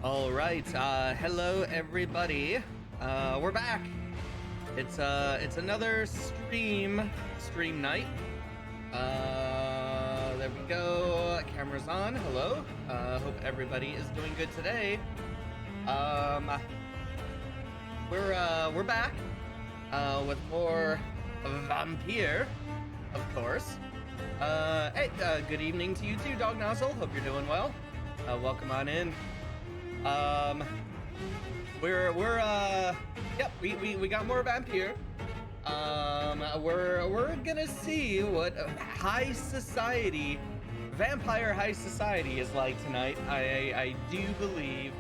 All right, hello everybody. We're back. It's another stream night. There we go. Camera's on. Hello. Hope everybody is doing good today. We're back with more Vampyr, of course. Hey, good evening to you too, Dog Nozzle. Hope you're doing well. Welcome on in. Yep, we got more Vampyr. We're gonna see what high society, vampire high society is like tonight. I do believe,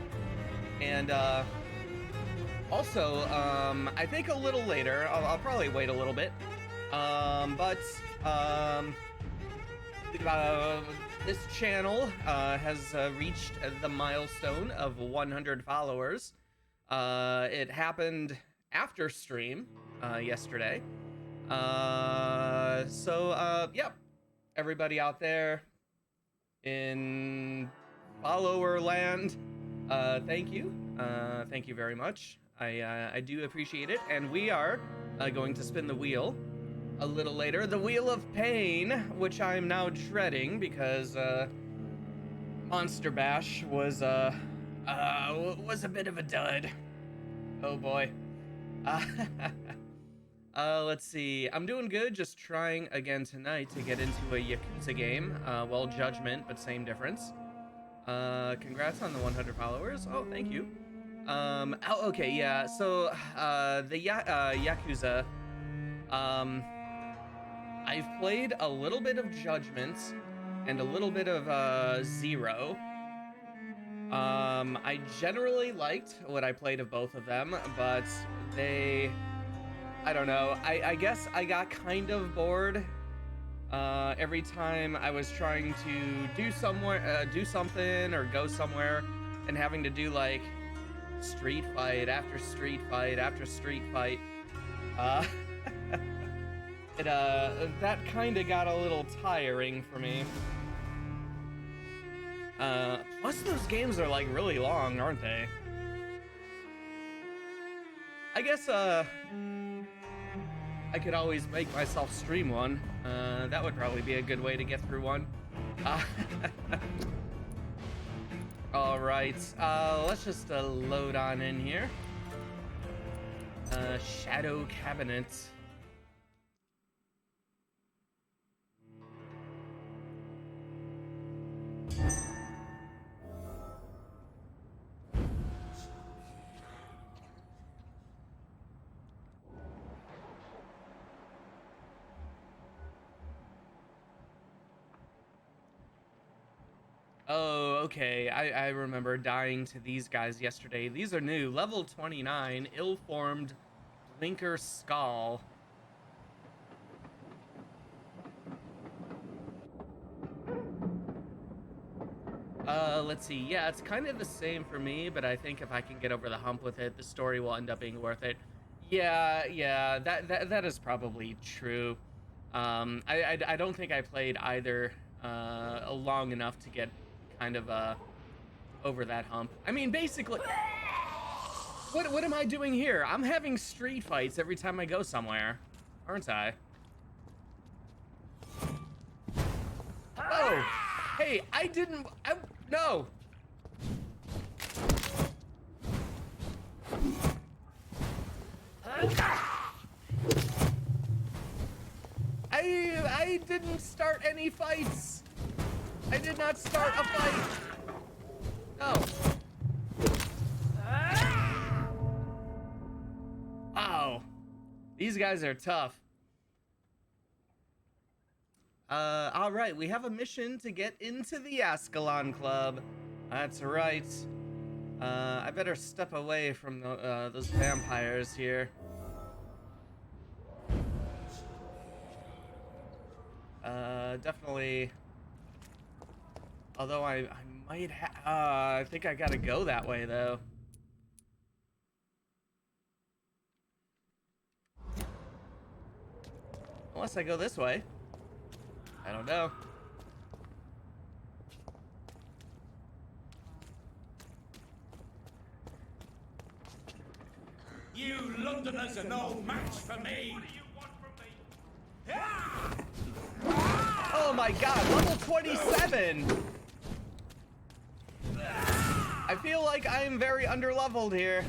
and also I think a little later. I'll probably wait a little bit. This channel has reached the milestone of 100 followers. It happened after stream yesterday. Yep. Everybody out there in follower land, thank you. Thank you very much. I do appreciate it. And we are going to spin the wheel a little later, the Wheel of Pain, which I'm now dreading because Monster Bash was a bit of a dud. Oh boy. Let's see. I'm doing good. Just trying again tonight to get into a Yakuza game. Well, Judgment, but same difference. Congrats on the 100 followers. Oh, thank you. Oh, okay, yeah. So, the Yakuza. I've played a little bit of Judgment and a little bit of Zero. I generally liked what I played of both of them, but I don't know. I guess I got kind of bored every time I was trying to do something or go somewhere and having to do like street fight after street fight after street fight. That kind of got a little tiring for me. Plus those games are like really long, aren't they? I guess, I could always make myself stream one. That would probably be a good way to get through one. All right, let's just load on in here. Shadow Cabinet. Oh, okay. I remember dying to these guys yesterday. These are new. Level 29, Ill-Formed Blinker Skull. Let's see. Yeah, it's kind of the same for me, but I think if I can get over the hump with it, the story will end up being worth it. Yeah, that is probably true. I don't think I played either long enough to get kind of over that hump. I mean, basically, what am I doing here? I'm having street fights every time I go somewhere, aren't I? Oh, hey, no. I didn't start any fights. I did not start a fight. No. Wow. These guys are tough. All right, we have a mission to get into the Ascalon Club. That's right. I better step away from those vampires here. Definitely. Although I might I think I gotta go that way though. Unless I go this way. I don't know. You Londoners are no match for me! What do you want from me? Oh my god, level 27! I feel like I am very underleveled here.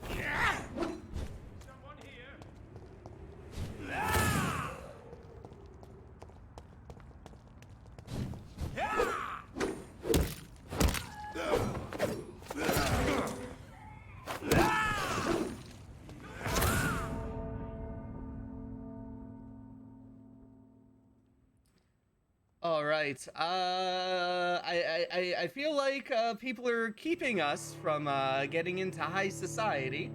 Someone here? All right. I feel like people are keeping us from getting into high society.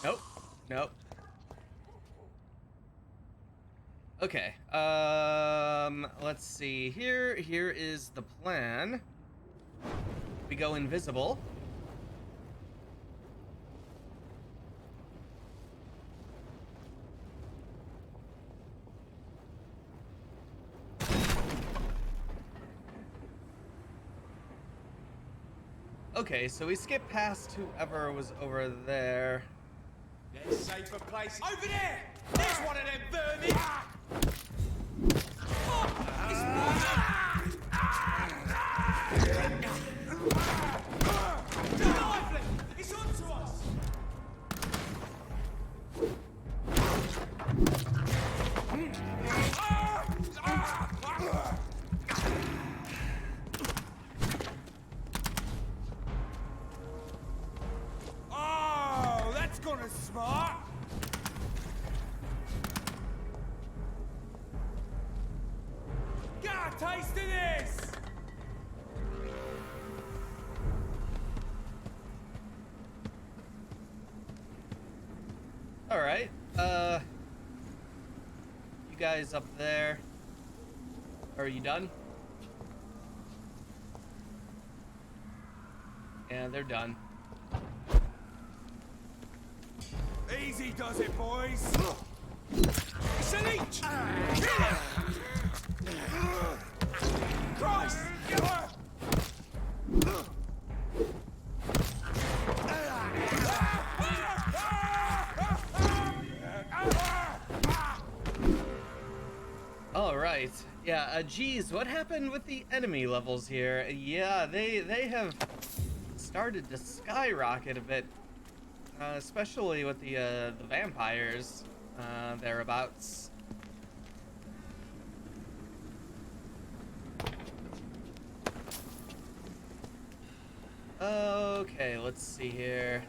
Nope. Nope. Okay. Let's see. Here is the plan. We go invisible. Okay, so we skip past whoever was over there. There's safer place over there! There's one of them vermin! It's onto us! Oh, that's gonna smart! Get a taste of this! All right. You guys up there. Are you done? Yeah, they're done. Easy does it, boys. It's an each. Christ! All right. Yeah. Geez, what happened with the enemy levels here? Yeah, they have started to skyrocket a bit, especially with the vampires thereabouts. Okay, let's see here.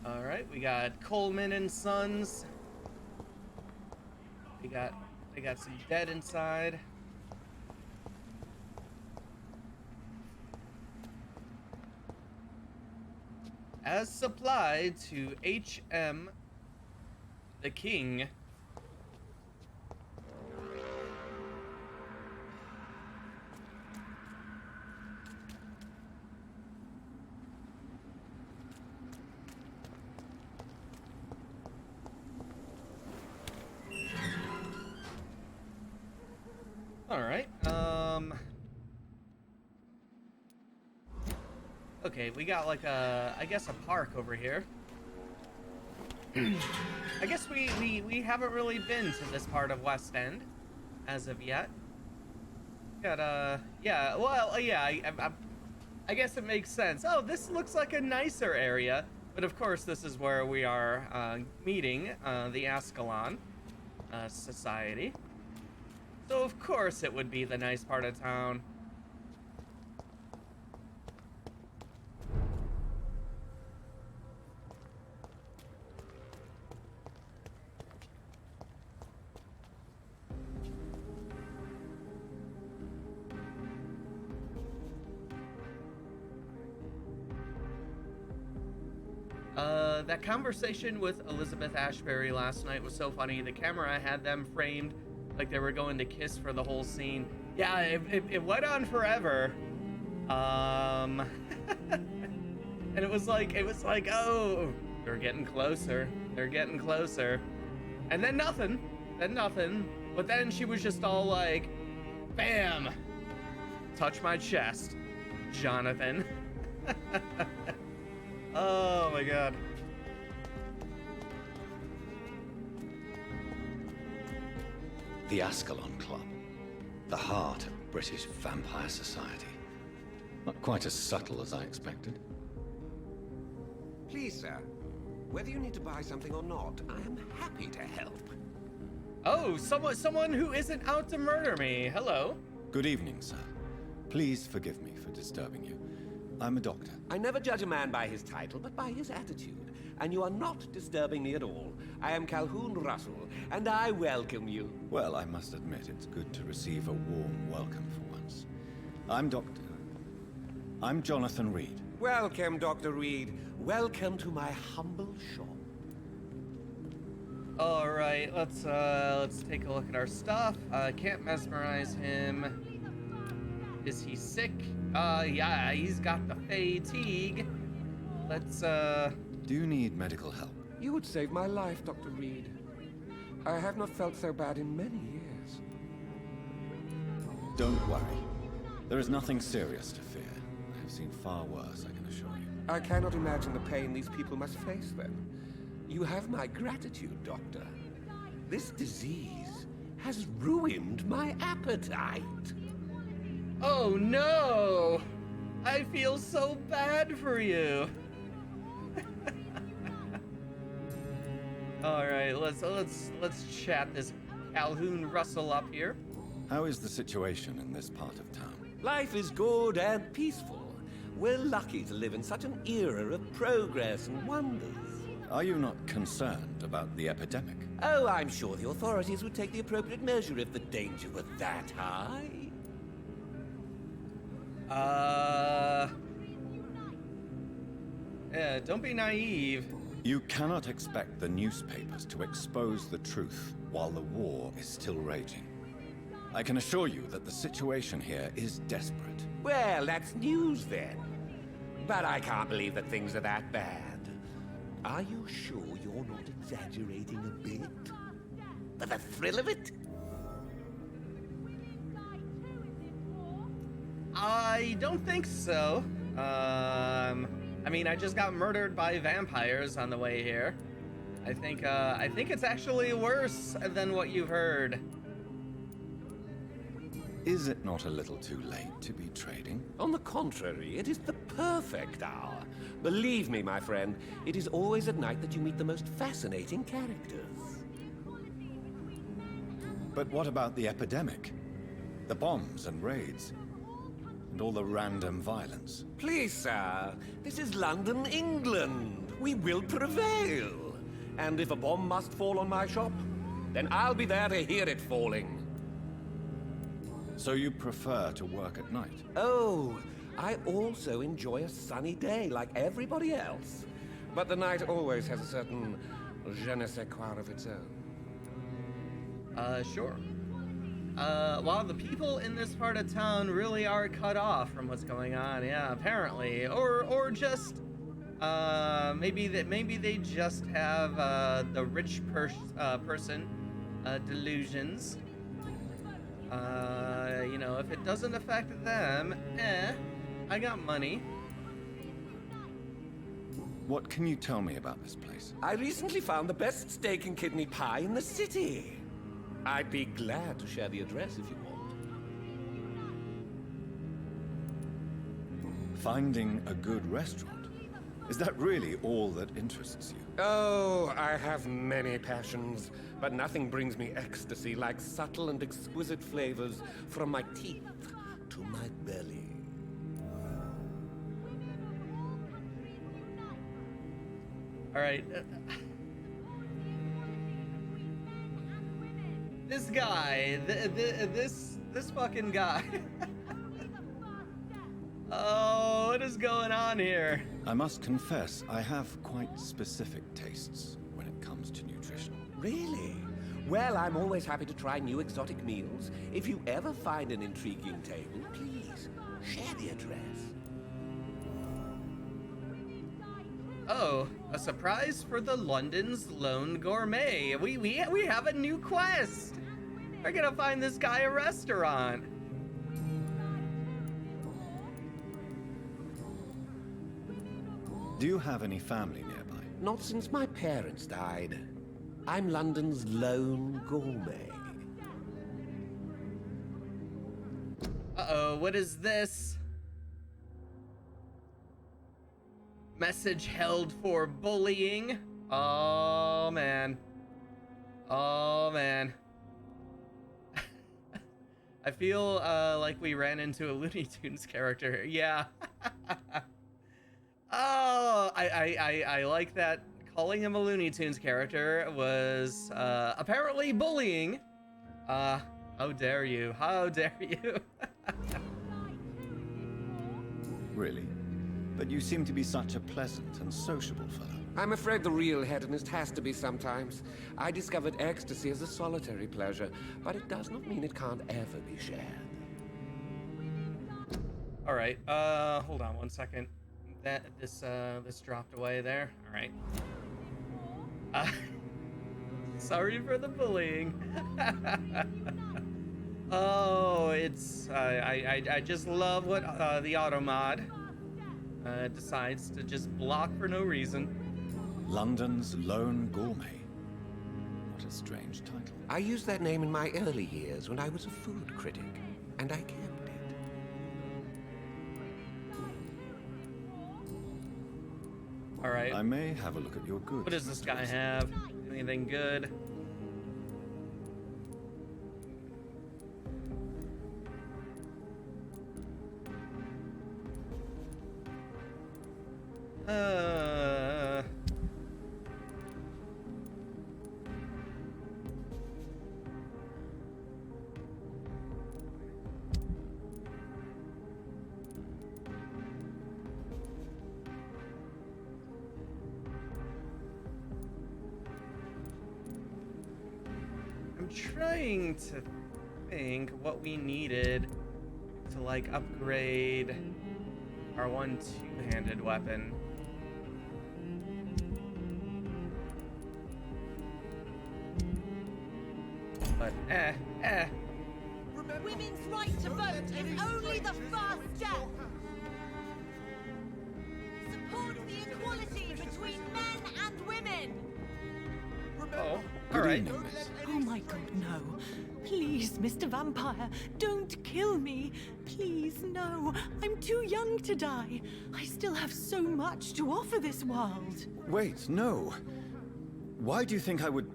All right, we got Coleman and Sons. They got some dead inside. As supplied to HM the King. All right. Okay, we got like I guess a park over here. I guess we haven't really been to this part of West End as of yet. Got yeah, well, yeah, I guess it makes sense. Oh, this looks like a nicer area, but of course this is where we are meeting the Ascalon Society. So of course it would be the nice part of town. That conversation with Elizabeth Ashbury last night was so funny. The camera had them framed like they were going to kiss for the whole scene. Yeah, it went on forever. Um, and it was like, oh, they're getting closer. They're getting closer. And then nothing. But then she was just all like, bam, touch my chest, Jonathan. Oh my God. The Ascalon Club, the heart of British vampire society. Not quite as subtle as I expected. Please, sir, whether you need to buy something or not, I am happy to help. Oh, someone who isn't out to murder me. Hello. Good evening, sir. Please forgive me for disturbing you. I'm a doctor. I never judge a man by his title, but by his attitude. And you are not disturbing me at all. I am Calhoun Russell, and I welcome you. Well, I must admit it's good to receive a warm welcome for once. I'm Jonathan Reed. Welcome, Dr. Reed. Welcome to my humble shop. All right, let's take a look at our stuff. Can't mesmerize him. Is he sick? Yeah, he's got the fatigue. Let's Do you need medical help? You would save my life, Dr. Reed. I have not felt so bad in many years. Don't worry. There is nothing serious to fear. I have seen far worse, I can assure you. I cannot imagine the pain these people must face then. You have my gratitude, Doctor. This disease has ruined my appetite. Oh no! I feel so bad for you. All right, let's chat this Calhoun Russell up here. How is the situation in this part of town? Life is good and peaceful. We're lucky to live in such an era of progress and wonders. Are you not concerned about the epidemic? Oh, I'm sure the authorities would take the appropriate measure if the danger were that high. Yeah, don't be naive. You cannot expect the newspapers to expose the truth while the war is still raging. I can assure you that the situation here is desperate. Well, that's news then. But I can't believe that things are that bad. Are you sure you're not exaggerating a bit? For the thrill of it? I don't think so. I mean, I just got murdered by vampires on the way here. I think it's actually worse than what you've heard. Is it not a little too late to be trading? On the contrary, it is the perfect hour. Believe me, my friend, it is always at night that you meet the most fascinating characters. But what about the epidemic? The bombs and raids? And all the random violence? Please, sir, this is London, England. We will prevail. And if a bomb must fall on my shop, then I'll be there to hear it falling. So you prefer to work at night? Oh, I also enjoy a sunny day like everybody else. But the night always has a certain je ne sais quoi of its own. Sure. Well, the people in this part of town really are cut off from what's going on. Yeah, apparently, or just, maybe they just have the rich person delusions. You know, if it doesn't affect them, I got money. What can you tell me about this place? I recently found the best steak and kidney pie in the city. I'd be glad to share the address if you want. Finding a good restaurant? Is that really all that interests you? Oh, I have many passions, but nothing brings me ecstasy like subtle and exquisite flavors from my teeth to my belly. All right. This guy, this fucking guy. Oh, what is going on here? I must confess, I have quite specific tastes when it comes to nutrition. Really? Well, I'm always happy to try new exotic meals. If you ever find an intriguing table, please share the address. Oh, a surprise for the London's Lone Gourmet. We have a new quest. We're gonna find this guy a restaurant. Do you have any family nearby? Not since my parents died. I'm London's lone gourmet. Uh-oh, what is this? Message held for bullying. Oh, man. Oh, man. I feel like we ran into a Looney Tunes character. Yeah. Oh, I like that. Calling him a Looney Tunes character was apparently bullying. How dare you? How dare you? Really? But you seem to be such a pleasant and sociable fellow. I'm afraid the real hedonist has to be sometimes. I discovered ecstasy as a solitary pleasure, but it does not mean it can't ever be shared. All right. Hold on one second. This dropped away there. All right. Sorry for the bullying. Oh, it's I just love what the automod decides to just block for no reason. London's Lone Gourmet. What a strange title. I used that name in my early years when I was a food critic, and I kept it. All right. I may have a look at your goods. What does this guy have? Anything good? I'm trying to think what we needed to like upgrade our one two-handed weapon. But Women's right to vote is only the first step. Support the equality between men and women. oh, all Good right. evening, miss. Oh my god, no. Please, Mr. Vampire, don't kill me. Please, no. I'm too young to die. I still have so much to offer this world. Wait, no. Why do you think I would...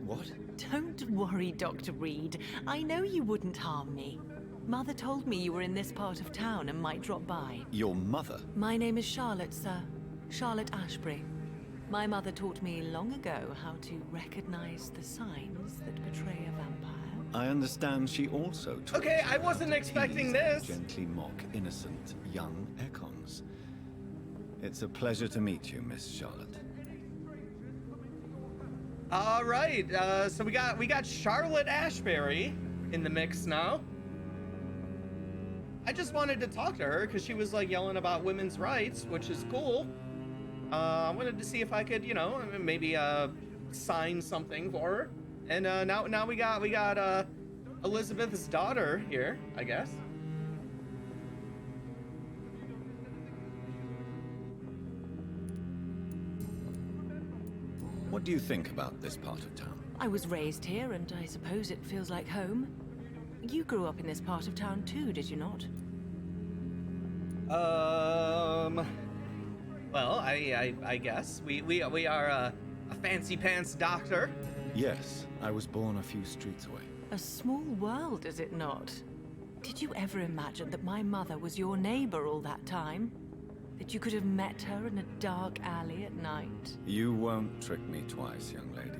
What? Don't worry, Dr. Reed. I know you wouldn't harm me. Mother told me you were in this part of town and might drop by. Your mother? My name is Charlotte, sir. Charlotte Ashbury. My mother taught me long ago how to recognize the signs that betray a vampire. I understand she also taught Okay, you I wasn't how to expecting tease this. and gently mock innocent young Econs. It's a pleasure to meet you, Miss Charlotte. All right. So we got Charlotte Ashbury in the mix now. I just wanted to talk to her because she was like yelling about women's rights, which is cool. I wanted to see if I could, you know, maybe sign something for her. And now we got Elizabeth's daughter here, I guess. What do you think about this part of town? I was raised here, and I suppose it feels like home. You grew up in this part of town too, did you not? Well, I guess we are a fancy pants doctor. Yes, I was born a few streets away. A small world, is it not? Did you ever imagine that my mother was your neighbor all that time? That you could have met her in a dark alley at night? You won't trick me twice, young lady.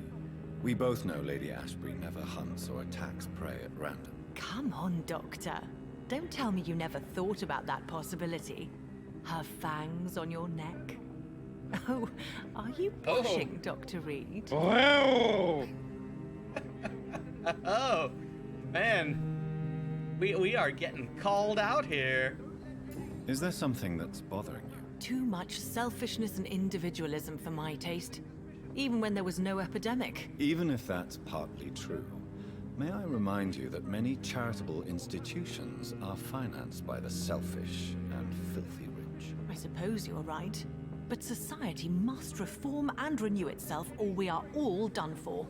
We both know Lady Ashbury never hunts or attacks prey at random. Come on, Doctor. Don't tell me you never thought about that possibility. Her fangs on your neck. Oh, are you pushing, Dr. Reed? Oh. Oh, man. We are getting called out here. Is there something that's bothering you? Too much selfishness and individualism for my taste. Even when there was no epidemic. Even if that's partly true, may I remind you that many charitable institutions are financed by the selfish and filthy rich. I suppose you're right. But society must reform and renew itself, or we are all done for.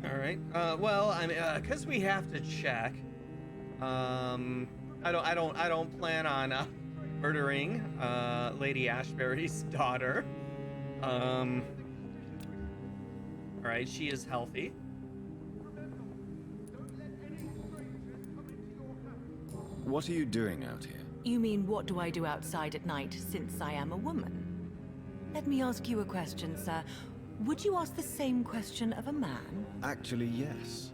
All right. Well, I mean, because we have to check. I don't plan on murdering Lady Ashbury's daughter. All right, she is healthy. What are you doing out here? You mean, what do I do outside at night, since I am a woman? Let me ask you a question, sir. Would you ask the same question of a man? Actually, yes.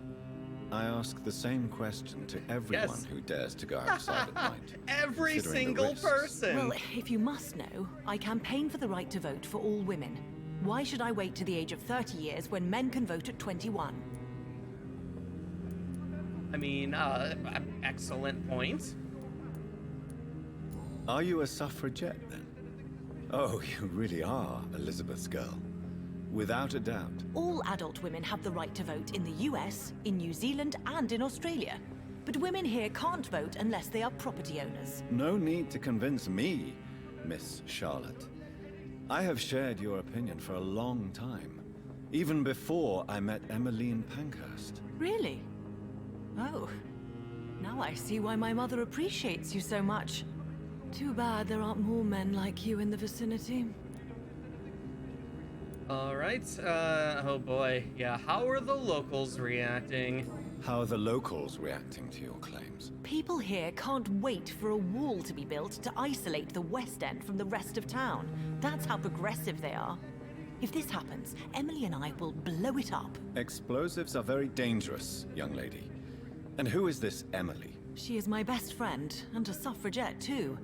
I ask the same question to everyone Yes. who dares to go outside at night. Every considering the single risks. person. Well, if you must know, I campaign for the right to vote for all women. Why should I wait to the age of 30 years when men can vote at 21? I mean, excellent point. Are you a suffragette, then? Oh, you really are Elizabeth's girl. Without a doubt. All adult women have the right to vote in the US, in New Zealand, and in Australia. But women here can't vote unless they are property owners. No need to convince me, Miss Charlotte. I have shared your opinion for a long time. Even before I met Emmeline Pankhurst. Really? Oh. Now I see why my mother appreciates you so much. Too bad there aren't more men like you in the vicinity. All right. Oh boy. Yeah. How are the locals reacting? How are the locals reacting to your claims? People here can't wait for a wall to be built to isolate the West End from the rest of town. That's how progressive they are. If this happens, Emily and I will blow it up. Explosives are very dangerous, young lady. And who is this Emily? She is my best friend, and a suffragette too.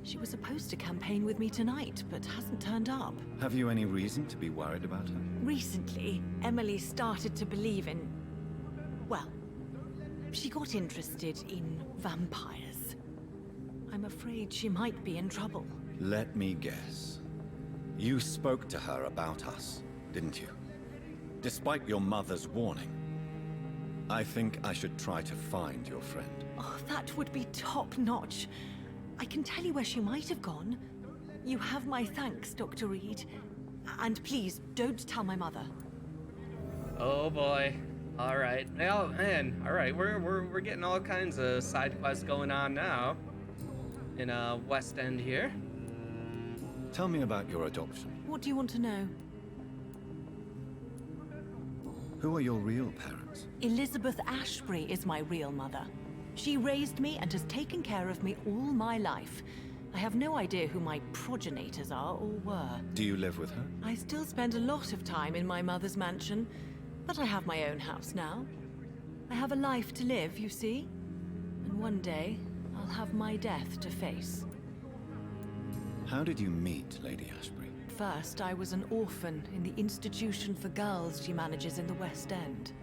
She was supposed to campaign with me tonight, but hasn't turned up. Have you any reason to be worried about her? Recently, Emily started to believe in... well, she got interested in vampires. I'm afraid she might be in trouble. Let me guess. You spoke to her about us, didn't you? Despite your mother's warning. I think I should try to find your friend. Oh, that would be top-notch. I can tell you where she might have gone. You have my thanks, Dr. Reed. And please, don't tell my mother. Oh boy. All right. Well, man. All right. We're getting all kinds of side quests going on now in West End here. Tell me about your adoption. What do you want to know? Who are your real parents? Elizabeth Ashbury is my real mother. She raised me and has taken care of me all my life. I have no idea who my progenitors are or were. Do you live with her? I still spend a lot of time in my mother's mansion, but I have my own house now. I have a life to live, you see. And one day, I'll have my death to face. How did you meet Lady Ashbury? First, I was an orphan in the institution for girls she manages in the West End.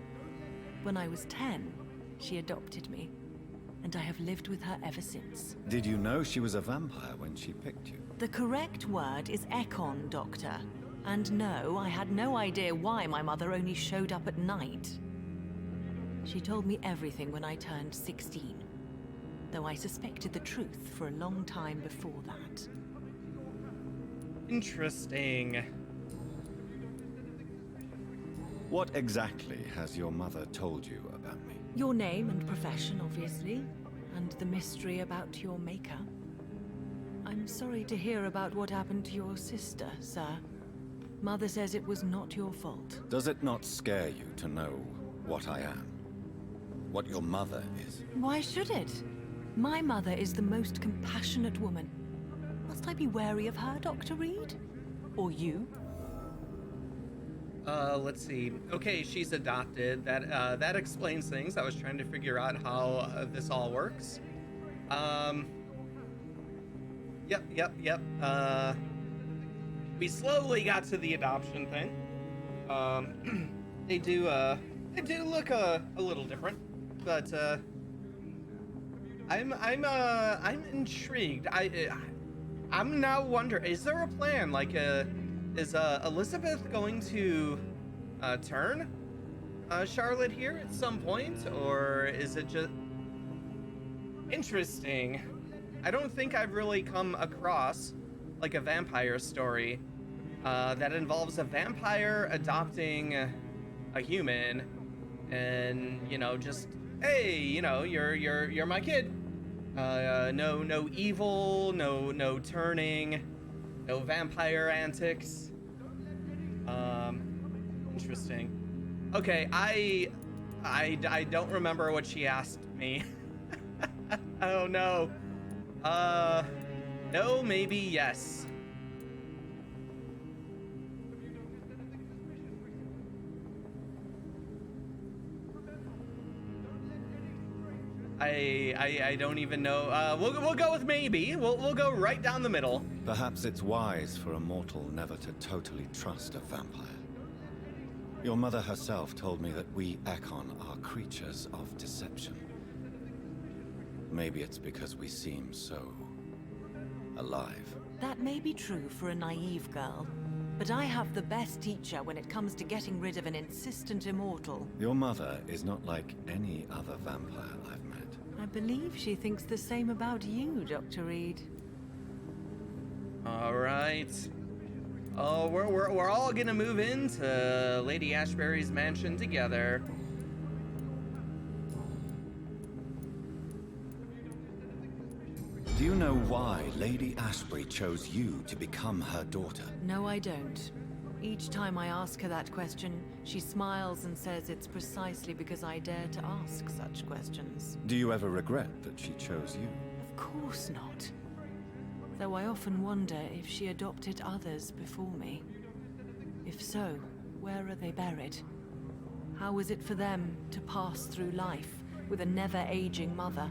When I was 10, she adopted me, and I have lived with her ever since. Did you know she was a vampire when she picked you? The correct word is Ekon, Doctor. And no, I had no idea why my mother only showed up at night. She told me everything when I turned 16, though I suspected the truth for a long time before that. Interesting. What exactly has your mother told you about me? Your name and profession, obviously, and the mystery about your maker. I'm sorry to hear about what happened to your sister, sir. Mother says it was not your fault. Does it not scare you to know what I am? What your mother is? Why should it? My mother is the most compassionate woman. Must I be wary of her, Dr. Reed? Or you? Let's see. Okay, she's adopted. That explains things. I was trying to figure out how this all works. Yep. We slowly got to the adoption thing. they do look a little different, but I'm intrigued. I'm now wondering, is there a plan? Like, is Elizabeth going to turn Charlotte here at some point, or is it just interesting? I don't think I've really come across like a vampire story that involves a vampire adopting a human, and just, hey, you're my kid. No evil, no turning, no vampire antics. Interesting. Okay, I don't remember what she asked me. Oh no. No, maybe yes. I don't even know. We'll go with maybe. We'll go right down the middle. Perhaps it's wise for a mortal never to totally trust a vampire. Your mother herself told me that we Ekon are creatures of deception. Maybe it's because we seem so alive. That may be true for a naive girl, but I have the best teacher when it comes to getting rid of an insistent immortal. Your mother is not like any other vampire I've met. I believe she thinks the same about you, Dr. Reed. All right. Oh, we're all gonna move into Lady Ashbury's mansion together. Do you know why Lady Ashbury chose you to become her daughter? No, I don't. Each time I ask her that question, she smiles and says it's precisely because I dare to ask such questions. Do you ever regret that she chose you? Of course not. Though I often wonder if she adopted others before me. If so, where are they buried? How is it for them to pass through life with a never-aging mother?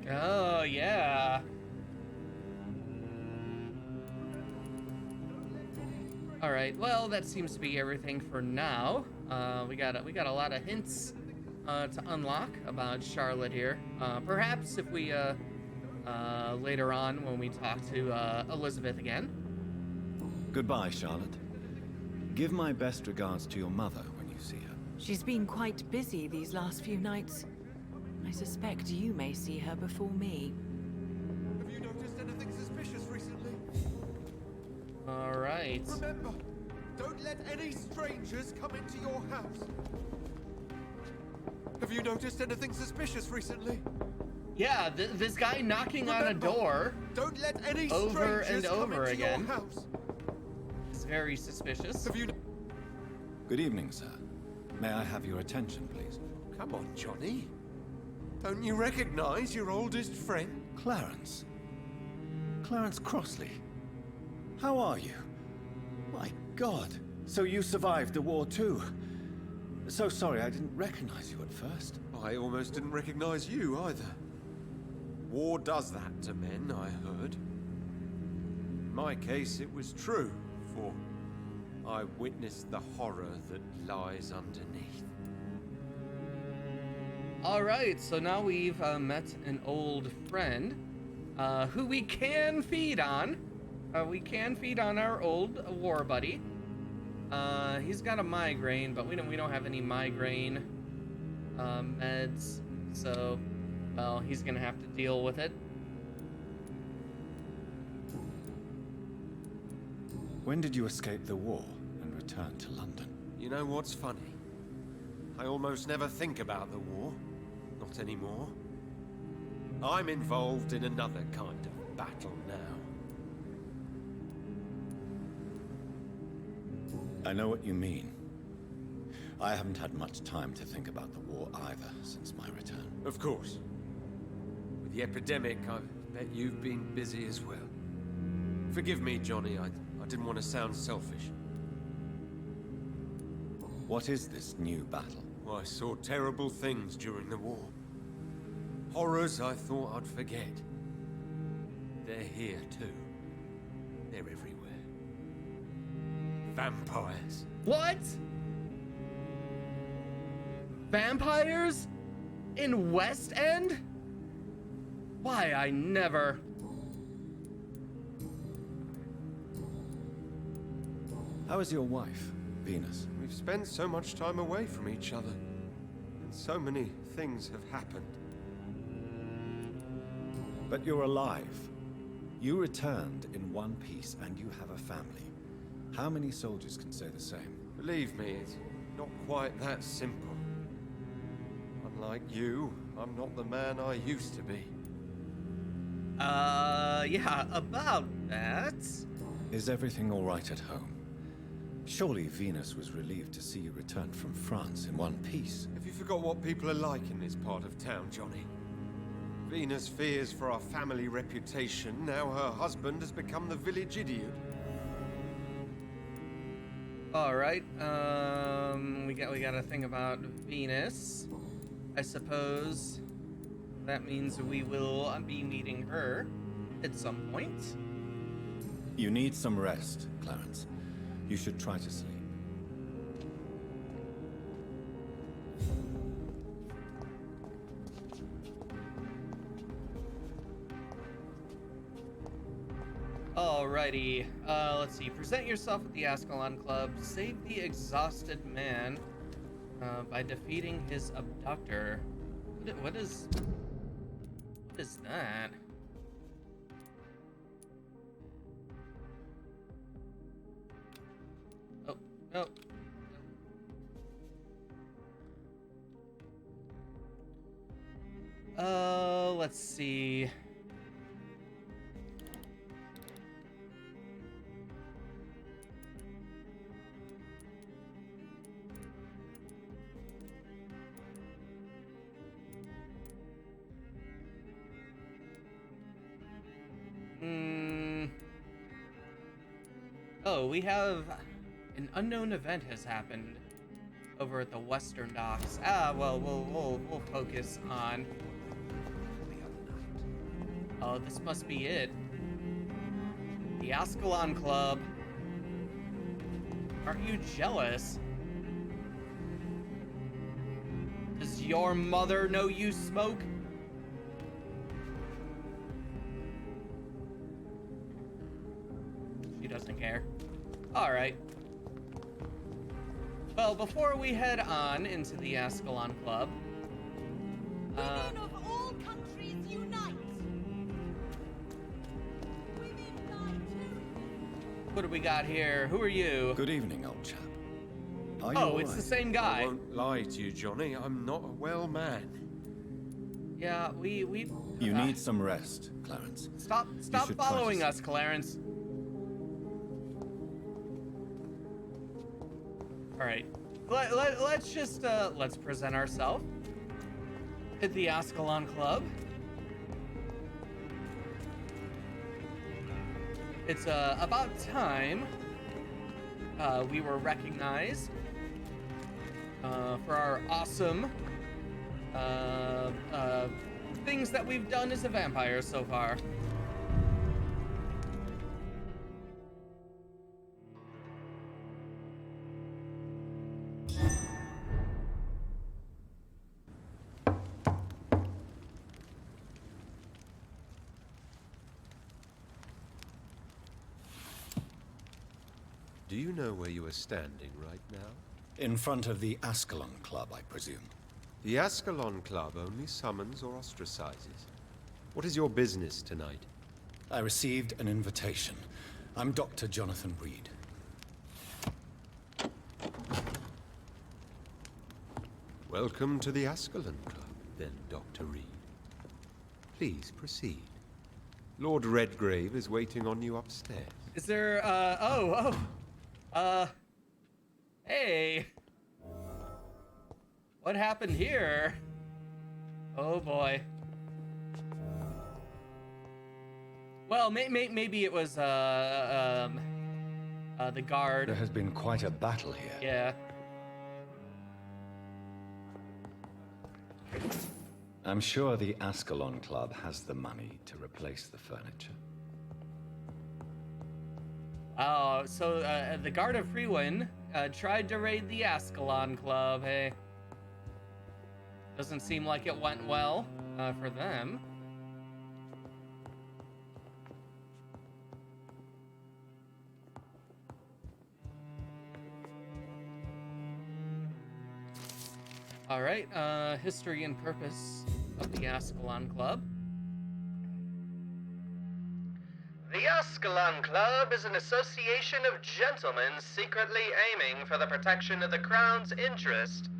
Oh, yeah. All right, well, that seems to be everything for now. We got a lot of hints to unlock about Charlotte here. Perhaps if we later on when we talk to Elizabeth again. Goodbye, Charlotte. Give my best regards to your mother when you see her. She's been quite busy these last few nights. I suspect you may see her before me. Have you noticed anything suspicious recently? All right. Remember, don't let any strangers come into your house. Have you noticed anything suspicious recently? Yeah, this guy knocking on a door Don't let any over strangers and come over into again. your house. is very suspicious. Have you? Good evening, sir. May I have your attention, please? Come on, Johnny. Don't you recognize your oldest friend? Clarence. Clarence Crossley. How are you? My God. So you survived the war too. So sorry I didn't recognize you at first. I almost didn't recognize you either. War does that to men, I heard. In my case, it was true, for I witnessed the horror that lies underneath. All right, so now we've met an old friend who we can feed on. We can feed on our old war buddy. He's got a migraine, but we don't have any migraine meds, so well, he's gonna have to deal with it. When did you escape the war and return to London? You know what's funny? I almost never think about the war. Not anymore. I'm involved in another kind of battle now. I know what you mean. I haven't had much time to think about the war either since my return. Of course. With the epidemic, I bet you've been busy as well. Forgive me, Johnny, I didn't want to sound selfish. What is this new battle? I saw terrible things during the war. Horrors I thought I'd forget. They're here too. They're everywhere. vampires. What? Vampires? In West End? Why, I never... How is your wife, Venus? We've spent so much time away from each other, and so many things have happened. But you're alive. You returned in one piece, and you have a family. How many soldiers can say the same? Believe me, it's not quite that simple. Unlike you, I'm not the man I used to be. Yeah, about that. Is everything all right at home? Surely Venus was relieved to see you return from France in one piece. Have you forgot what people are like in this part of town, Johnny? Venus fears for our family reputation. Now her husband has become the village idiot. All right. We got to think about Venus. I suppose that means we will be meeting her at some point. You need some rest, Clarence. You should try to sleep. Alrighty. Let's see. Present yourself at the Ascalon Club. Save the exhausted man by defeating his abductor. What is that? Oh, no. Let's see. Oh, we have an unknown event has happened over at the Western Docks. Well, we'll focus on. Oh, this must be it. The Ascalon Club. Aren't you jealous? Does your mother know you smoke? She doesn't care. All right. Well, before we head on into the Ascalon Club, Women of all countries unite! Women die too! what do we got here? Who are you? Good evening, old chap. Are you Oh, all it's the right? same I guy. won't lie to you, Johnny. I'm not a well man. Yeah, we. You need some rest, Clarence. Stop should try to following sleep. us, Clarence. All right, let's just let's present ourselves at the Ascalon Club. It's about time we were recognized for our awesome things that we've done as a vampire so far. Do you know where you are standing right now? In front of the Ascalon Club, I presume. The Ascalon Club only summons or ostracizes. What is your business tonight? I received an invitation. I'm Dr. Jonathan Reed. Welcome to the Ascalon Club, then, Dr. Reed. Please proceed. Lord Redgrave is waiting on you upstairs. Is there, hey. What happened here? Oh boy. Well, maybe it was, the guard. There has been quite a battle here. Yeah. I'm sure the Ascalon Club has the money to replace the furniture. Oh, so the Guard of Freewin tried to raid the Ascalon Club, hey? Doesn't seem like it went well for them. All right, history and purpose of the Ascalon Club. The Ascalon Club is an association of gentlemen secretly aiming for the protection of the Crown's interest.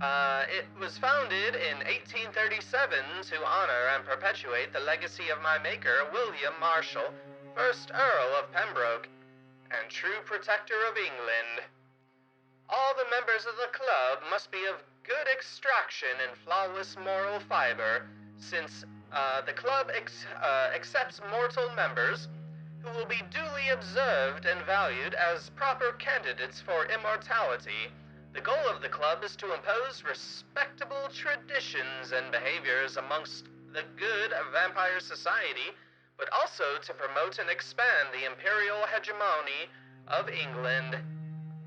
It was founded in 1837 to honor and perpetuate the legacy of my maker, William Marshall, 1st Earl of Pembroke, and true protector of England. All the members of the club must be of good extraction and flawless moral fiber, since the club accepts mortal members who will be duly observed and valued as proper candidates for immortality. The goal of the club is to impose respectable traditions and behaviors amongst the good of vampire society, but also to promote and expand the imperial hegemony of England.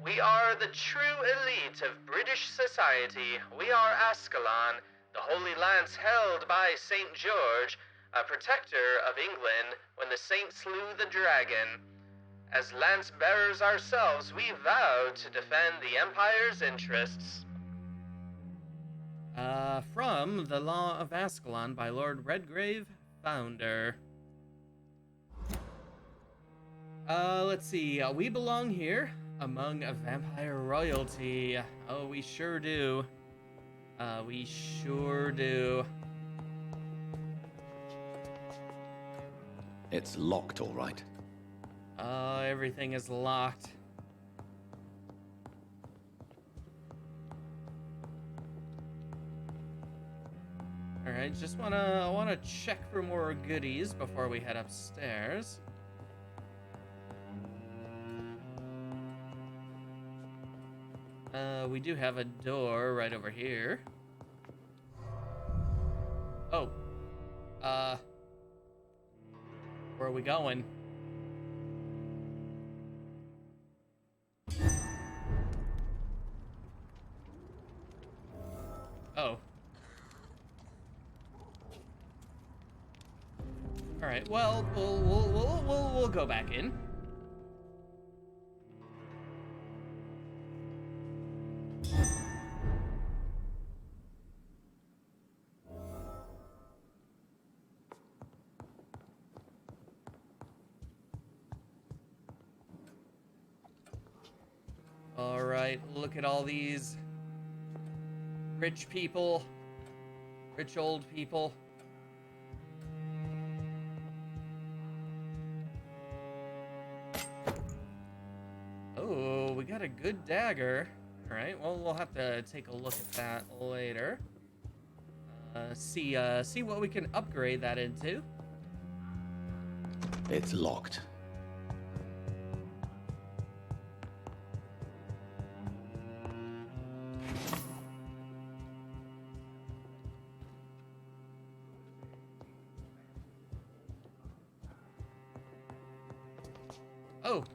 We are the true elite of British society. We are Ascalon, the holy lance held by St. George, a protector of England when the saint slew the dragon. As lance bearers ourselves, we vow to defend the Empire's interests. From The Law of Ascalon by Lord Redgrave, founder. Let's see, we belong here among a vampire royalty. Oh, we sure do. We sure do. It's locked, all right. Everything is locked. All right, just wanna check for more goodies before we head upstairs. We do have a door right over here. Oh. Where are we going? Oh. All right. Well, we'll go back in. All right. Look at all these rich people, rich old people. Oh, we got a good dagger. All right, well, we'll have to take a look at that later. See what we can upgrade that into. It's locked. Oh.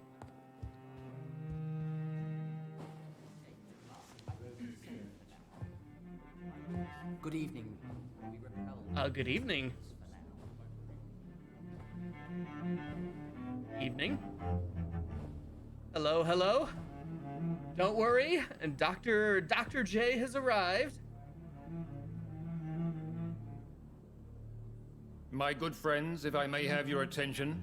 Good evening. Good evening. Evening. Hello, hello. Don't worry, and Dr. J has arrived. My good friends, if I may have your attention.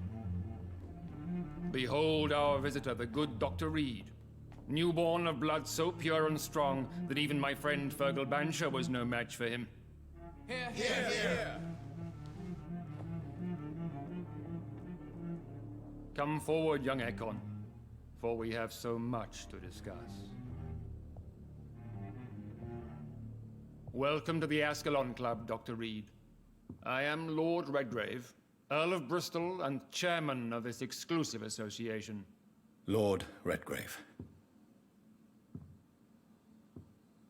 Behold our visitor, the good Dr. Reed. Newborn of blood so pure and strong that even my friend Fergal Bansher was no match for him. Here, here, here. Come forward, young Ekon, for we have so much to discuss. Welcome to the Ascalon Club, Dr. Reed. I am Lord Redgrave, Earl of Bristol and chairman of this exclusive association. Lord Redgrave.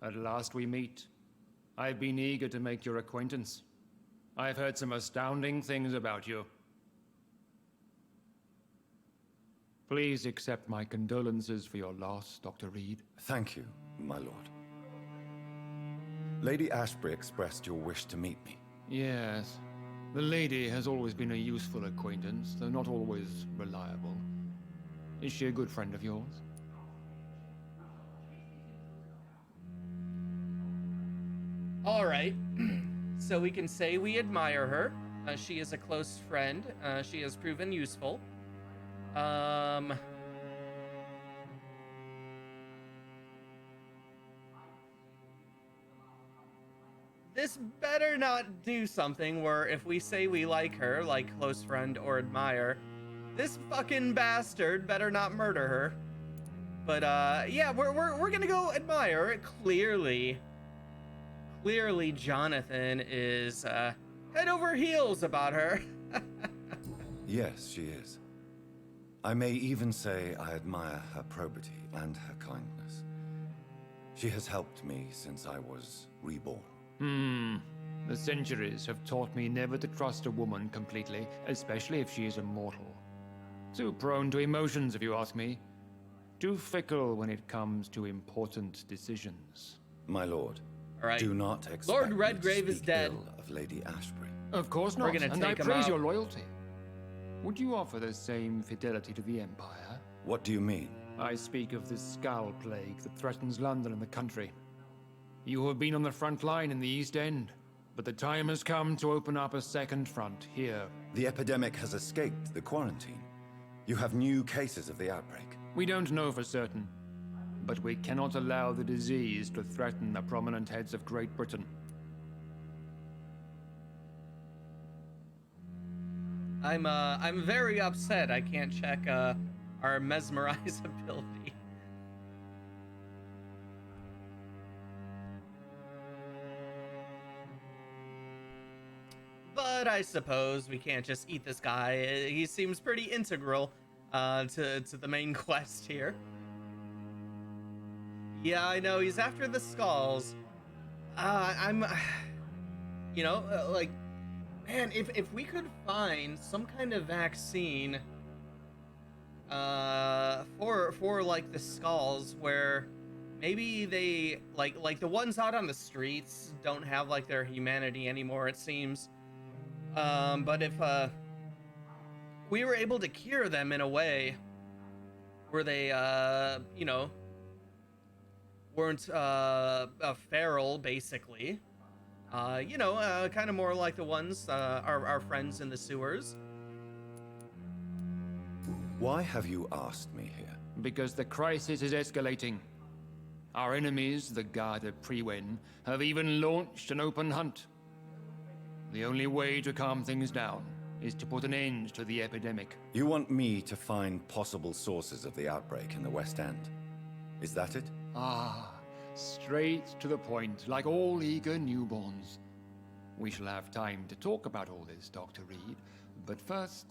At last we meet. I've been eager to make your acquaintance. I've heard some astounding things about you. Please accept my condolences for your loss, Dr. Reed. Thank you, my lord. Lady Ashbury expressed your wish to meet me. Yes. The lady has always been a useful acquaintance, though not always reliable. Is she a good friend of yours? All right. So we can say we admire her. She is a close friend. She has proven useful. This better not do something where if we say we like her, like close friend or admire, this fucking bastard better not murder her. But yeah, we're gonna go admire. Clearly Jonathan is head over heels about her. Yes, she is. I may even say I admire her probity and her kindness. She has helped me since I was reborn. The centuries have taught me never to trust a woman completely, especially if she is immortal. Too prone to emotions, if you ask me. Too fickle when it comes to important decisions. My lord, All right. do not expect Lord me to Redgrave is speak dead. ill of Lady Ashbury. Of course We're not, gonna and I take him praise out. your loyalty. Would you offer the same fidelity to the Empire? What do you mean? I speak of the Skull Plague that threatens London and the country. You have been on the front line in the East End, but the time has come to open up a second front here. The epidemic has escaped the quarantine. You have new cases of the outbreak. We don't know for certain, but we cannot allow the disease to threaten the prominent heads of Great Britain. I'm very upset I can't check our mesmerize ability. But I suppose we can't just eat this guy. He seems pretty integral to the main quest here. Yeah, I know, he's after the skulls. I'm, you know, like, man, if we could find some kind of vaccine for like the skulls where maybe they like the ones out on the streets don't have like their humanity anymore, it seems. But if we were able to cure them in a way where they you know, weren't feral, basically, you know, kind of more like the ones our friends in the sewers. Why have you asked me here? Because the crisis is escalating. Our enemies, the Garda Priwen, have even launched an open hunt. The only way to calm things down is to put an end to the epidemic. You want me to find possible sources of the outbreak in the West End. Is that it? Ah, straight to the point, like all eager newborns. We shall have time to talk about all this, Dr. Reed, but first,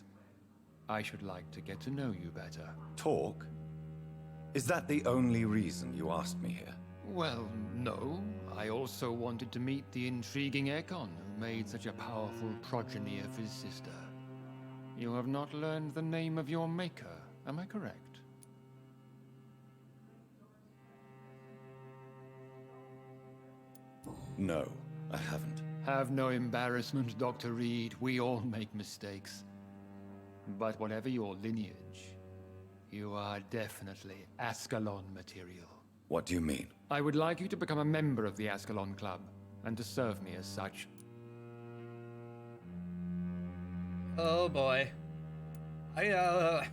I should like to get to know you better. Talk? Is that the only reason you asked me here? Well, no. I also wanted to meet the intriguing Ekon who made such a powerful progeny of his sister. You have not learned the name of your maker, am I correct? No, I haven't. Have no embarrassment, Dr. Reed. We all make mistakes. But whatever your lineage, you are definitely Ascalon material. What do you mean? I would like you to become a member of the Ascalon Club, and to serve me as such. Oh boy. Yeah,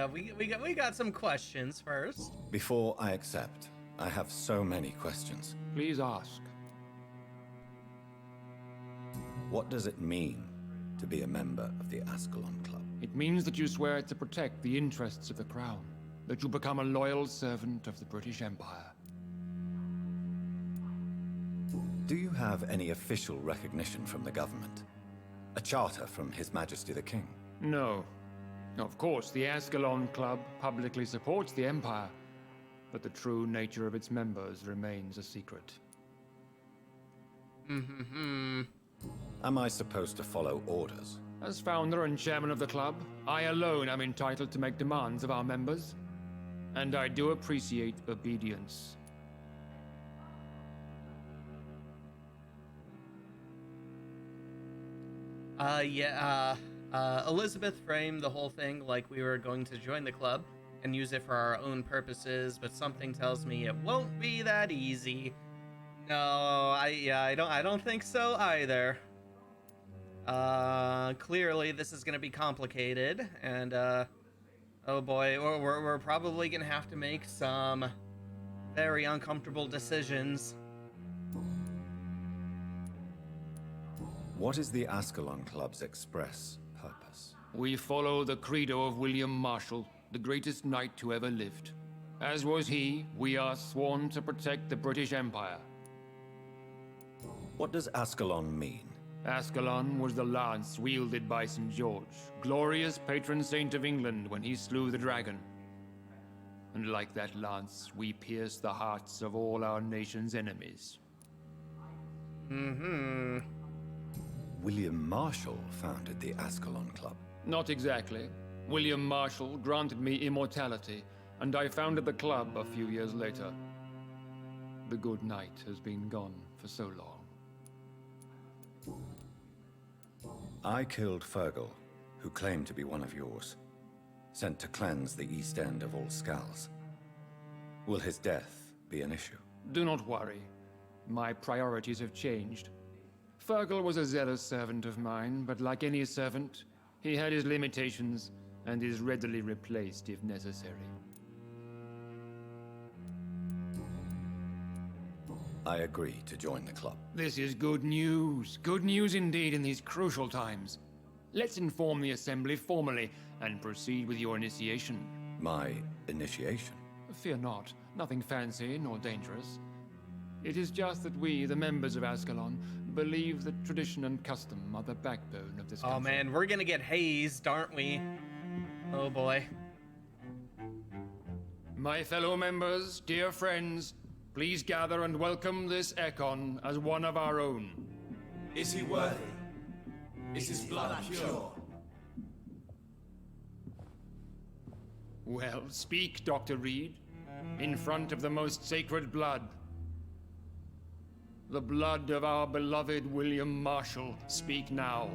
we got some questions first. Before I accept, I have so many questions. Please ask. What does it mean to be a member of the Ascalon Club? It means that you swear to protect the interests of the Crown, that you become a loyal servant of the British Empire. Do you have any official recognition from the government? A charter from His Majesty the King? No. Of course, the Ascalon Club publicly supports the Empire, but the true nature of its members remains a secret. Mm-hmm. Am I supposed to follow orders? As founder and chairman of the club, I alone am entitled to make demands of our members. And I do appreciate obedience. Elizabeth framed the whole thing like we were going to join the club and use it for our own purposes, but something tells me it won't be that easy. No, I don't think so either. Clearly this is gonna be complicated, and oh boy, we're probably gonna have to make some very uncomfortable decisions. What is the Ascalon Club's express purpose? We follow the credo of William Marshall, the greatest knight who ever lived. As was he, we are sworn to protect the British Empire. What does Ascalon mean? Ascalon was the lance wielded by St. George, glorious patron saint of England when he slew the dragon. And like that lance, we pierce the hearts of all our nation's enemies. Mm-hmm. William Marshall founded the Ascalon Club. Not exactly. William Marshall granted me immortality, and I founded the club a few years later. The good knight has been gone for so long. I killed Fergal, who claimed to be one of yours, sent to cleanse the East End of all Skulls. Will his death be an issue? Do not worry. My priorities have changed. Fergal was a zealous servant of mine, but like any servant, he had his limitations and is readily replaced if necessary. I agree to join the club. This is good news. Good news indeed in these crucial times. Let's inform the Assembly formally and proceed with your initiation. My initiation? Fear not. Nothing fancy nor dangerous. It is just that we, the members of Ascalon, believe that tradition and custom are the backbone of this country. Oh man, we're gonna get hazed, aren't we? Oh boy. My fellow members, dear friends, please gather and welcome this Ekon as one of our own. Is he worthy? Is his blood pure? Well, speak, Dr. Reed, in front of the most sacred blood. The blood of our beloved William Marshall, speak now.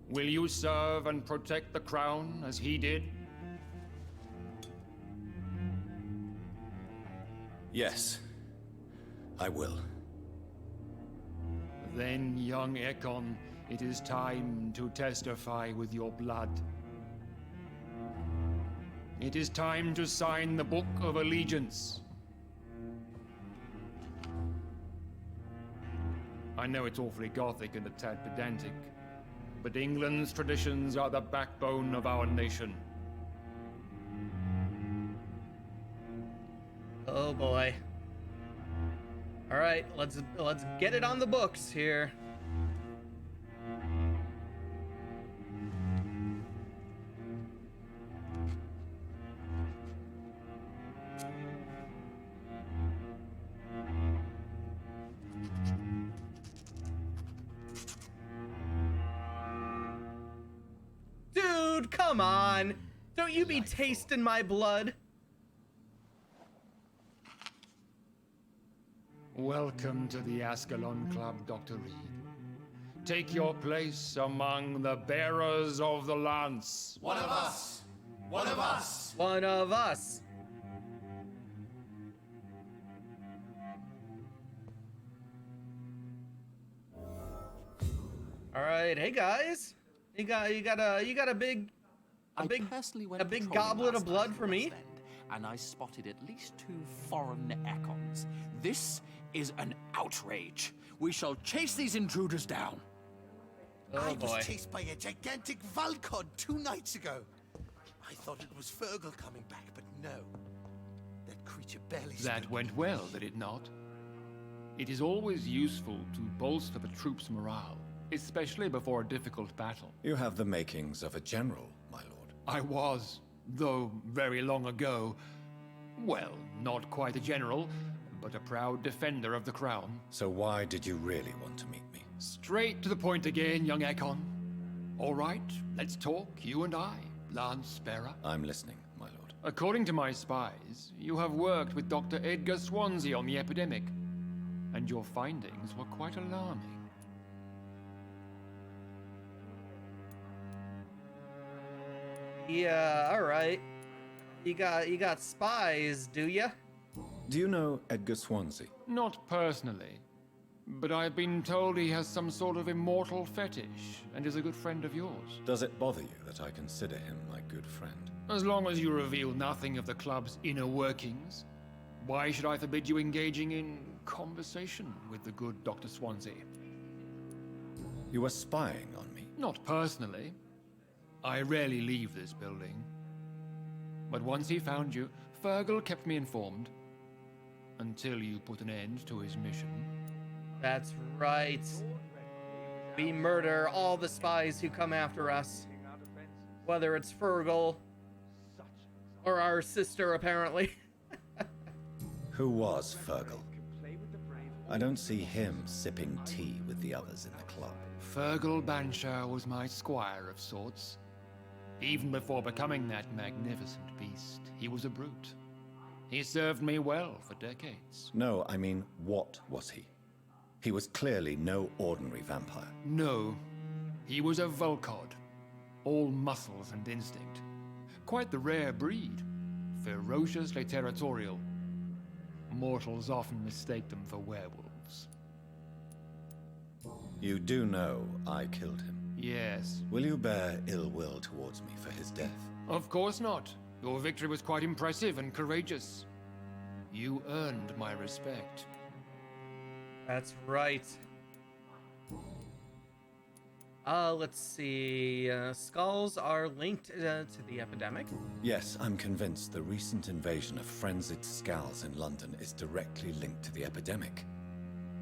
Will you serve and protect the crown as he did? Yes, I will. Then, young Ekon, it is time to testify with your blood. It is time to sign the Book of Allegiance. I know it's awfully gothic and a tad pedantic, but England's traditions are the backbone of our nation. Oh boy. All right, let's get it on the books here. Dude, come on. Don't you be tasting my blood. Welcome to the Ascalon Club, Dr. Reed. Take your place among the bearers of the lance. One of us! One of us! One of us. All right, hey guys. You got a big personally went a big patrolling goblet of last blood night for in me. West End, and I spotted at least 2 foreign Ekons. This is an outrage. We shall chase these intruders down. Oh I boy. was chased by a gigantic Valcod 2 nights ago. I thought it was Fergal coming back, but no. That creature barely That went well, did it not? It is always useful to bolster the troops' morale, especially before a difficult battle. You have the makings of a general, my lord. I was, though very long ago. Well, not quite a general, but a proud defender of the crown. So why did you really want to meet me? Straight to the point again, young Ekon. All right, let's talk, you and I, Lance Sparrow. I'm listening, my lord. According to my spies, you have worked with Dr. Edgar Swansea on the epidemic, and your findings were quite alarming. Yeah, all right. You got spies, do ya? Do you know Edgar Swansea? Not personally, but I've been told he has some sort of immortal fetish and is a good friend of yours. Does it bother you that I consider him my good friend? As long as you reveal nothing of the club's inner workings, why should I forbid you engaging in conversation with the good Dr. Swansea? You were spying on me? Not personally. I rarely leave this building. But once he found you, Fergal kept me informed. Until you put an end to his mission. That's right. We murder all the spies who come after us. Whether it's Fergal or our sister, apparently. Who was Fergal? I don't see him sipping tea with the others in the club. Fergal Banshire was my squire of sorts. Even before becoming that magnificent beast, he was a brute. He served me well for decades. No, I mean, what was he? He was clearly no ordinary vampire. No, he was a Volcod. All muscles and instinct. Quite the rare breed. Ferociously territorial. Mortals often mistake them for werewolves. You do know I killed him. Yes. Will you bear ill will towards me for his death? Of course not. Your victory was quite impressive and courageous. You earned my respect. That's right. Let's see. Skulls are linked to the epidemic. Yes, I'm convinced the recent invasion of frenzied skulls in London is directly linked to the epidemic.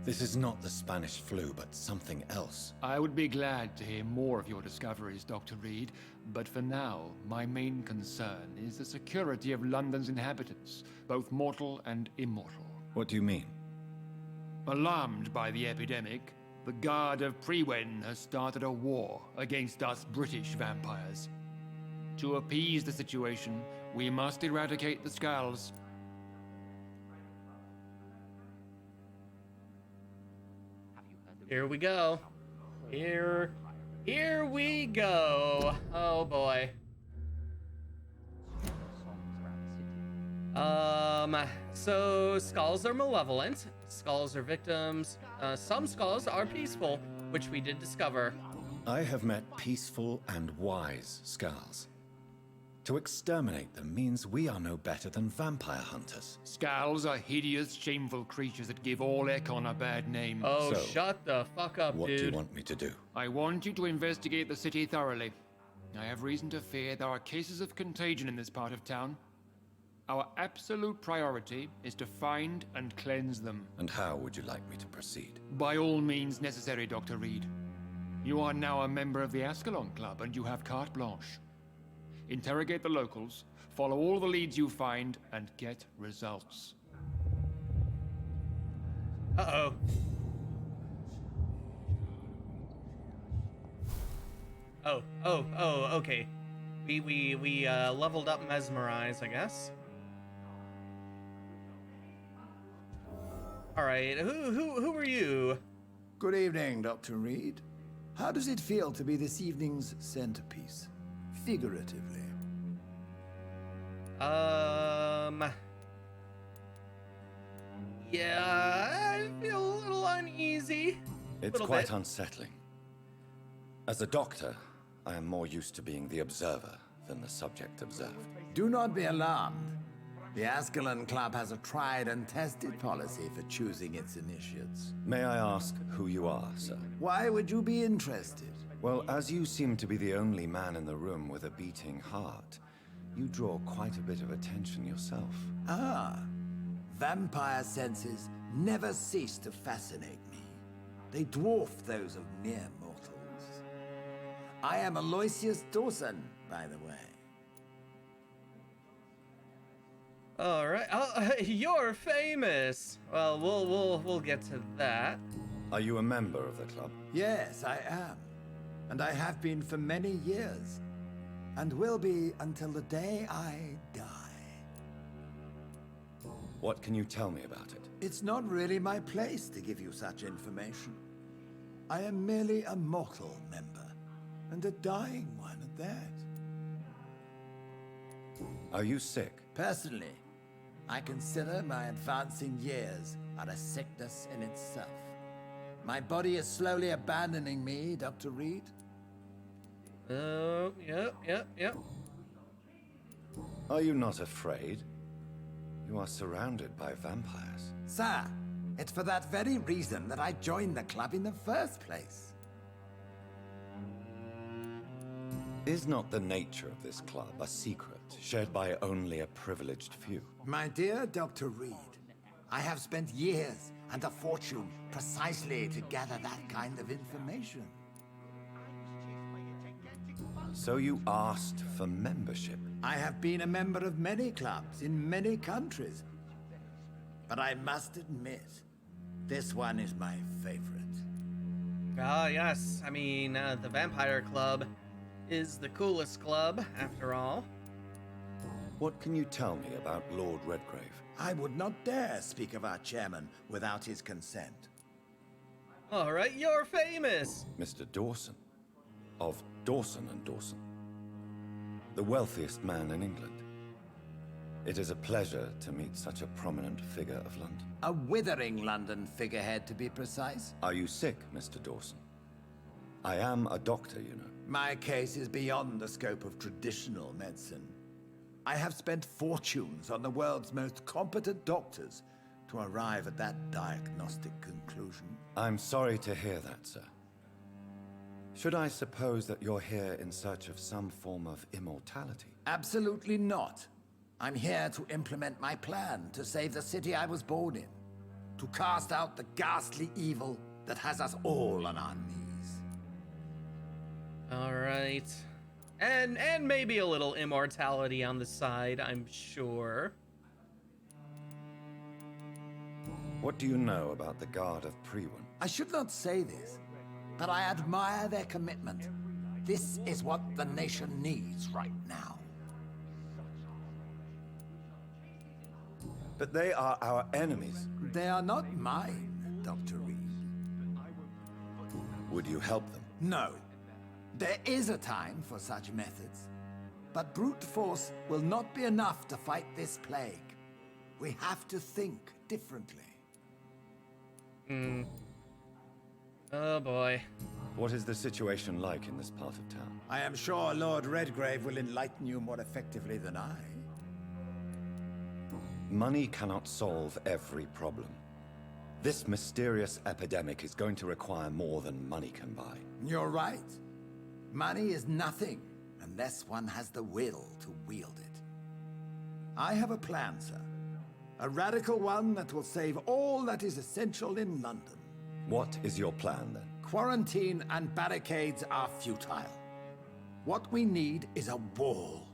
This is not the Spanish flu, but something else. I would be glad to hear more of your discoveries, Dr. Reed, but for now, my main concern is the security of London's inhabitants, both mortal and immortal. What do you mean? Alarmed by the epidemic, the Guard of Prewen has started a war against us British vampires. To appease the situation, we must eradicate the skulls. Here we go. Here we go. Oh boy. So skulls are malevolent. Skulls are victims. Some skulls are peaceful, which we did discover. I have met peaceful and wise skulls. To exterminate them means we are no better than vampire hunters. Skulls are hideous, shameful creatures that give all Ekon a bad name. Oh, So, shut the fuck up, What dude. do you want me to do? I want you to investigate the city thoroughly. I have reason to fear there are cases of contagion in this part of town. Our absolute priority is to find and cleanse them. And how would you like me to proceed? By all means necessary, Dr. Reed. You are now a member of the Ascalon Club and you have carte blanche. Interrogate the locals, follow all the leads you find, and get results. Uh-oh. Oh, okay. We leveled up Mesmerize, I guess. All right, who are you? Good evening, Dr. Reed. How does it feel to be this evening's centerpiece? Figuratively. Yeah, I feel a little uneasy. It's Little quite bit. unsettling. As a doctor, I am more used to being the observer than the subject observed. Do not be alarmed. The Ascalon Club has a tried and tested policy for choosing its initiates. May I ask who you are, sir? Why would you be interested? Well, as you seem to be the only man in the room with a beating heart, you draw quite a bit of attention yourself. Ah, vampire senses never cease to fascinate me. They dwarf those of mere mortals. I am Aloysius Dawson, by the way. All right. Oh, you're famous. Well, we'll get to that. Are you a member of the club? Yes, I am. And I have been for many years, and will be until the day I die. What can you tell me about it? It's not really my place to give you such information. I am merely a mortal member, and a dying one at that. Are you sick? Personally, I consider my advancing years are a sickness in itself. My body is slowly abandoning me, Dr. Reed. Yep. Are you not afraid? You are surrounded by vampires. Sir, it's for that very reason that I joined the club in the first place. Is not the nature of this club a secret, shared by only a privileged few? My dear Dr. Reed, I have spent years and a fortune precisely to gather that kind of information. So you asked for membership? I have been a member of many clubs in many countries. But I must admit, this one is my favorite. Ah, yes. I mean, the Vampire Club is the coolest club, after all. What can you tell me about Lord Redgrave? I would not dare speak of our chairman without his consent. All right, you're famous. Mr. Dawson, of Dawson and Dawson, the wealthiest man in England. It is a pleasure to meet such a prominent figure of London. A withering London figurehead, to be precise. Are you sick, Mr. Dawson? I am a doctor, you know. My case is beyond the scope of traditional medicine. I have spent fortunes on the world's most competent doctors to arrive at that diagnostic conclusion. I'm sorry to hear that, sir. Should I suppose that you're here in search of some form of immortality? Absolutely not. I'm here to implement my plan to save the city I was born in. To cast out the ghastly evil that has us all on our knees. All right. And maybe a little immortality on the side, I'm sure. What do you know about the Guard of Priwen? I should not say this, but I admire their commitment. This is what the nation needs right now. But they are our enemies. They are not mine, Dr. Reed. Would you help them? No. There is a time for such methods. But brute force will not be enough to fight this plague. We have to think differently. Oh boy. What is the situation like in this part of town? I am sure Lord Redgrave will enlighten you more effectively than I. Money cannot solve every problem. This mysterious epidemic is going to require more than money can buy. You're right. Money is nothing unless one has the will to wield it. I have a plan, sir. A radical one that will save all that is essential in London. What is your plan, then? Quarantine and barricades are futile. What we need is a wall.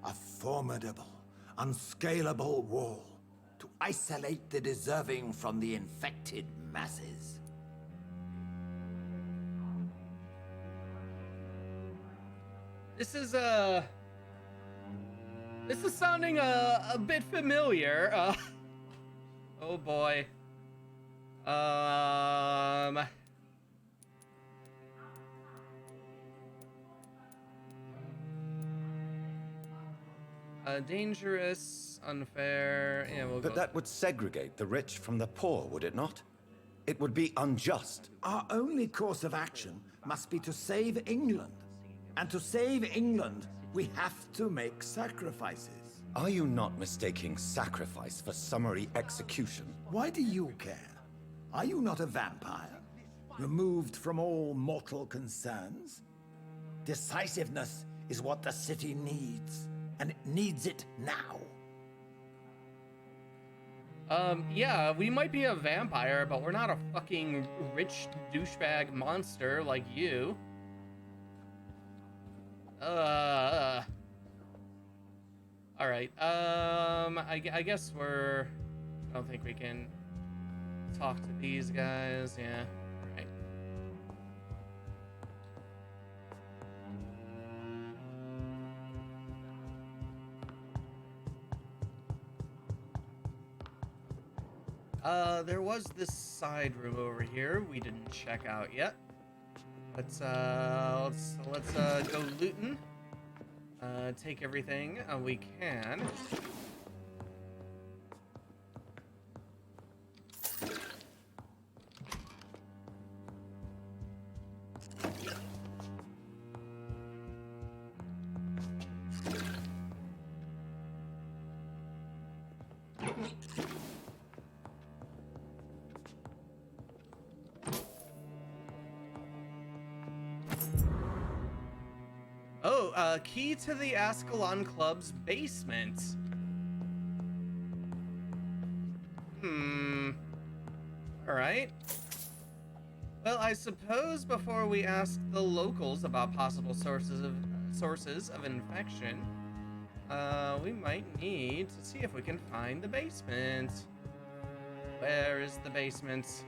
A formidable, unscalable wall to isolate the deserving from the infected masses. This is sounding a bit familiar. Oh boy. Dangerous, unfair. Yeah, we'll But go. that would segregate the rich from the poor, would it not? It would be unjust. Our only course of action must be to save England. And to save England, we have to make sacrifices. Are you not mistaking sacrifice for summary execution? Why do you care? Are you not a vampire? Removed from all mortal concerns? Decisiveness is what the city needs, and it needs it now. Yeah, we might be a vampire, but we're not a fucking rich douchebag monster like you. All right. I guess I don't think we can talk to these guys. Yeah. There was this side room over here we didn't check out yet. Let's go looting. Take everything we can. Oh, key to the Ascalon Club's basement. Alright. Well, I suppose before we ask the locals about possible sources of infection, we might need to see if we can find the basement. Where is the basement?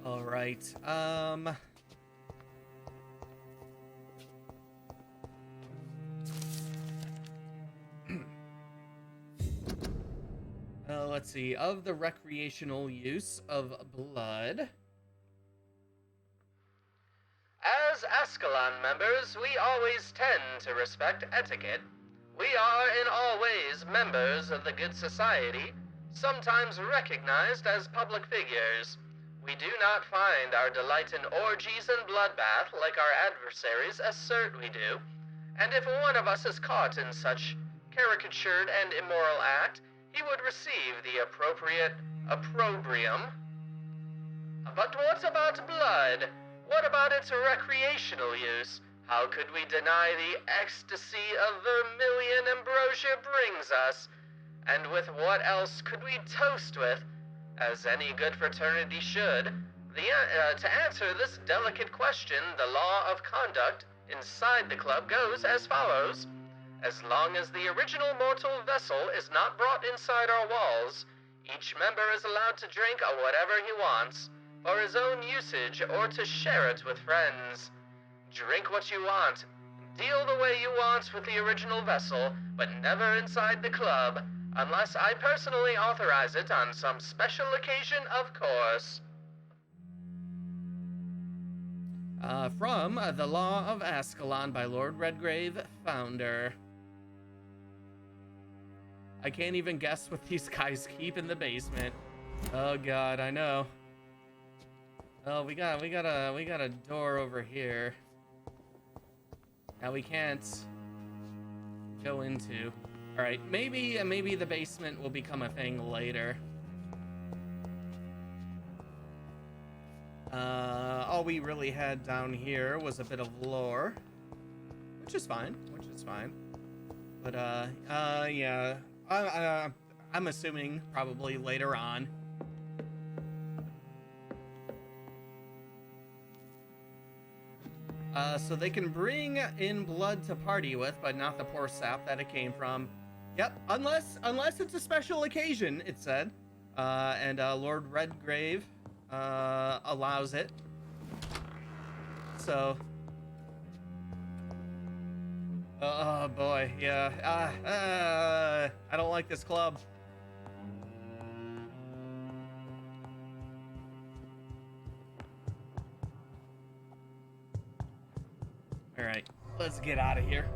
All right. Let's see. Of the recreational use of blood. As Ascalon members, we always tend to respect etiquette. We are in all ways members of the good society, sometimes recognized as public figures. We do not find our delight in orgies and bloodbath like our adversaries assert we do, and if one of us is caught in such caricatured and immoral act, he would receive the appropriate opprobrium. But what about blood? What about its recreational use? How could we deny the ecstasy of vermilion ambrosia brings us? And with what else could we toast with? As any good fraternity should, to answer this delicate question, the law of conduct inside the club goes as follows. As long as the original mortal vessel is not brought inside our walls, each member is allowed to drink whatever he wants, for his own usage or to share it with friends. Drink what you want, deal the way you want with the original vessel, but never inside the club, unless I personally authorize it on some special occasion, of course. From The Law of Ascalon by Lord Redgrave, founder. I can't even guess what these guys keep in the basement. Oh god, I know. Oh, we got a door over here. Now we can't go into. All right, maybe the basement will become a thing later. All we really had down here was a bit of lore, which is fine. But yeah, I'm assuming probably later on. So they can bring in blood to party with, but not the poor sap that it came from. Yep, unless it's a special occasion, it said. And Lord Redgrave allows it. So, oh boy, yeah. I don't like this club. All right, let's get out of here.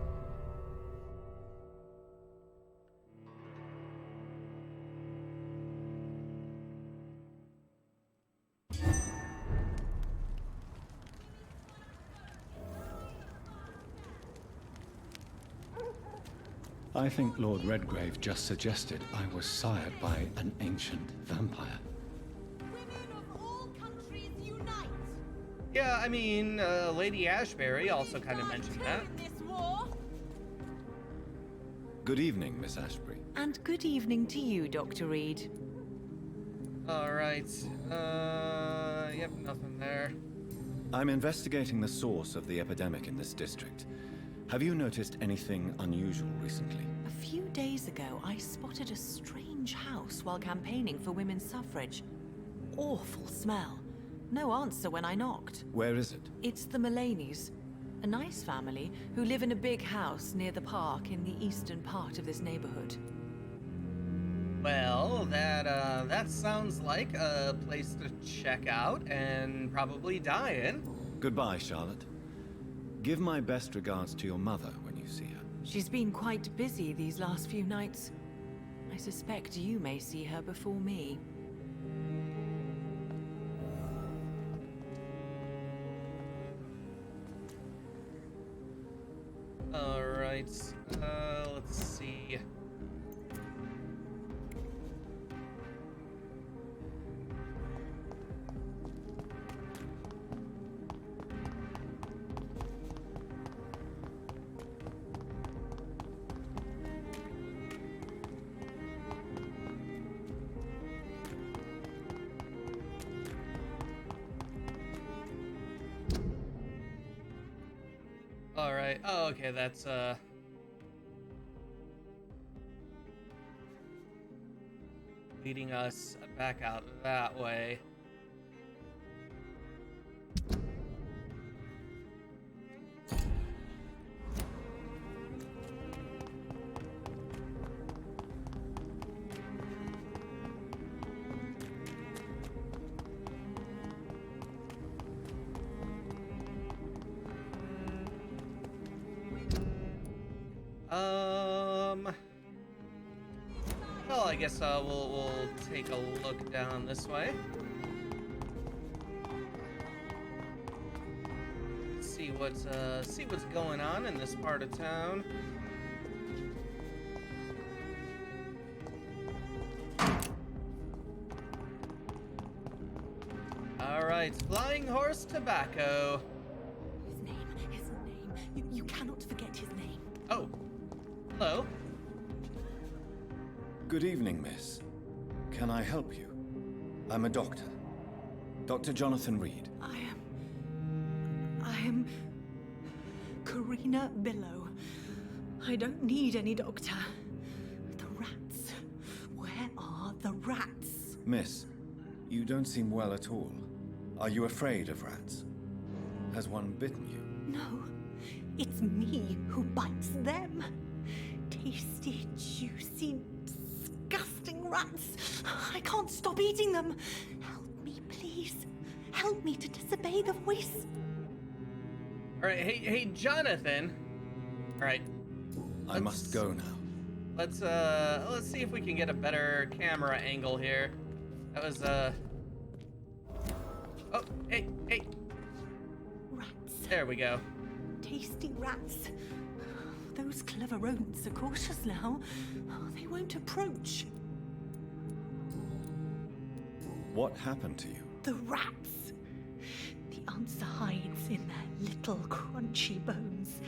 I think Lord Redgrave just suggested I was sired by an ancient vampire. Yeah, I mean, Lady Ashbury also kind of mentioned that. Good evening, Miss Ashbury. And good evening to you, Dr. Reed. All right. Yep, nothing there. I'm investigating the source of the epidemic in this district. Have you noticed anything unusual recently? A few days ago, I spotted a strange house while campaigning for women's suffrage. Awful smell. No answer when I knocked. Where is it? It's the Mullaneys, a nice family who live in a big house near the park in the eastern part of this neighborhood. Well, that sounds like a place to check out and probably die in. Goodbye, Charlotte. Give my best regards to your mother when you see her. She's been quite busy these last few nights. I suspect you may see her before me. Alright, let's see. Alright, oh, okay, that's, leading us back out that way. Well, I guess we'll take a look down this way. See what's going on in this part of town. All right, Flying Horse Tobacco. His name. You cannot forget his name. Oh, hello. Good evening, miss. Can I help you? I'm a doctor. Dr. Jonathan Reed. I am Karina Billow. I don't need any doctor. The rats. Where are the rats? Miss, you don't seem well at all. Are you afraid of rats? Has one bitten you? No, it's me who bites them. Tasty, juicy, disgusting rats. I can't stop eating them. Help me, please. Help me to disobey the voice. All right, hey, Jonathan. All right. I must go now. Let's see if we can get a better camera angle here. That was Oh, hey. Rats. There we go. Tasty rats. Those clever rodents are cautious now. They won't approach. What happened to you? The rats. The answer hides in their little crunchy bones.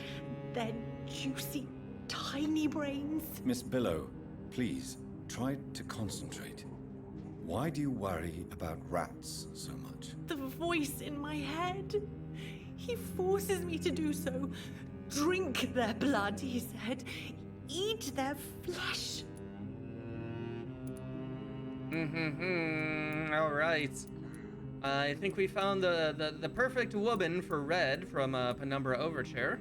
Their juicy, tiny brains. Miss Billow, please, try to concentrate. Why do you worry about rats so much? The voice in my head. He forces me to do so. Drink their blood, he said. Eat their flesh. All right. I think we found the perfect woman for Red from Penumbra Overture.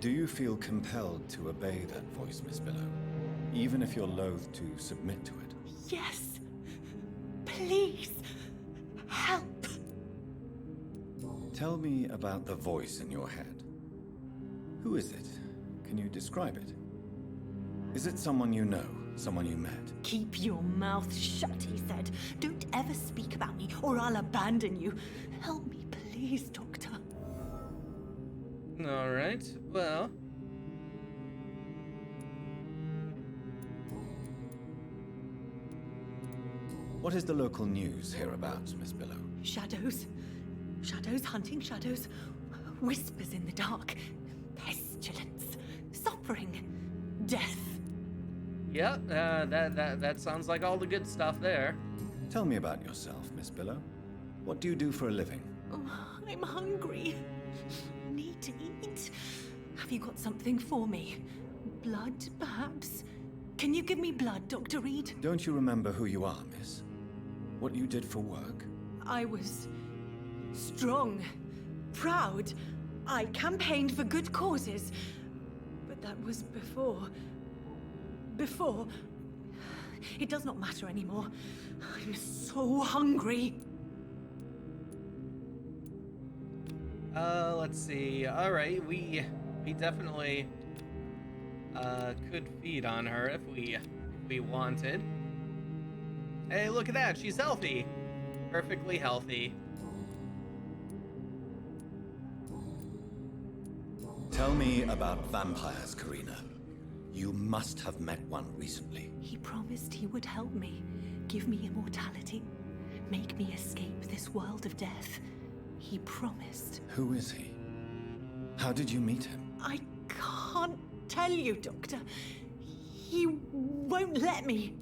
Do you feel compelled to obey that voice, Miss Billow? Even if you're loath to submit to it? Yes. Please. Help. Tell me about the voice in your head. Who is it? Can you describe it? Is it someone you know? Someone you met? Keep your mouth shut, he said. Don't ever speak about me, or I'll abandon you. Help me, please, Doctor. All right. Well. What is the local news hereabouts, Miss Billow? Shadows. Shadows hunting shadows. Whispers in the dark. Pestilence. Suffering. Death. Yeah, that sounds like all the good stuff there. Tell me about yourself, Miss Billow. What do you do for a living? Oh, I'm hungry. Need to eat. Have you got something for me? Blood, perhaps? Can you give me blood, Dr. Reed? Don't you remember who you are, miss? What you did for work? I was strong, proud. I campaigned for good causes. But that was before. Before. It does not matter anymore. I'm so hungry. Let's see. All right, we definitely could feed on her if we wanted. Hey, look at that. She's healthy. Perfectly healthy. Tell me about vampires, Karina. You must have met one recently. He promised he would help me, give me immortality, make me escape this world of death. He promised. Who is he? How did you meet him? I can't tell you, Doctor. He won't let me.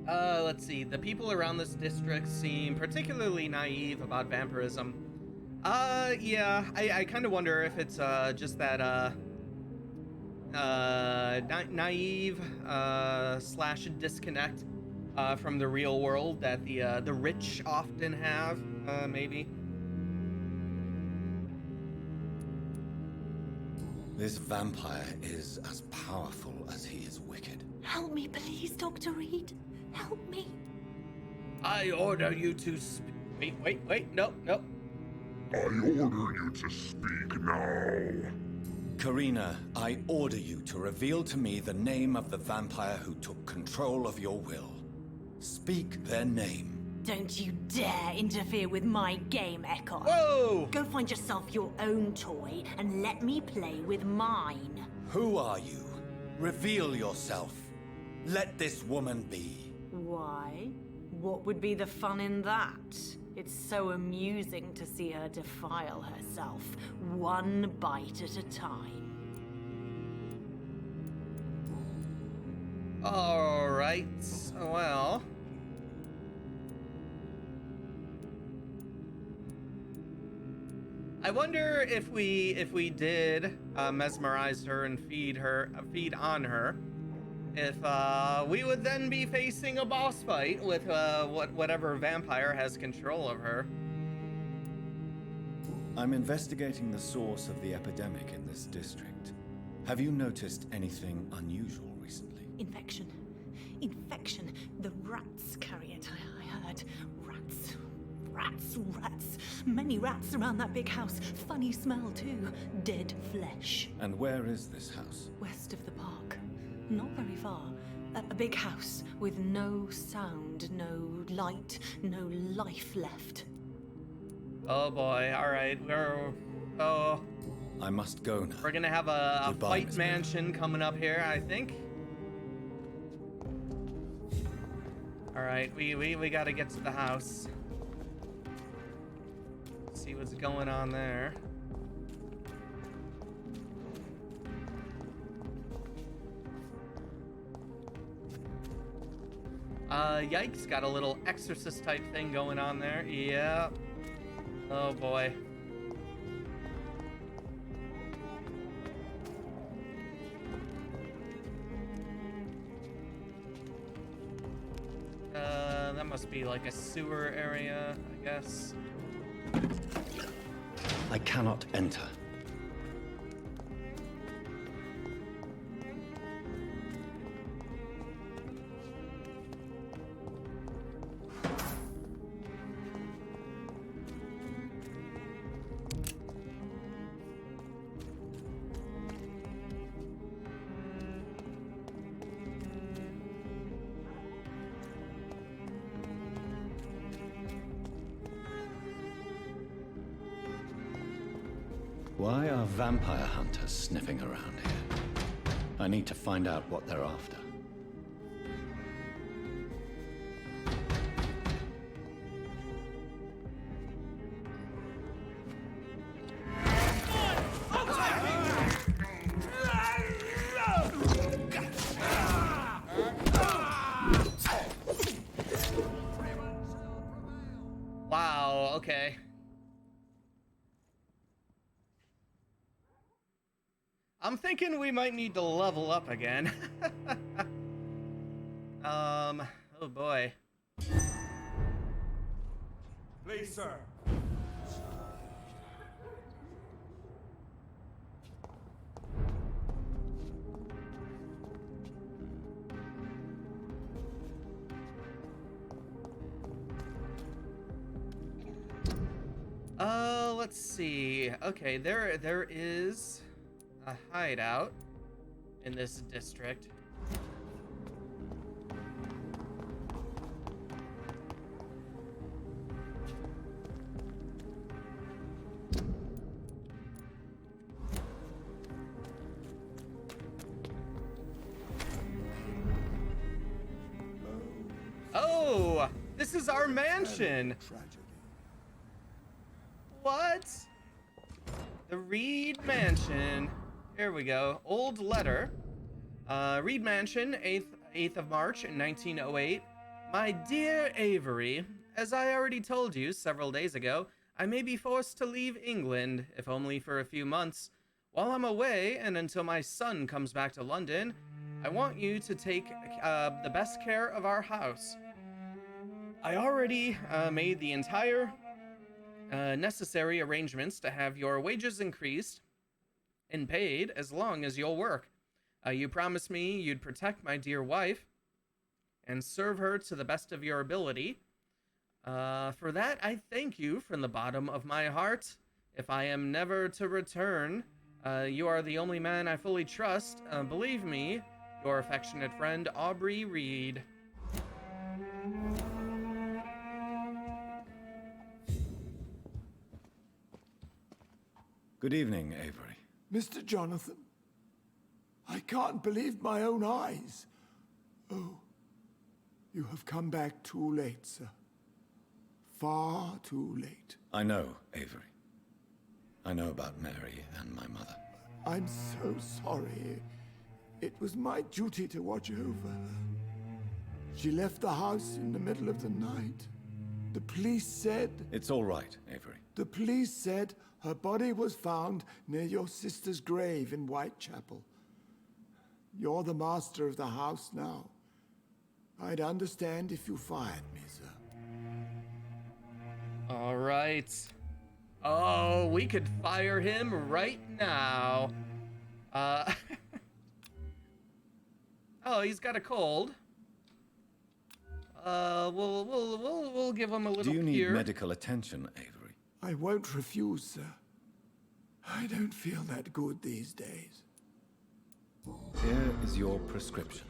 Let's see. The people around this district seem particularly naive about vampirism. Yeah, I kind of wonder if it's, just that, naive, slash disconnect, from the real world that the rich often have, maybe. This vampire is as powerful as he is wicked. Help me, please, Dr. Reed. Help me. I order you to wait, no. I order you to speak now. Karina, I order you to reveal to me the name of the vampire who took control of your will. Speak their name. Don't you dare interfere with my game, Echo. Whoa! Go find yourself your own toy and let me play with mine. Who are you? Reveal yourself. Let this woman be. Why? What would be the fun in that? It's so amusing to see her defile herself, one bite at a time. All right, well. I wonder if we did mesmerize her and feed on her, if we would then be facing a boss fight with whatever vampire has control of her. I'm investigating the source of the epidemic in this district. Have you noticed anything unusual recently? Infection. Infection. The rats carry it, I heard. Rats. Rats. Many rats around that big house. Funny smell, too. Dead flesh. And where is this house? West of the park. Not very far. A big house with no sound, no light, no life left. Oh boy, all right, I must go now. We're gonna have a Goodbye, fight Miss mansion coming up here, I think. All right, we gotta get to the house. See what's going on there. Yikes, got a little exorcist type thing going on there. Yeah. Oh boy. That must be like a sewer area, I guess. I cannot enter. Why are vampire hunters sniffing around here? I need to find out what they're after. Okay. I'm thinking we might need to level up again. Oh boy. Please, sir. Let's see. Okay, there is a hideout in this district. Oh, this is our mansion. What? The Reed Mansion. Here we go. Old letter. Reed Mansion, 8th of March, 1908. My dear Avery, as I already told you several days ago, I may be forced to leave England, if only for a few months. While I'm away, and until my son comes back to London, I want you to take the best care of our house. I already made the entire necessary arrangements to have your wages increased and paid as long as you'll work. You promised me you'd protect my dear wife and serve her to the best of your ability. For that, I thank you from the bottom of my heart. If I am never to return, you are the only man I fully trust. Believe me, your affectionate friend, Aubrey Reed. Good evening, Avery. Mr. Jonathan, I can't believe my own eyes. Oh, you have come back too late, sir. Far too late. I know, Avery. I know about Mary and my mother. I'm so sorry. It was my duty to watch over her. She left the house in the middle of the night. The police said... It's all right, Avery. The police said her body was found near your sister's grave in Whitechapel. You're the master of the house now. I'd understand if you fired me, sir. All right. Oh, we could fire him right now. Oh, he's got a cold. We'll give him a little. Do you need cure. medical attention, Avery? I won't refuse, sir. I don't feel that good these days. Here is your prescription.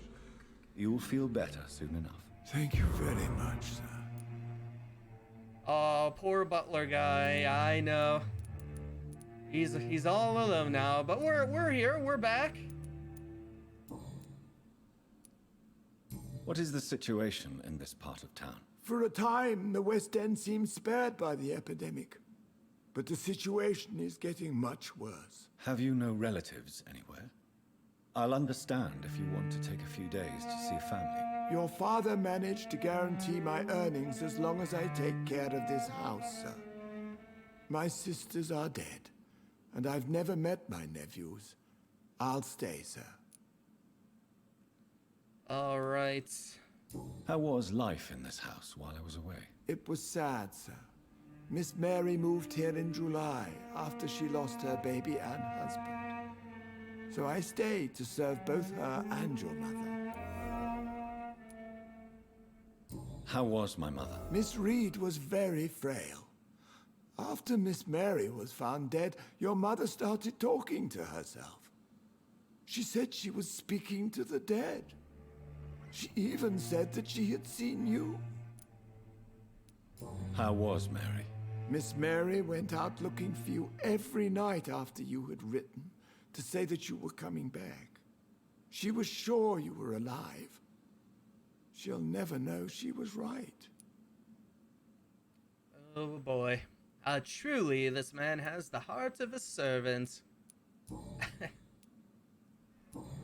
You'll feel better soon enough. Thank you very much, sir. Oh, poor butler guy. I know. He's all alone now, but we're here. We're back. What is the situation in this part of town? For a time, the West End seemed spared by the epidemic. But the situation is getting much worse. Have you no relatives anywhere? I'll understand if you want to take a few days to see family. Your father managed to guarantee my earnings as long as I take care of this house, sir. My sisters are dead, and I've never met my nephews. I'll stay, sir. All right. How was life in this house while I was away? It was sad, sir. Miss Mary moved here in July after she lost her baby and husband. So I stayed to serve both her and your mother. How was my mother? Miss Reed was very frail. After Miss Mary was found dead, your mother started talking to herself. She said she was speaking to the dead. She even said that she had seen you. How was Mary? Miss Mary went out looking for you every night after you had written to say that you were coming back. She was sure you were alive. She'll never know she was right. Oh boy. Truly, this man has the heart of a servant.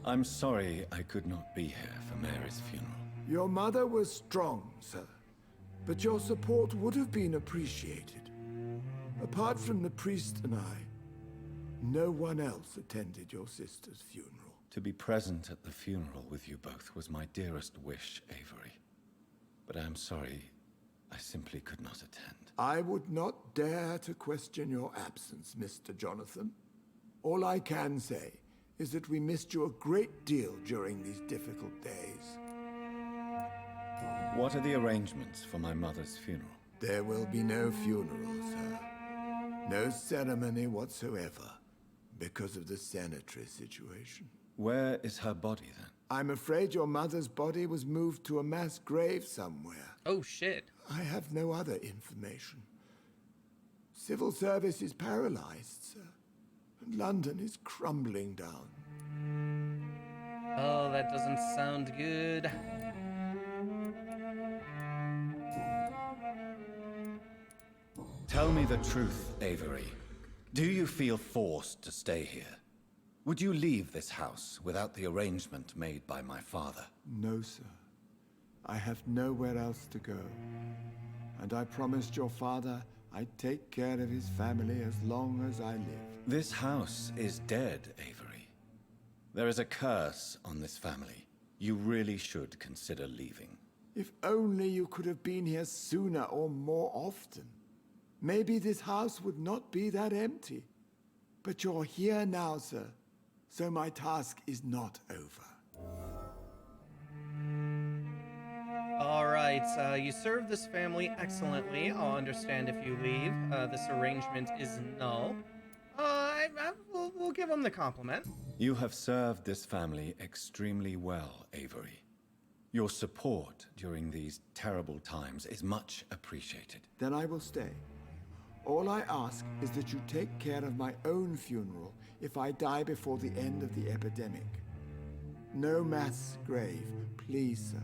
I'm sorry I could not be here for Mary's funeral. Your mother was strong, sir. But your support would have been appreciated. Apart from the priest and I, no one else attended your sister's funeral. To be present at the funeral with you both was my dearest wish, Avery. But I am sorry, I simply could not attend. I would not dare to question your absence, Mr. Jonathan. All I can say is that we missed you a great deal during these difficult days. What are the arrangements for my mother's funeral? There will be no funeral, sir. No ceremony whatsoever, because of the sanitary situation. Where is her body, then? I'm afraid your mother's body was moved to a mass grave somewhere. Oh, shit. I have no other information. Civil service is paralyzed, sir. And London is crumbling down. Oh, that doesn't sound good. Tell me the truth, Avery. Do you feel forced to stay here? Would you leave this house without the arrangement made by my father? No, sir. I have nowhere else to go. And I promised your father I'd take care of his family as long as I live. This house is dead, Avery. There is a curse on this family. You really should consider leaving. If only you could have been here sooner or more often. Maybe this house would not be that empty. But you're here now, sir. So my task is not over. All right, you served this family excellently. I'll understand if you leave. This arrangement is null. We'll give him the compliment. You have served this family extremely well, Avery. Your support during these terrible times is much appreciated. Then I will stay. All I ask is that you take care of my own funeral if I die before the end of the epidemic. No mass grave, please, sir.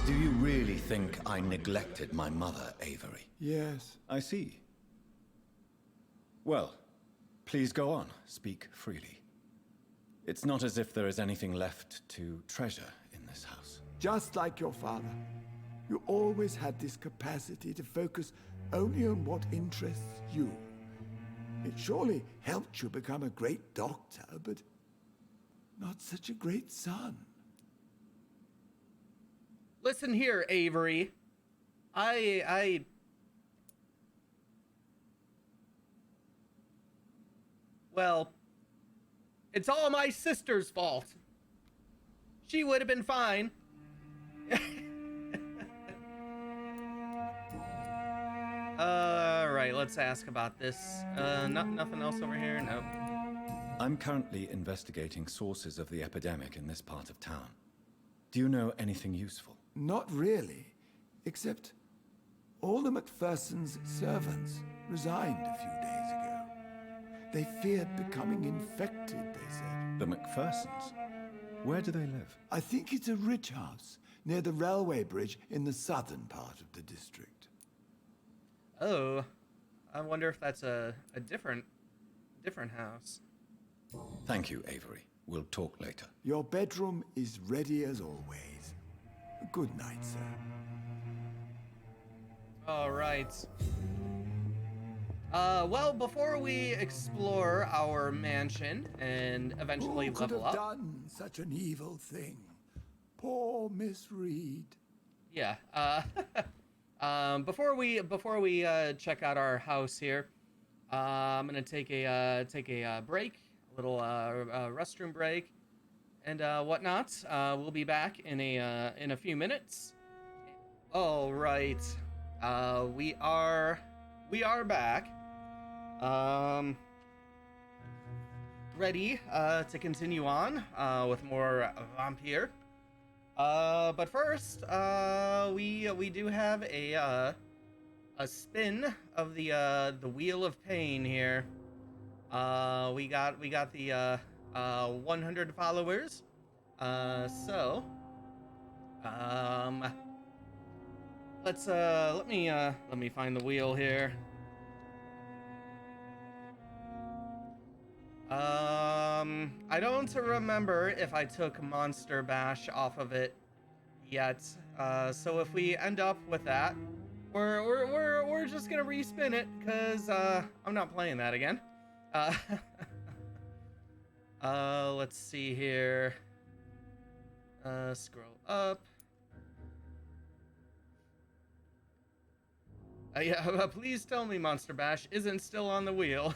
Do you really think I neglected my mother, Avery? Yes. I see. Well, please go on. Speak freely. It's not as if there is anything left to treasure in this house. Just like your father. You always had this capacity to focus only on what interests you. It surely helped you become a great doctor, but not such a great son. Listen here, Avery. Well, it's all my sister's fault. She would have been fine. Right, let's ask about this. Nothing else over here? No. I'm currently investigating sources of the epidemic in this part of town. Do you know anything useful? Not really, except all the MacPherson's servants resigned a few days ago. They feared becoming infected, they said. The MacPhersons? Where do they live? I think it's a rich house near the railway bridge in the southern part of the district. Oh, I wonder if that's a different house. Thank you, Avery. We'll talk later. Your bedroom is ready as always. Good night, sir. All right. Well, before we explore our mansion and eventually Who could level have up. done such an evil thing? Poor Miss Reed. Yeah. Before we check out our house here, I'm gonna take a break, a little restroom break, and whatnot. We'll be back in a few minutes. All right. We are back. Ready to continue on with more Vampyr. But first, we do have a spin of the Wheel of Pain here. We got the 100 followers. So let me find the wheel here. I don't remember if I took Monster Bash off of it yet. So if we end up with that, we're just gonna respin it because I'm not playing that again. Uh, let's see here. Scroll up. Yeah, please tell me Monster Bash isn't still on the wheel.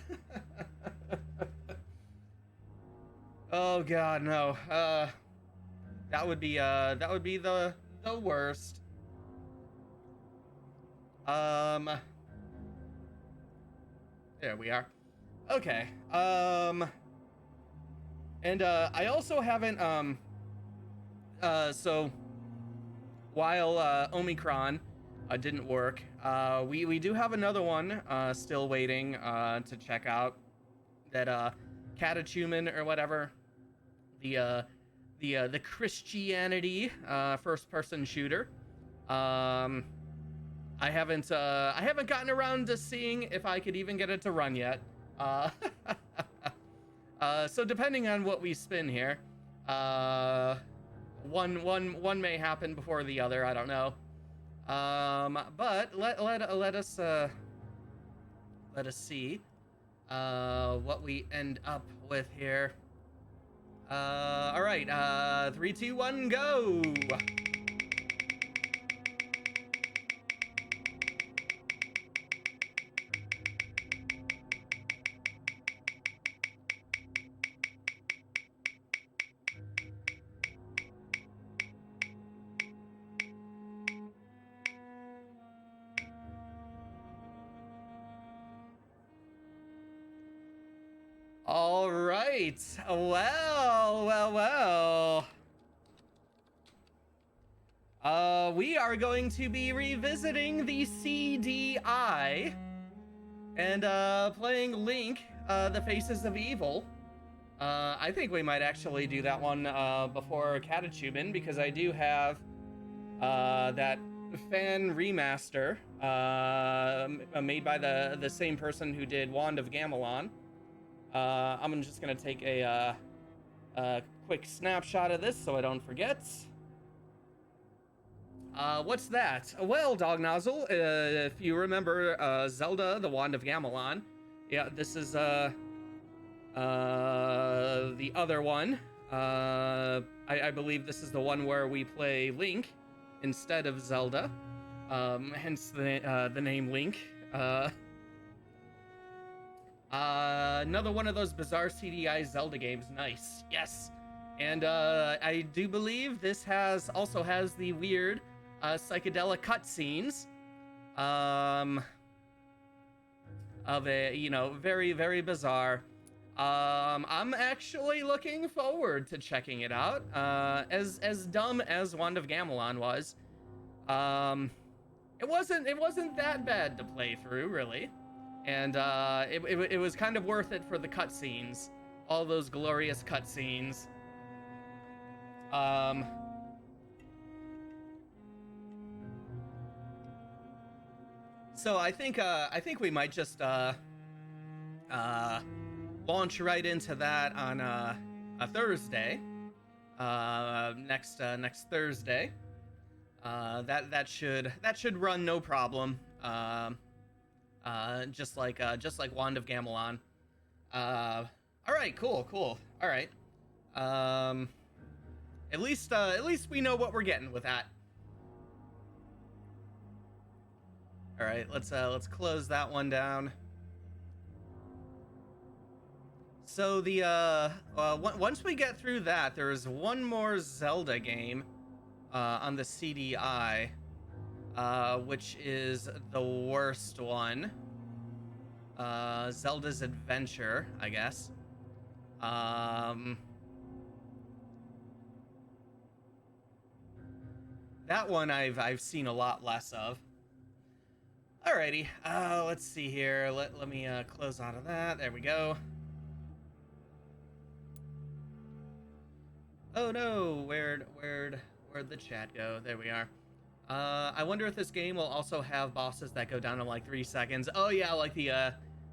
Oh God, no. That would be the worst. There we are. Okay. And I also haven't so while Omicron didn't work, we do have another one still waiting to check out, that Catechumen or whatever, the Christianity first person shooter. I haven't gotten around to seeing if I could even get it to run yet. So depending on what we spin here, one may happen before the other. I don't know. But let us see what we end up with here. All right. 3, 2, 1, go. All right. Well. We are going to be revisiting the CDI and playing Link, The Faces of Evil. I think we might actually do that one before Catechumen, because I do have that fan remaster made by the same person who did Wand of Gamelon. I'm just gonna take a quick snapshot of this so I don't forget. What's that? Well, Dog Nozzle, if you remember Zelda, the Wand of Gamelon, yeah, this is the other one. I believe this is the one where we play Link instead of Zelda, hence the name Link. Another one of those bizarre CDI Zelda games. Nice. Yes. And I do believe this also has the weird psychedelic cutscenes of a, very, very bizarre. I'm actually looking forward to checking it out. As dumb as Wand of Gamelon was, it wasn't that bad to play through, really. And it was kind of worth it for the cutscenes, all those glorious cutscenes. So I think we might just launch right into that on a Thursday. Next Thursday. That should run no problem. Just like Wand of Gamelon. All right, cool. All right. At least we know what we're getting with that. All right, let's close that one down. So once we get through that, there's one more Zelda game on the CDI, which is the worst one. Zelda's Adventure, I guess. That one I've seen a lot less of. Alrighty, let's see here. Let me close out of that. There we go. Oh no, where'd the chat go? There we are. I wonder if this game will also have bosses that go down in like 3 seconds. Oh yeah, like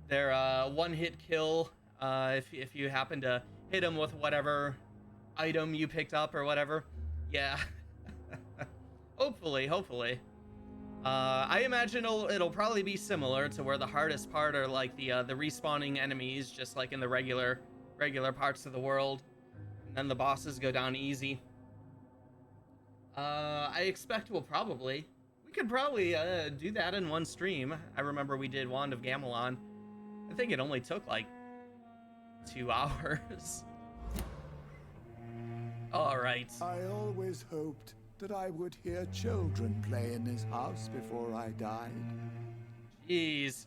their one-hit kill. If you happen to hit them with whatever item you picked up or whatever. Yeah. Hopefully. I imagine it'll probably be similar to where the hardest part are like the respawning enemies, just like in the regular parts of the world, and then the bosses go down easy. I expect we could probably do that in one stream. I remember we did Wand of Gamelon. I think it only took like 2 hours. All right. I always hoped that I would hear children play in this house before I died. Jeez.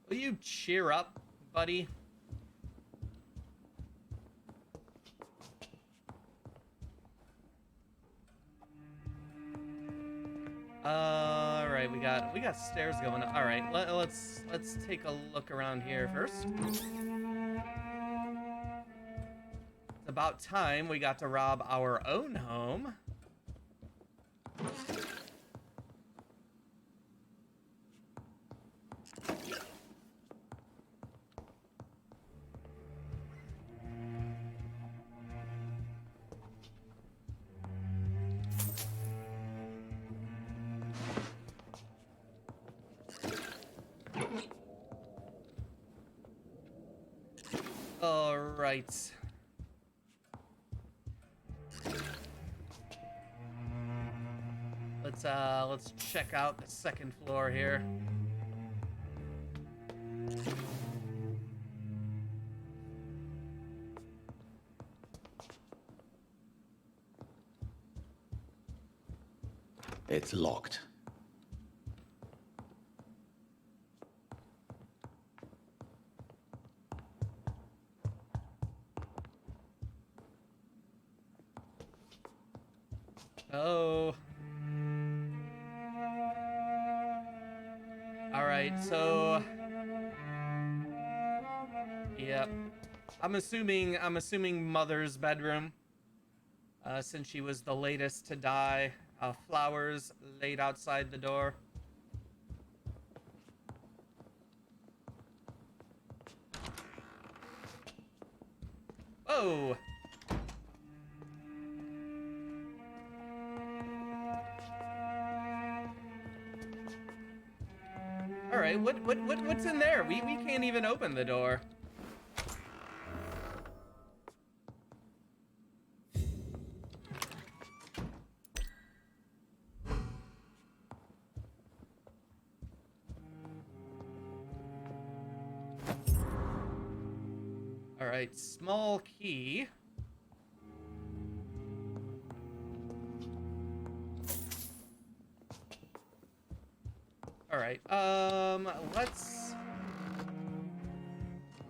Will you cheer up, buddy? All right, we got stairs going. All right, let's take a look around here first. It's about time we got to rob our own home. All right. Let's check out the second floor here. It's locked. Oh. All right, so yep. I'm assuming Mother's bedroom. Since she was the latest to die. Flowers laid outside the door. Whoa! All right, what's in there? We can't even open the door. All right, small key. All right, let's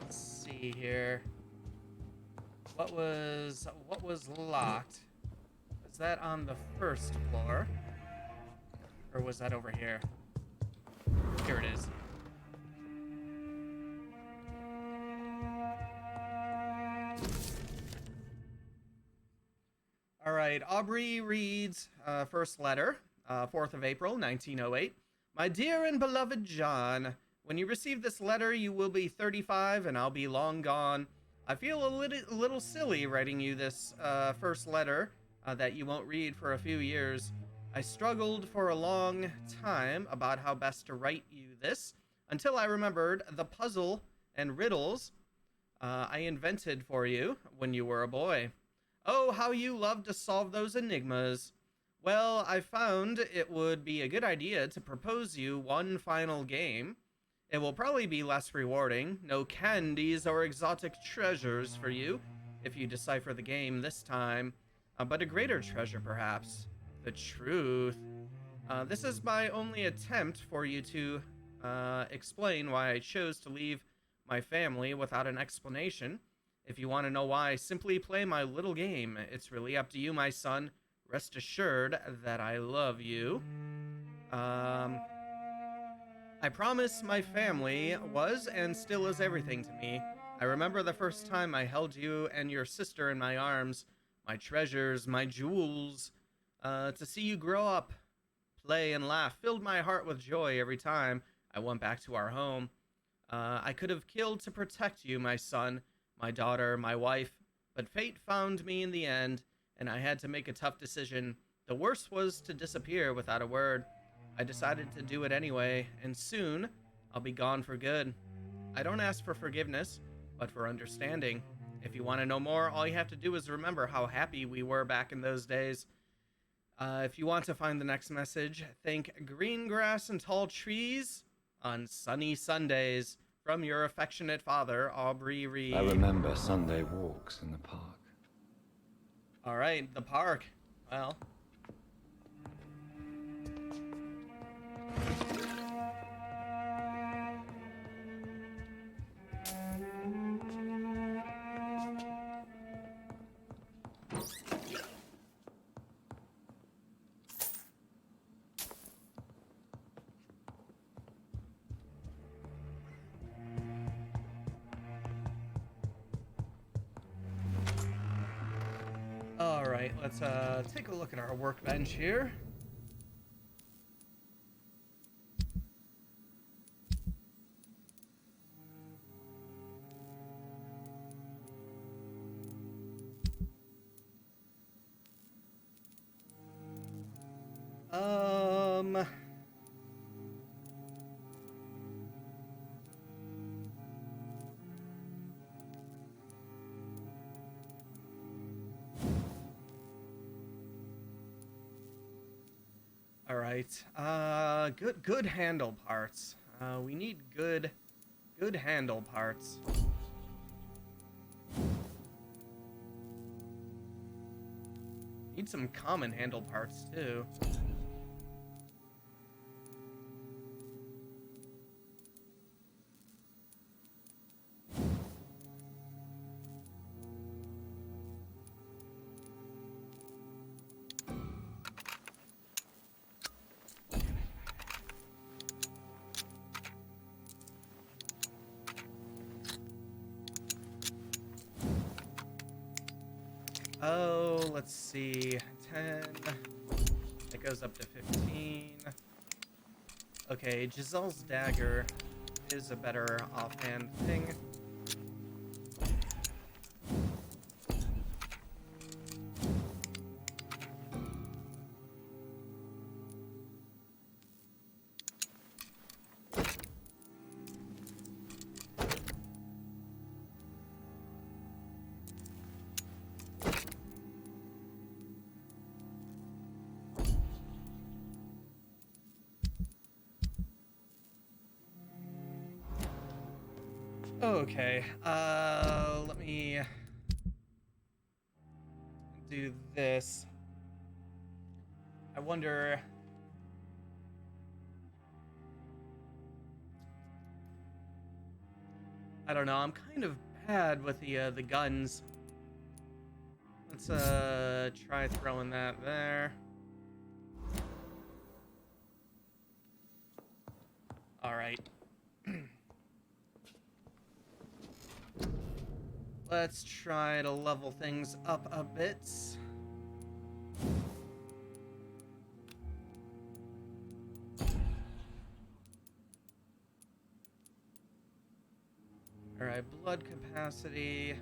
see here. What was locked? Was that on the first floor? Or was that over here? Here it is. All right, Aubrey reads first letter, 4th of April, 1908. My dear and beloved John, when you receive this letter, you will be 35 and I'll be long gone. I feel a little silly writing you this first letter that you won't read for a few years. I struggled for a long time about how best to write you this until I remembered the puzzle and riddles I invented for you when you were a boy. Oh, how you love to solve those enigmas. Well, I found it would be a good idea to propose you one final game. It will probably be less rewarding, no candies or exotic treasures for you if you decipher the game this time, but a greater treasure perhaps, the truth. This is my only attempt for you to explain why I chose to leave my family without an explanation. If you want to know why, simply play my little game. It's really up to you, my son. Rest assured that I love you. I promise my family was and still is everything to me. I remember the first time I held you and your sister in my arms, my treasures, my jewels. To see you grow up, play, and laugh filled my heart with joy every time I went back to our home. I could have killed to protect you, my son, my daughter, my wife, but fate found me in the end, and I had to make a tough decision, The worst was to disappear without a word. I decided to do it anyway, and soon I'll be gone for good. I don't ask for forgiveness, but for understanding. If you want to know more, all you have to do is remember how happy we were back in those days. If you want to find the next message, think green grass and tall trees on sunny Sundays. From your affectionate father, Aubrey Reed. I remember Sunday walks in the park. All right, the park. Well. All right, let's take a look at our workbench here. All right. Good handle parts. We need good handle parts. Need some common handle parts too. Oh, let's see. 10. It goes up to 15. Okay, Giselle's dagger is a better offhand thing. Okay, let me do this. I wonder... I don't know, I'm kind of bad with the guns. Let's try throwing that there. All right. Let's try to level things up a bit. All right, blood capacity.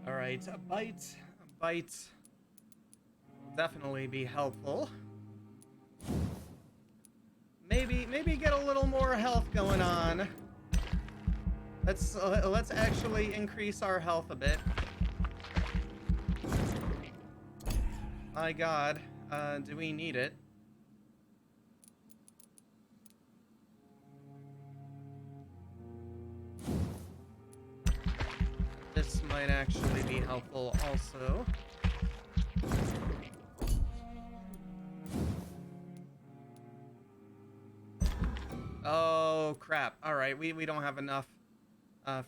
All right, a bite will definitely be helpful. Maybe get a little more health going on. Let's actually increase our health a bit. My God, do we need it? This might actually be helpful also. Oh, crap. All right, we don't have enough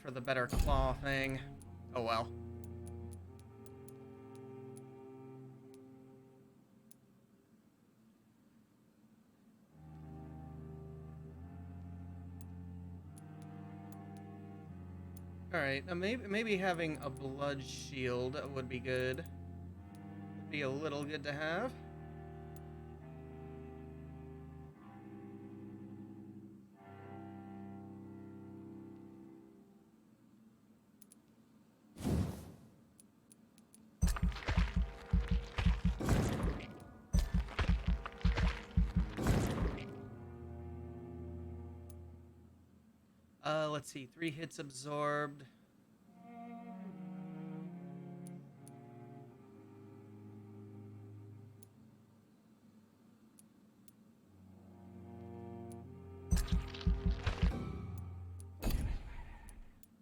for the better claw thing. Oh, well. All right, now maybe having a blood shield would be good. Would be a little good to have. Let's see, 3 hits absorbed.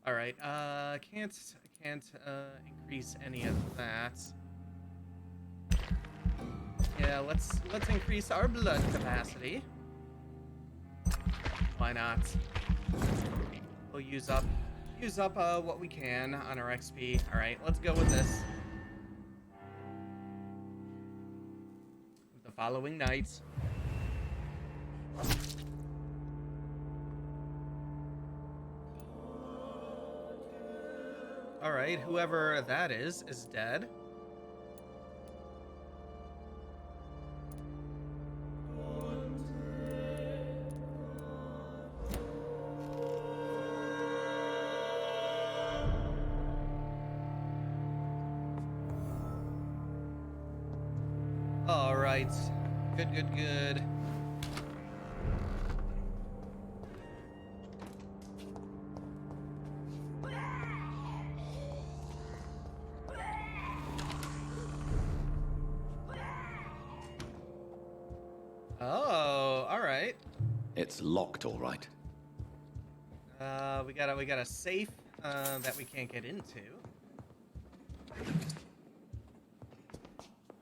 All right, can't increase any of that. Yeah, let's increase our blood capacity. Why not? We'll use up what we can on our XP. All right, let's go with this. The following night. All right, whoever that is dead. All right, good. Oh, all right. It's locked, all right. We got a safe that we can't get into.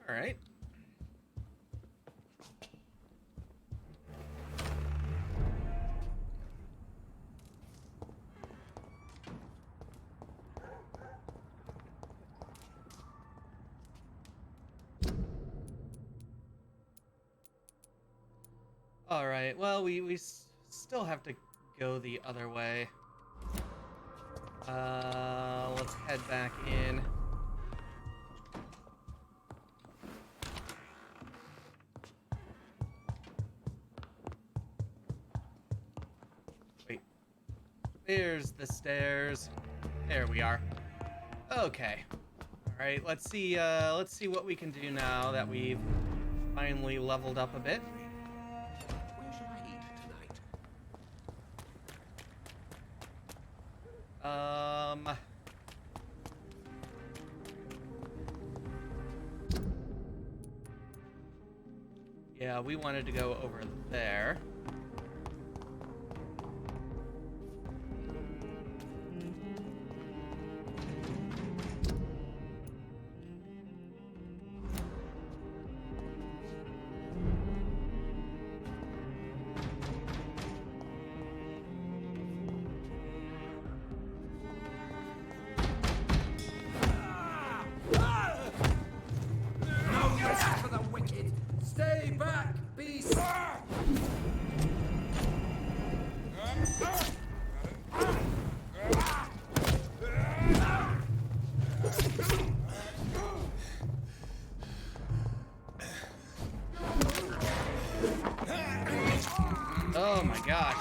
All right. All right. Well, we still have to go the other way. Let's head back in. Wait. There's the stairs. There we are. Okay. All right. Let's see what we can do now that we've finally leveled up a bit. Yeah, we wanted to go over there. Stay back, beast! Oh my gosh.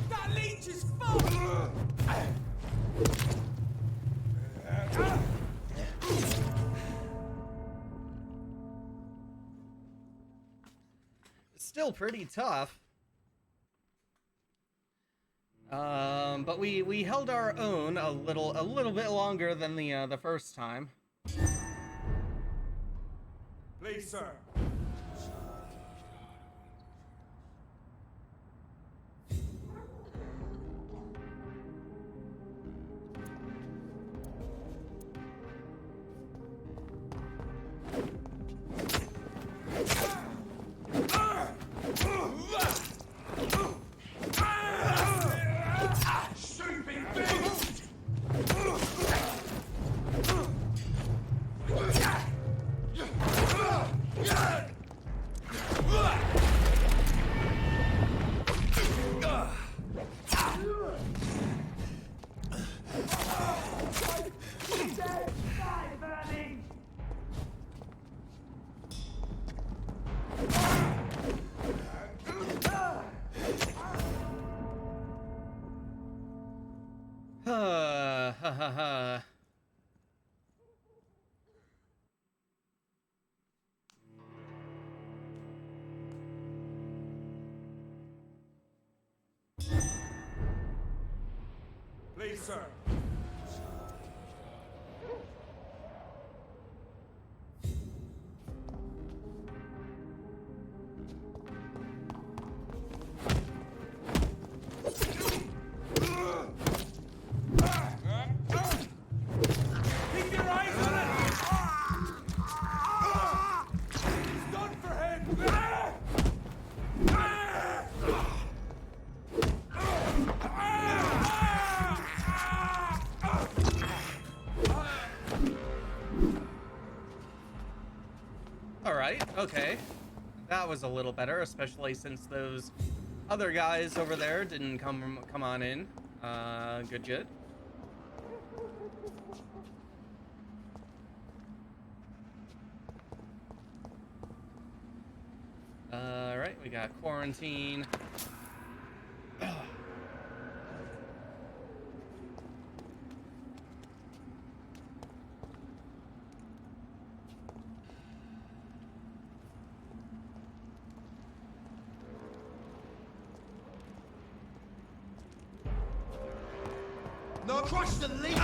That leech is full! Still pretty tough. But we held our own a little bit longer than the first time. Please, sir. Ha ha ha ha. Please, sir. Keep your eyes on it! He's done for him! All right, okay. That was a little better, especially since those other guys over there didn't come on in. Good. All right, we got quarantine. No, crush the lead!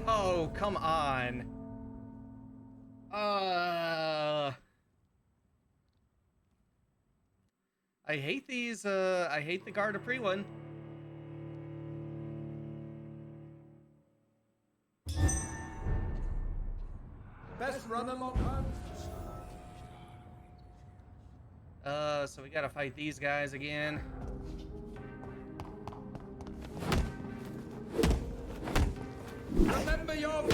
Oh, come on. I hate these, I hate the Garda Pre one. Best run among hunters. So we gotta fight these guys again. Remember your...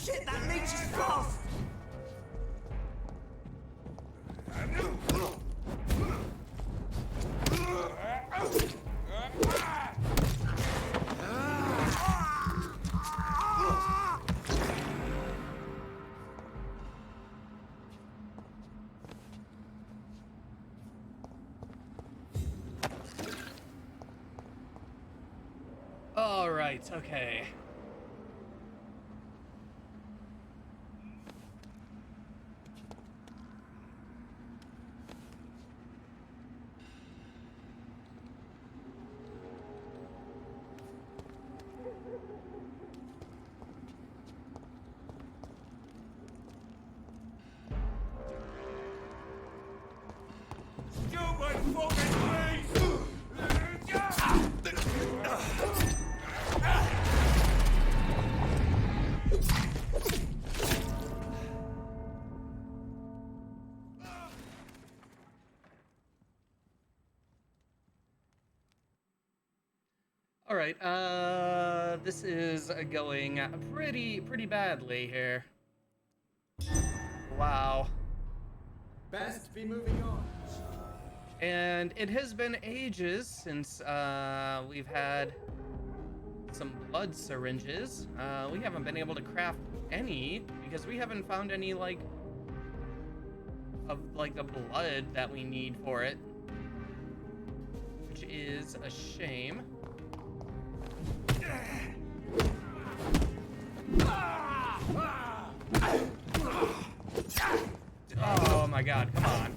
Shit, that leech is fast! All right, okay. Stupid fucking leech! All right, this is going pretty badly here. Wow. Best be moving on. And it has been ages since we've had some blood syringes. We haven't been able to craft any because we haven't found any of the blood that we need for it, which is a shame. Oh my god, come on.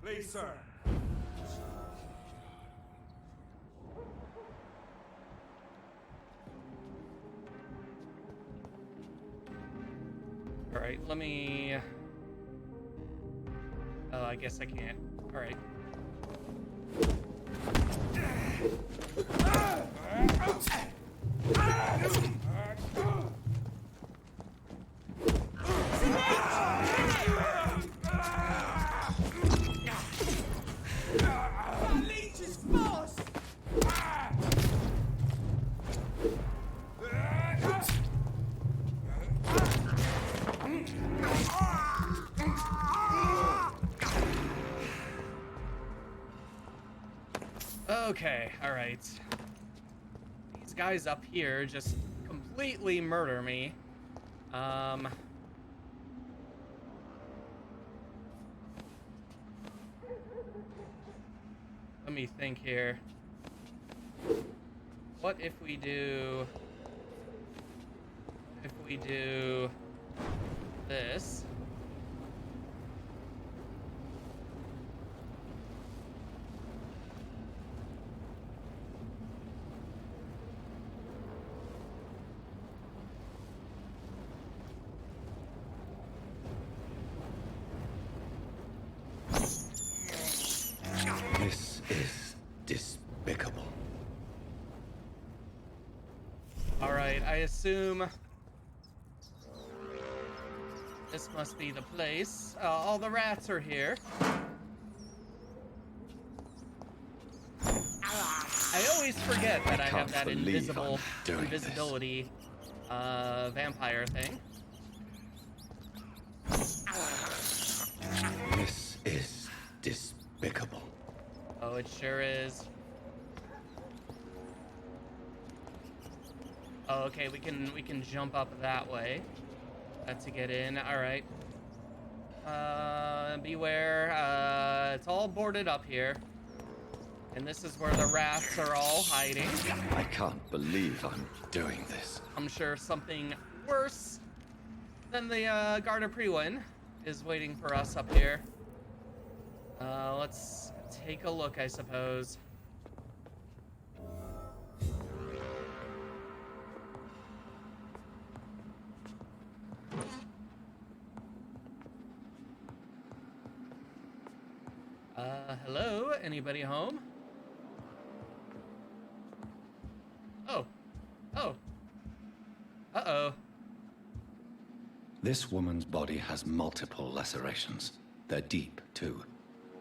Please, sir. All right, let me... Oh, I guess I can't. All right. Okay, all right. These guys up here just completely murder me. Let me think here. What if we do this? This is despicable. All right, I assume this must be the place. All the rats are here. I always forget that I have that invisibility vampire thing. This is despicable. Oh, it sure is. Oh, okay, we can jump up that way. To get in. All right. Beware. It's all boarded up here. And this is where the rats are all hiding. I can't believe I'm doing this. I'm sure something worse than the Garda Prewin is waiting for us up here. Let's take a look, I suppose. Hello? Anybody home? Oh. Oh. Uh-oh. This woman's body has multiple lacerations. They're deep, too.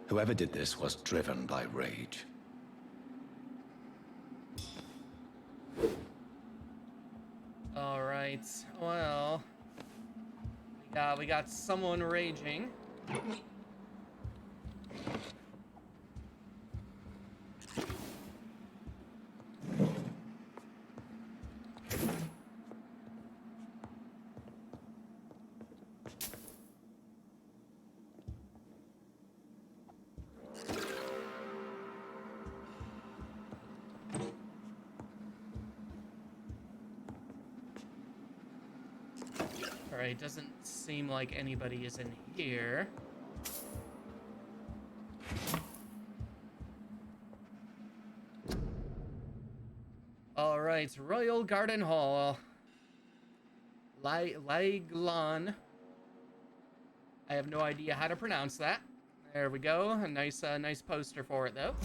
Whoever did this was driven by rage. All right. Well, we got someone raging. Alright, doesn't seem like anybody is in here. Alright, Royal Garden Hall. Laiglan. I have no idea how to pronounce that. There we go. A nice poster for it, though.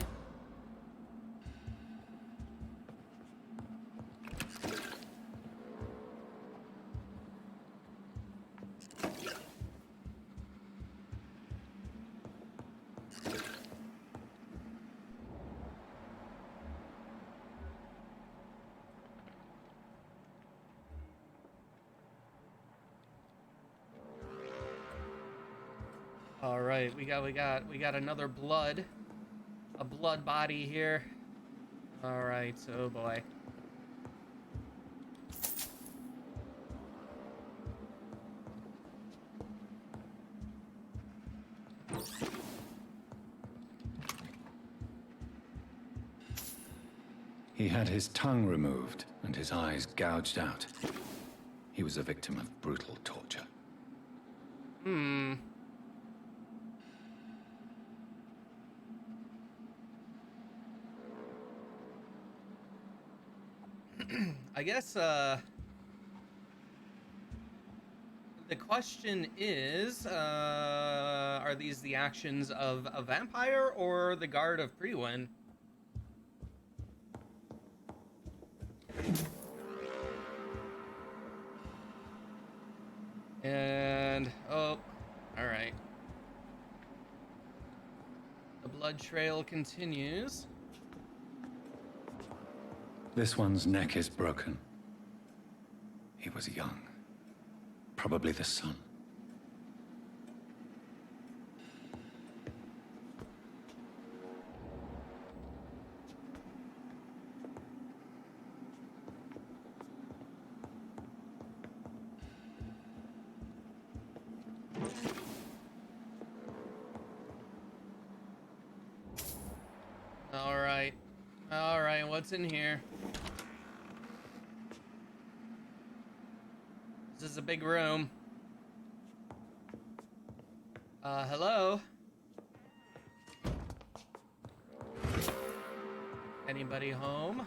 All right, we got another a blood body here. All right, oh boy. He had his tongue removed and his eyes gouged out. He was a victim of brutal torture. I guess, The question is, are these the actions of a vampire or the guard of Priwen? And, oh, all right. The blood trail continues. This one's neck is broken. He was young. Probably the son. All right, what's in here? This is a big room. Hello? Anybody home?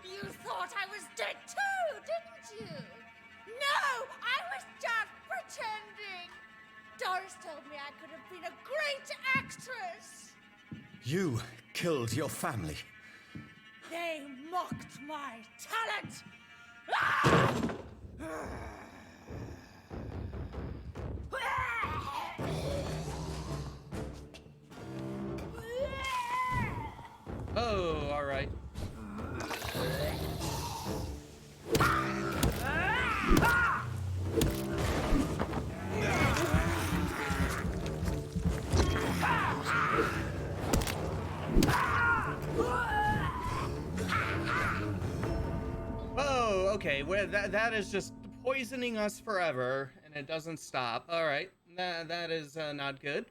You thought I was dead too, didn't you? No, I was just pretending. Doris told me I could have been a great actress. You killed your family. They mocked my talent. Ah! Oh, all right. Oh, okay. Well, that is just poisoning us forever, and it doesn't stop. All right, that is not good.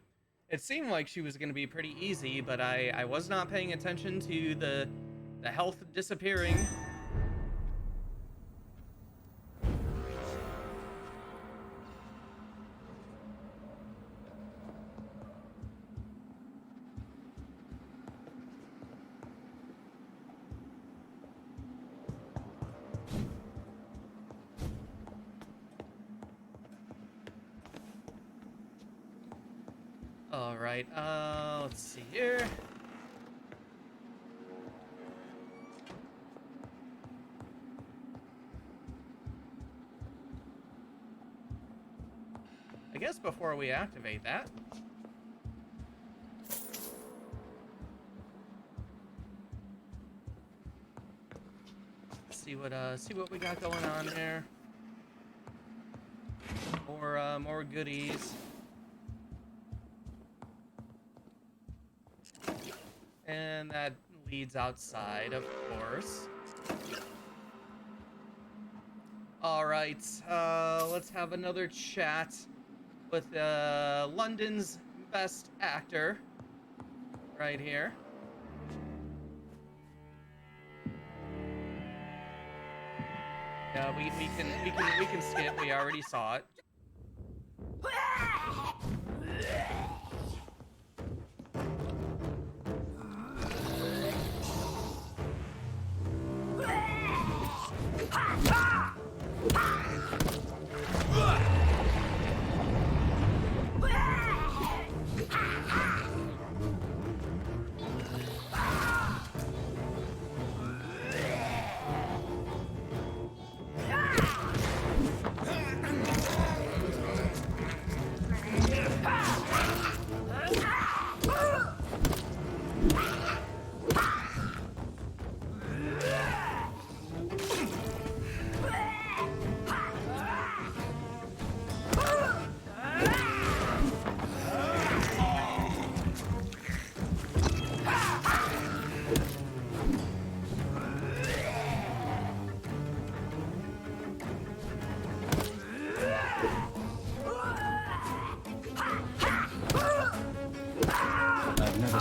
It seemed like she was going to be pretty easy, but I was not paying attention to the health disappearing. All right, let's see here. I guess before we activate that, see what we got going on there. More goodies. And that leads outside, of course. All right, let's have another chat with London's best actor right here. Yeah, we can skip. We already saw it.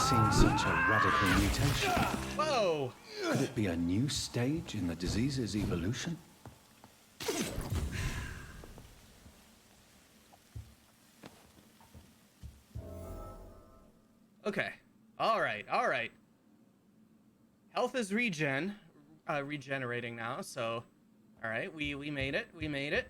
seen such a radical mutation. Whoa! Could it be a new stage in the disease's evolution? Okay. All right. All right. Health is regenerating now. So, all right. We made it. We made it.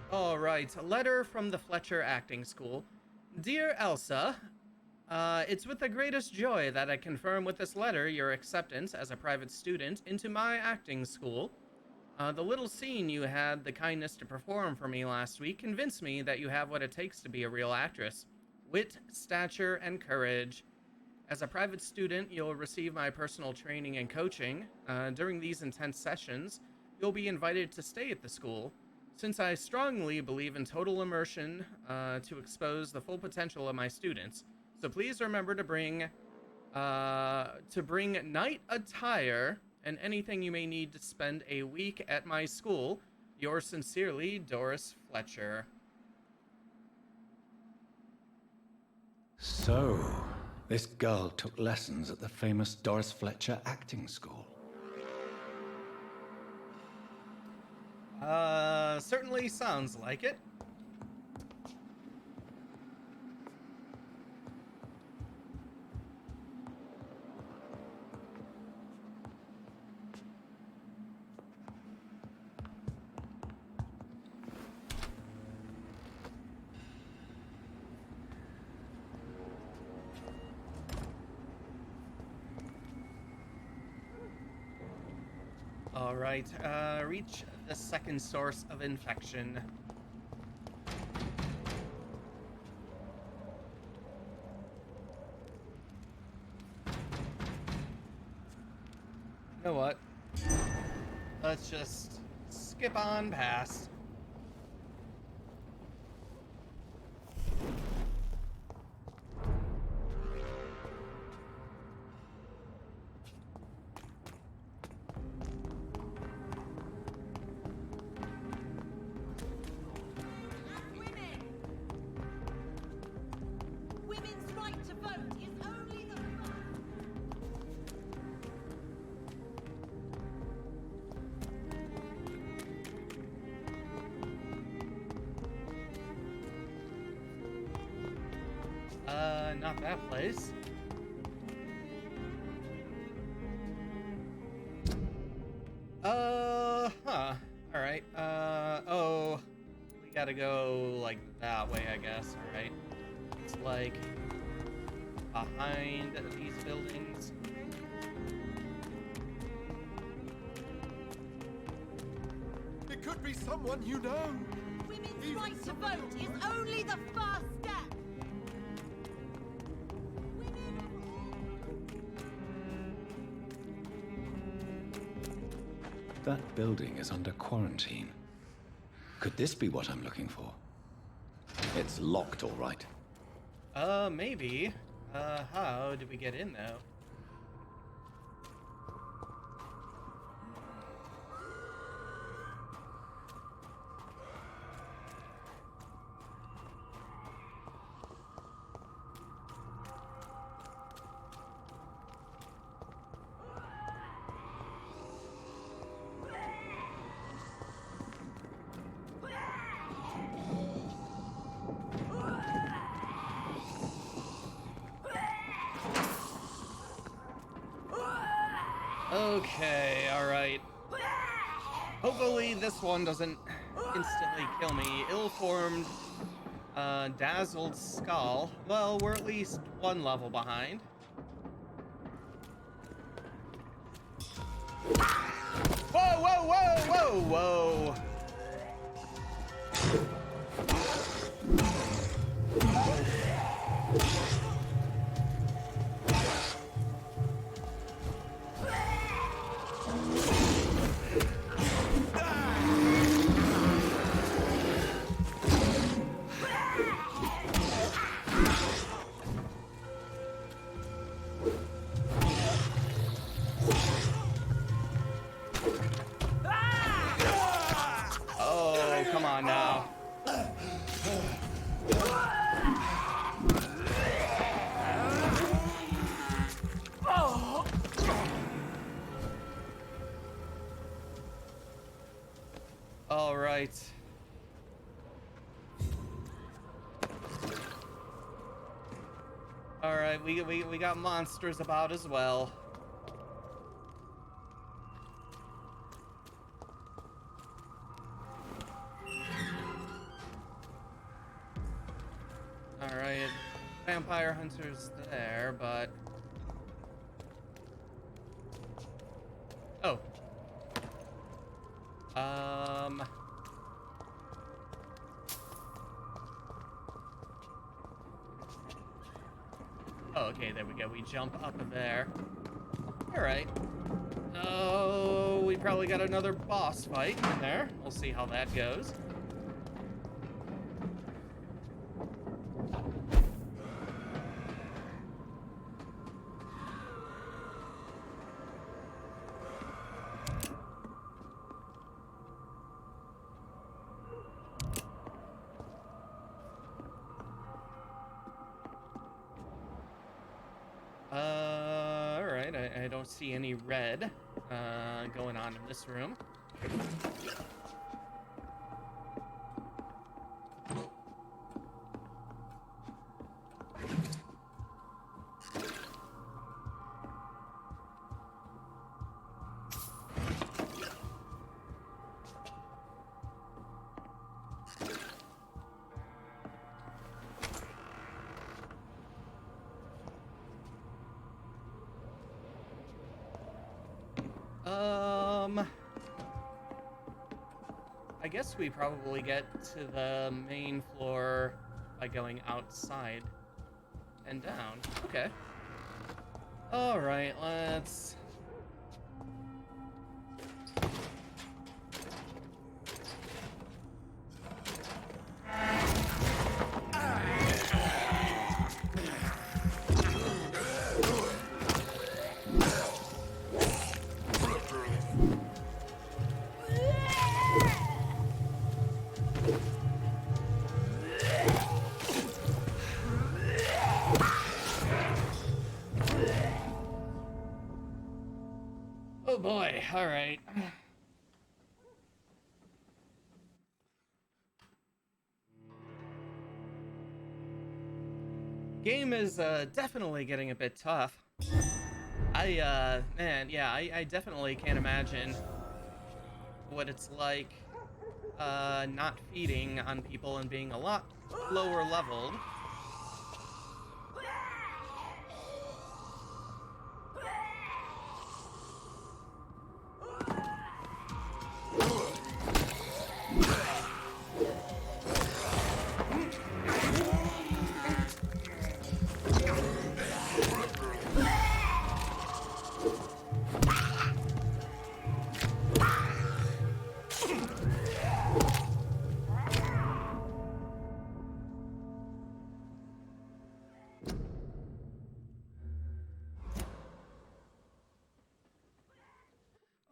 All right. A letter from the Fletcher Acting School. Dear Elsa, it's with the greatest joy that I confirm with this letter your acceptance as a private student into my acting school. The little scene you had the kindness to perform for me last week convinced me that you have what it takes to be a real actress. Wit, stature, and courage. As a private student, you'll receive my personal training and coaching. During these intense sessions, you'll be invited to stay at the school. Since I strongly believe in total immersion to expose the full potential of my students. So please remember to bring night attire and anything you may need to spend a week at my school. Yours sincerely, Doris Fletcher. So, this girl took lessons at the famous Doris Fletcher acting school. Certainly sounds like it. All right, reach the second source of infection. You know what? Let's just skip on past. Not that place. Alright, oh, we gotta go, like, that way, I guess, alright. It's, like, behind these buildings. It could be someone you know. Women's right to vote is only the first step. That building is under quarantine. Could this be what I'm looking for? It's locked, all right. Maybe. How did we get in, though? Okay, alright. Hopefully this one doesn't instantly kill me. Ill-formed, dazzled skull. Well, we're at least one level behind. Whoa, whoa, whoa, whoa, whoa! on now. All right. All right, we got monsters about as well. All right, vampire hunters there, but oh. Oh, okay, there we go. We jump up there. All right. Oh, we probably got another boss fight in there. We'll see how that goes. Alright, I don't see any red going on in this room. I guess we probably get to the main floor by going outside and down. Okay. All right, let's... Oh boy, all right. Game is definitely getting a bit tough. Man, yeah, I definitely can't imagine what it's like not feeding on people and being a lot lower leveled.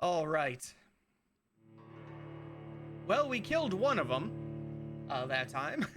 All right. Well, we killed one of them that time.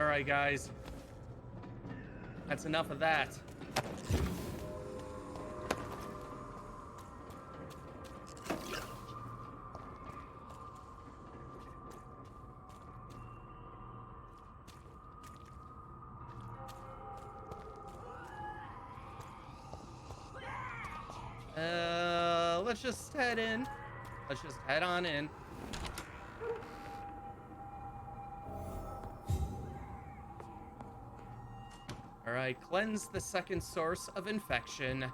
Alright, guys. That's enough of that. let's just head in. Let's just head on in. All right, cleanse the second source of infection.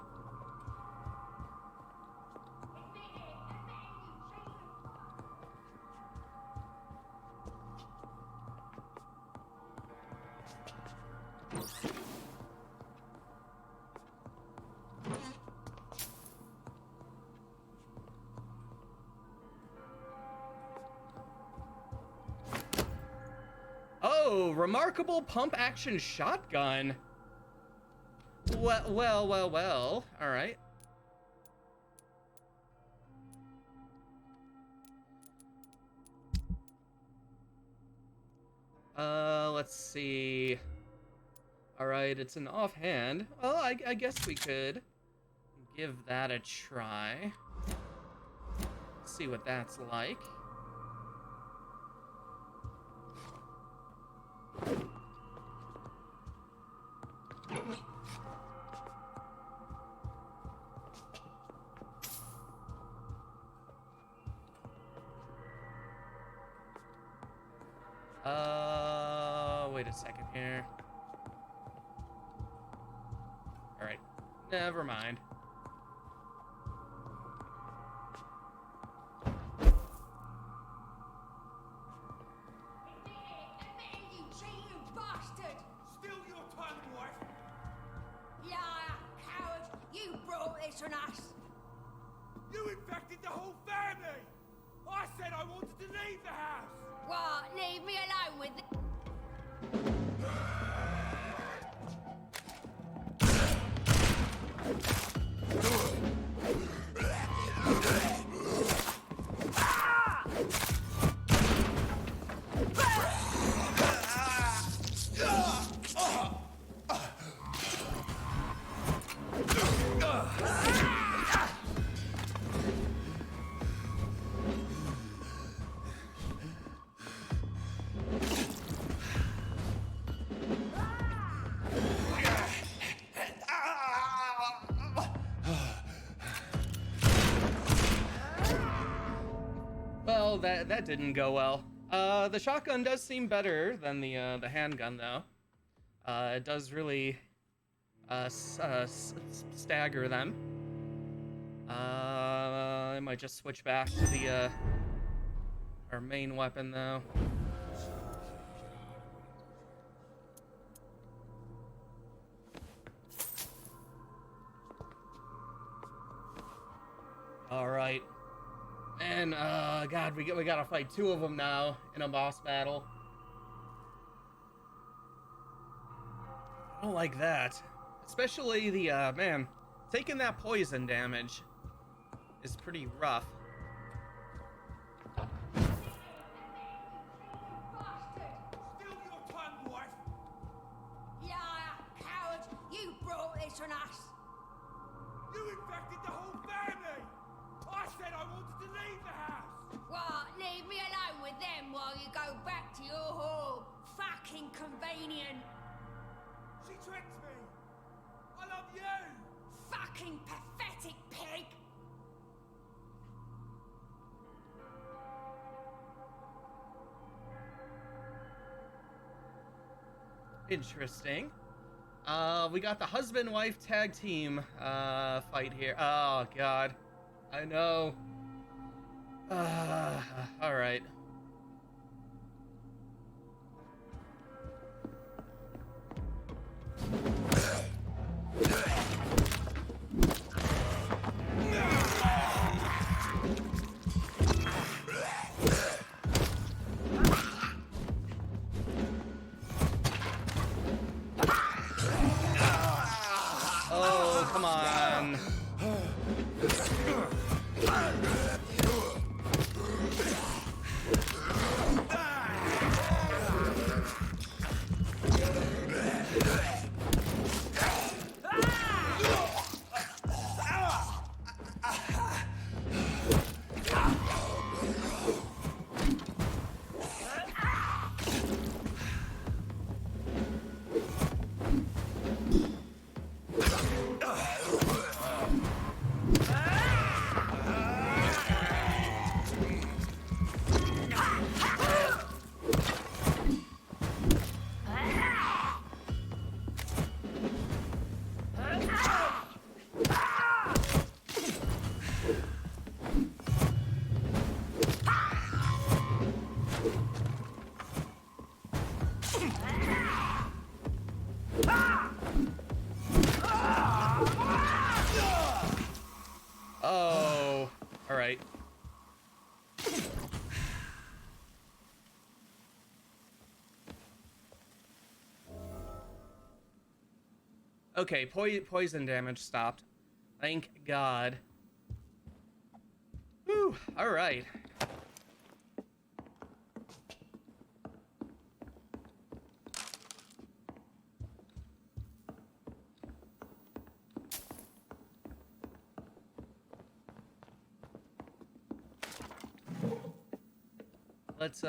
Oh, remarkable pump-action shotgun. Well. All right. Let's see. All right, it's an offhand. Well, I guess we could give that a try. See what that's like. Wait a second here. All right, never mind. You cheating bastard! Still your tongue, wife! Liar, coward! You brought this on us! You infected the whole family! I said I wanted to leave the house! What? Leave me alone with it? Well, that didn't go well. The shotgun does seem better than the handgun, though. It does really stagger them. I might just switch back to the our main weapon, though. All right. And God, we gotta fight two of them now in a boss battle. I don't like that, especially the man taking that poison damage is pretty rough. Still your tongue, wife! Liar, coward! You brought this on us! You infected the whole family! I said I wanted to leave the house! What? Leave me alone with them while you go back to your home. Fucking convenient. She tricked me! I love you! Fucking pathetic pig. Interesting. We got the husband-wife tag team fight here. Oh God, I know. All right. Oh, come on. Okay, poison damage stopped. Thank God. Whew, all right. Let's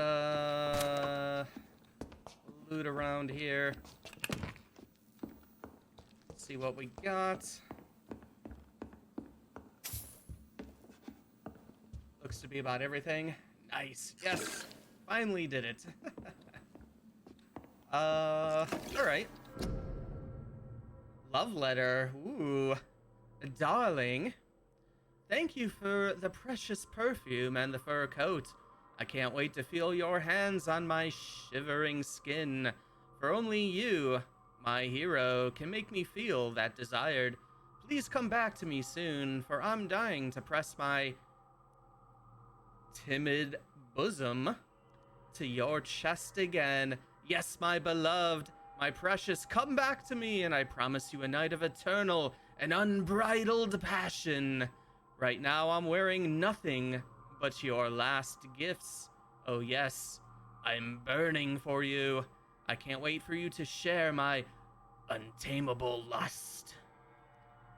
loot around here. See what we got. Looks to be about everything. Nice. Yes. Finally did it. All right. Love letter. Ooh. Darling. Thank you for the precious perfume and the fur coat. I can't wait to feel your hands on my shivering skin. For only you, my hero, can make me feel that desired. Please come back to me soon, for I'm dying to press my timid bosom to your chest again. Yes, my beloved, my precious, come back to me, and I promise you a night of eternal and unbridled passion. Right now, I'm wearing nothing but your last gifts. Oh yes, I'm burning for you. I can't wait for you to share my untamable lust.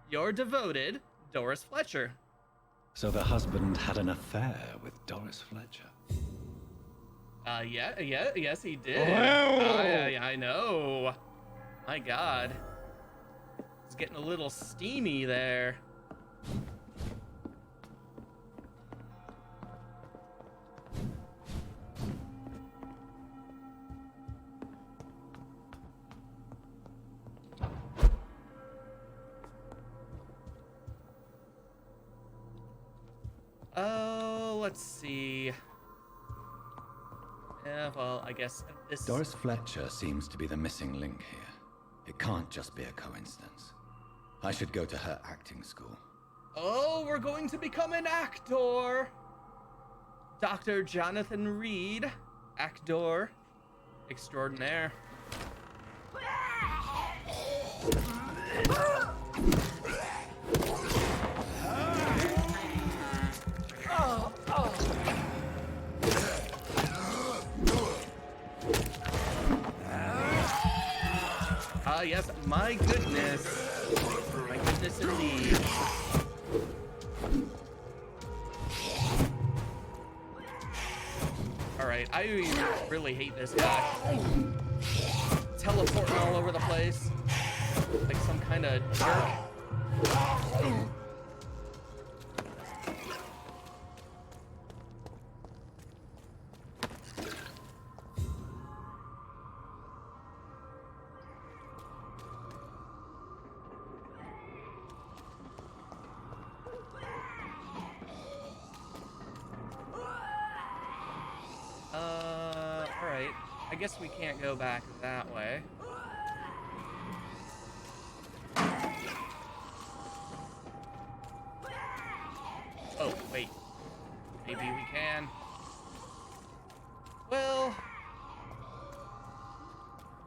Your devoted, Doris Fletcher. So the husband had an affair with Doris Fletcher. Yes, he did. I know. My God. It's getting a little steamy there. Oh, let's see. Yeah, well, I guess this... Doris Fletcher seems to be the missing link here. It can't just be a coincidence. I should go to her acting school. Oh, we're going to become an actor! Dr. Jonathan Reed, actor extraordinaire. Yes, my goodness. My goodness indeed. Alright, I really hate this guy. Teleporting all over the place. Like some kind of jerk. Alright. I guess we can't go back that way. Oh, wait. Maybe we can. Well,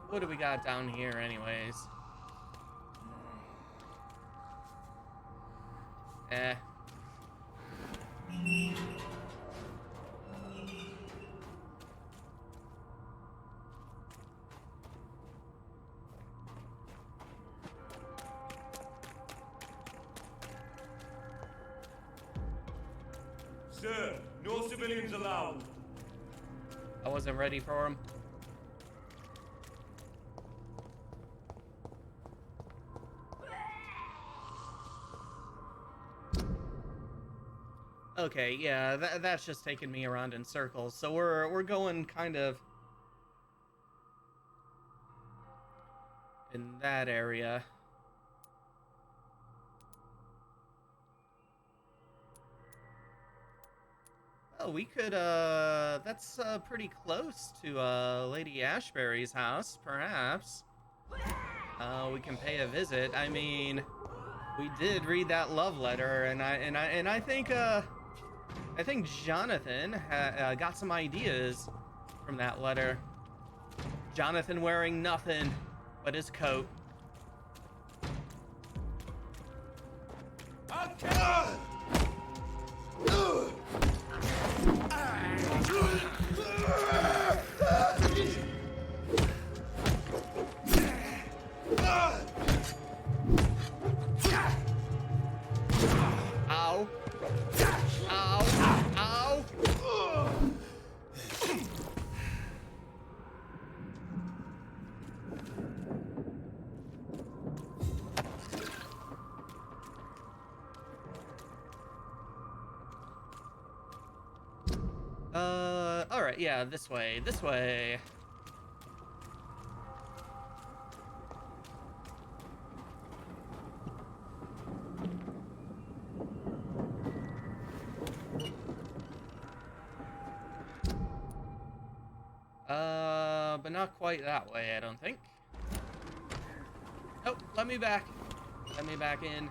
what do we got down here anyways? Sir, no civilians allowed. I wasn't ready for him. Okay, yeah, that's just taking me around in circles. So we're going kind of in that area. Oh, we could, that's, pretty close to, Lady Ashbury's house, perhaps. We can pay a visit. I mean, we did read that love letter, and I think Jonathan got some ideas from that letter. Jonathan wearing nothing but his coat. Ow. Ow. Ow. Alright, yeah, this way, this way. But not quite that way, I don't think. Oh, let me back. Let me back in.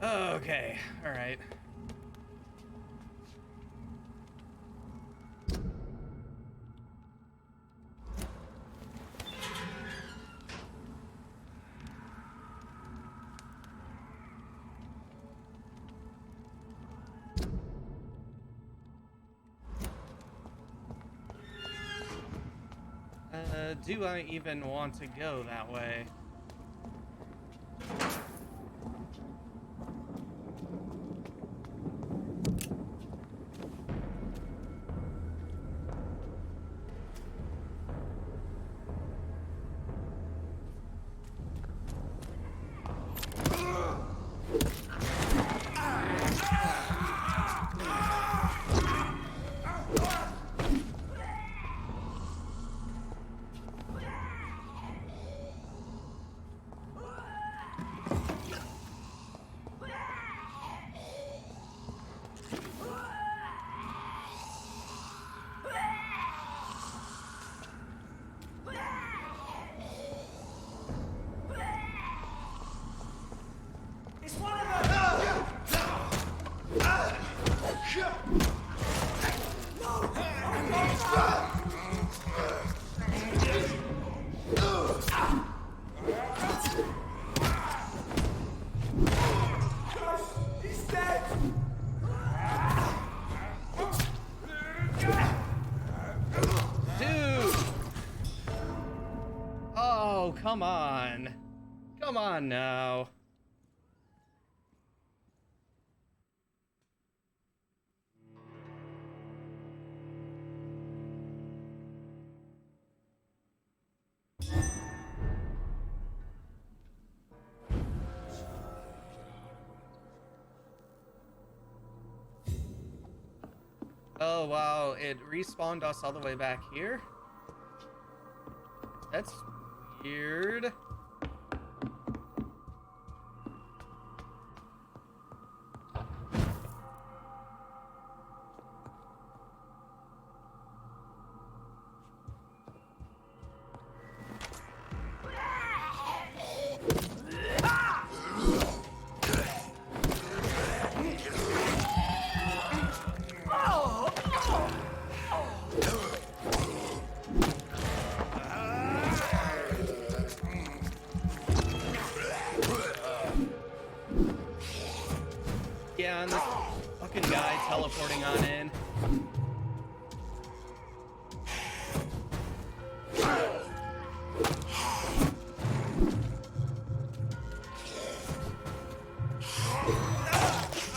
Okay, all right. Do I even want to go that way? Oh, come on. Come on now. Oh, wow. It respawned us all the way back here? That's weird. Yeah, and this fucking guy teleporting on in.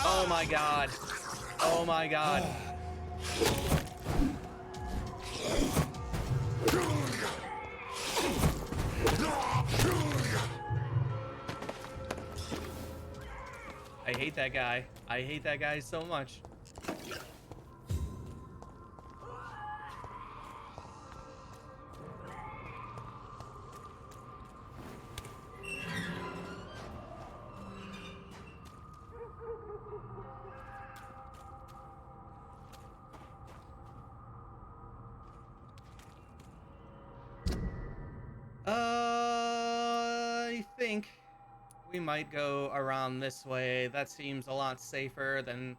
Oh my god. Oh my god. I hate that guy. I hate that guy so much. I think we might go around this way. That seems a lot safer than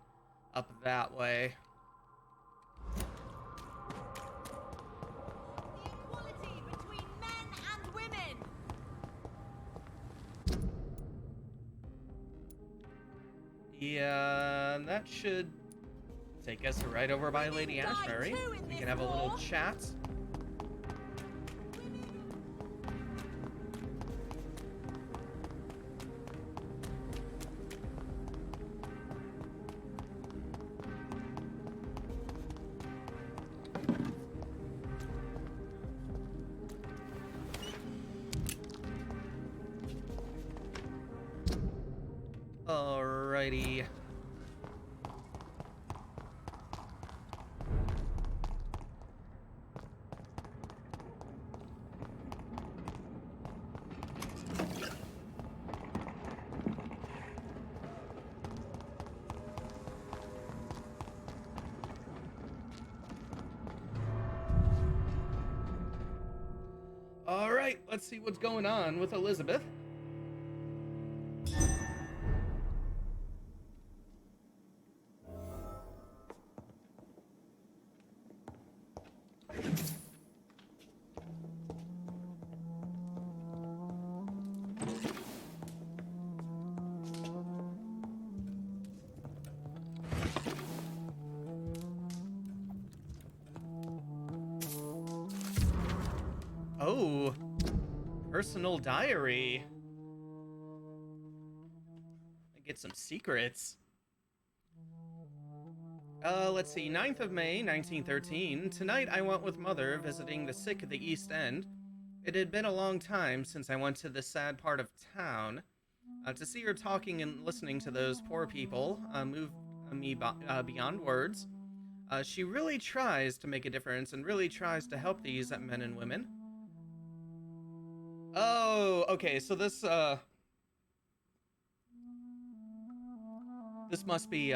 up that way. The equality between men and women. Yeah, that should take us right over by Lady Ashbury. We can have a little chat. Alrighty. Alright, let's see what's going on with Elizabeth. Oh, personal diary. I get some secrets. Let's see, 9th of May, 1913. Tonight I went with Mother visiting the sick at the East End. It had been a long time since I went to this sad part of town. To see her talking and listening to those poor people moved me beyond words. She really tries to make a difference and really tries to help these men and women. Oh, okay, so this must be,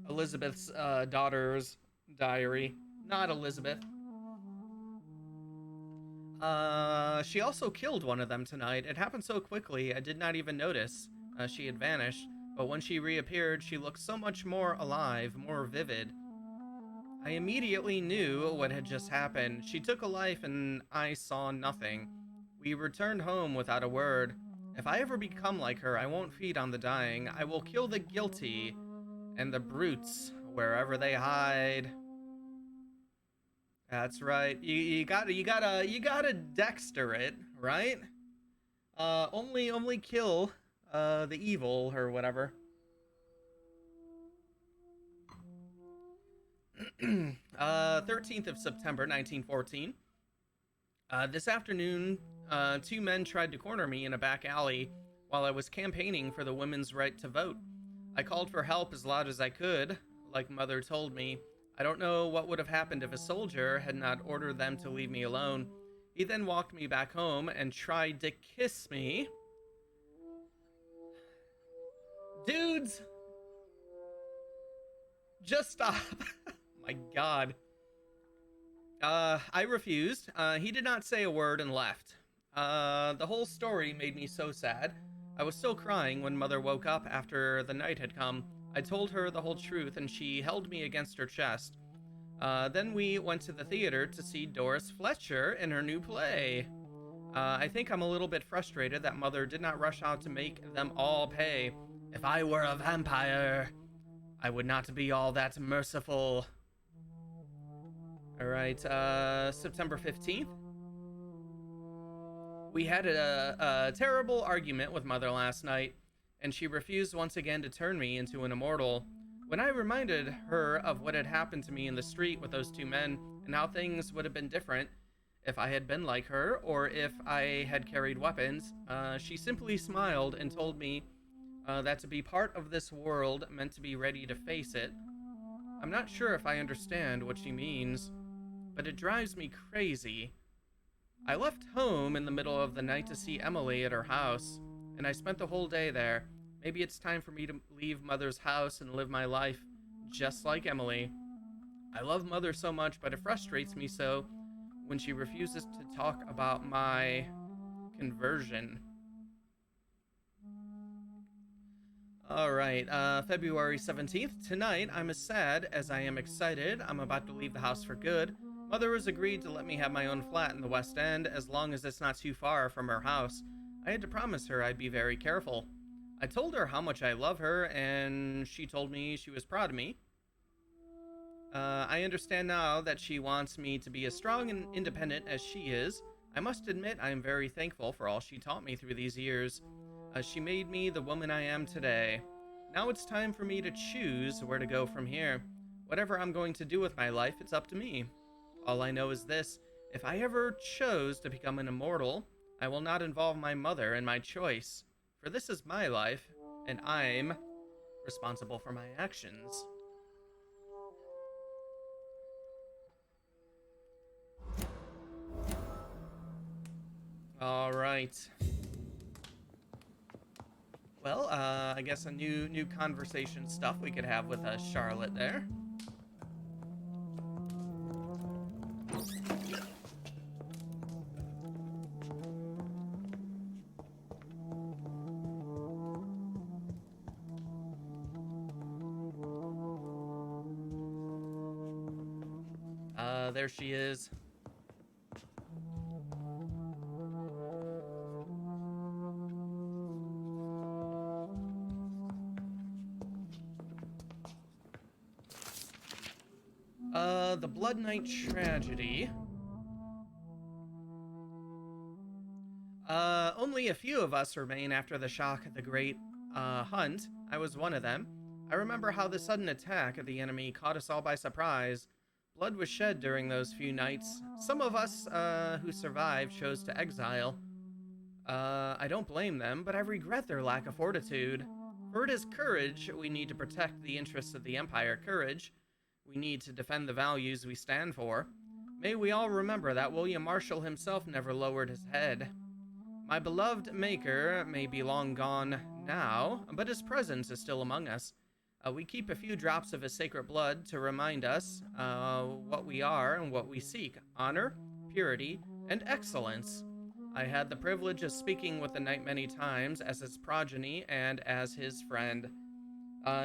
Elizabeth's, daughter's diary. Not Elizabeth. She also killed one of them tonight. It happened so quickly, I did not even notice. She had vanished, but when she reappeared, she looked so much more alive, more vivid. I immediately knew what had just happened. She took a life and I saw nothing. We returned home without a word. If I ever become like her, I won't feed on the dying. I will kill the guilty and the brutes wherever they hide. That's right. You gotta Dexter it, right? Only kill the evil or whatever. 13th of September, 1914. This afternoon, two men tried to corner me in a back alley while I was campaigning for the women's right to vote. I called for help as loud as I could, like Mother told me. I don't know what would have happened if a soldier had not ordered them to leave me alone. He then walked me back home and tried to kiss me. Dudes! Just stop. My God. I refused. He did not say a word and left. The whole story made me so sad. I was still crying when Mother woke up after the night had come. I told her the whole truth and she held me against her chest. Then we went to the theater to see Doris Fletcher in her new play. I think I'm a little bit frustrated that Mother did not rush out to make them all pay. If I were a vampire, I would not be all that merciful. Alright, September 15th. We had a terrible argument with Mother last night, and she refused once again to turn me into an immortal. When I reminded her of what had happened to me in the street with those two men and how things would have been different if I had been like her or if I had carried weapons, she simply smiled and told me that to be part of this world meant to be ready to face it. I'm not sure if I understand what she means, but it drives me crazy. I left home in the middle of the night to see Emily at her house, and I spent the whole day there. Maybe it's time for me to leave Mother's house and live my life just like Emily. I love Mother so much, but it frustrates me so when she refuses to talk about my conversion. Alright, February 17th. Tonight, I'm as sad as I am excited. I'm about to leave the house for good. Mother has agreed to let me have my own flat in the West End as long as it's not too far from her house. I had to promise her I'd be very careful. I told her how much I love her, and she told me she was proud of me. I understand now that she wants me to be as strong and independent as she is. I must admit I am very thankful for all she taught me through these years. She made me the woman I am today. Now it's time for me to choose where to go from here. Whatever I'm going to do with my life, it's up to me. All I know is this: if I ever chose to become an immortal, I will not involve my mother in my choice. For this is my life, and I'm responsible for my actions. All right. Well, I guess a new conversation stuff we could have with Charlotte there. There she is. The Blood Knight tragedy. Only a few of us remain after the shock of the Great Hunt. I was one of them. I remember how the sudden attack of the enemy caught us all by surprise. Blood was shed during those few nights. Some of us who survived chose to exile. I don't blame them, but I regret their lack of fortitude. For it is courage we need to protect the interests of the Empire. Courage. We need to defend the values we stand for. May we all remember that William Marshall himself never lowered his head. My beloved Maker may be long gone now, but his presence is still among us. We keep a few drops of his sacred blood to remind us what we are and what we seek: honor, purity, and excellence. I had the privilege of speaking with the knight many times as his progeny and as his friend.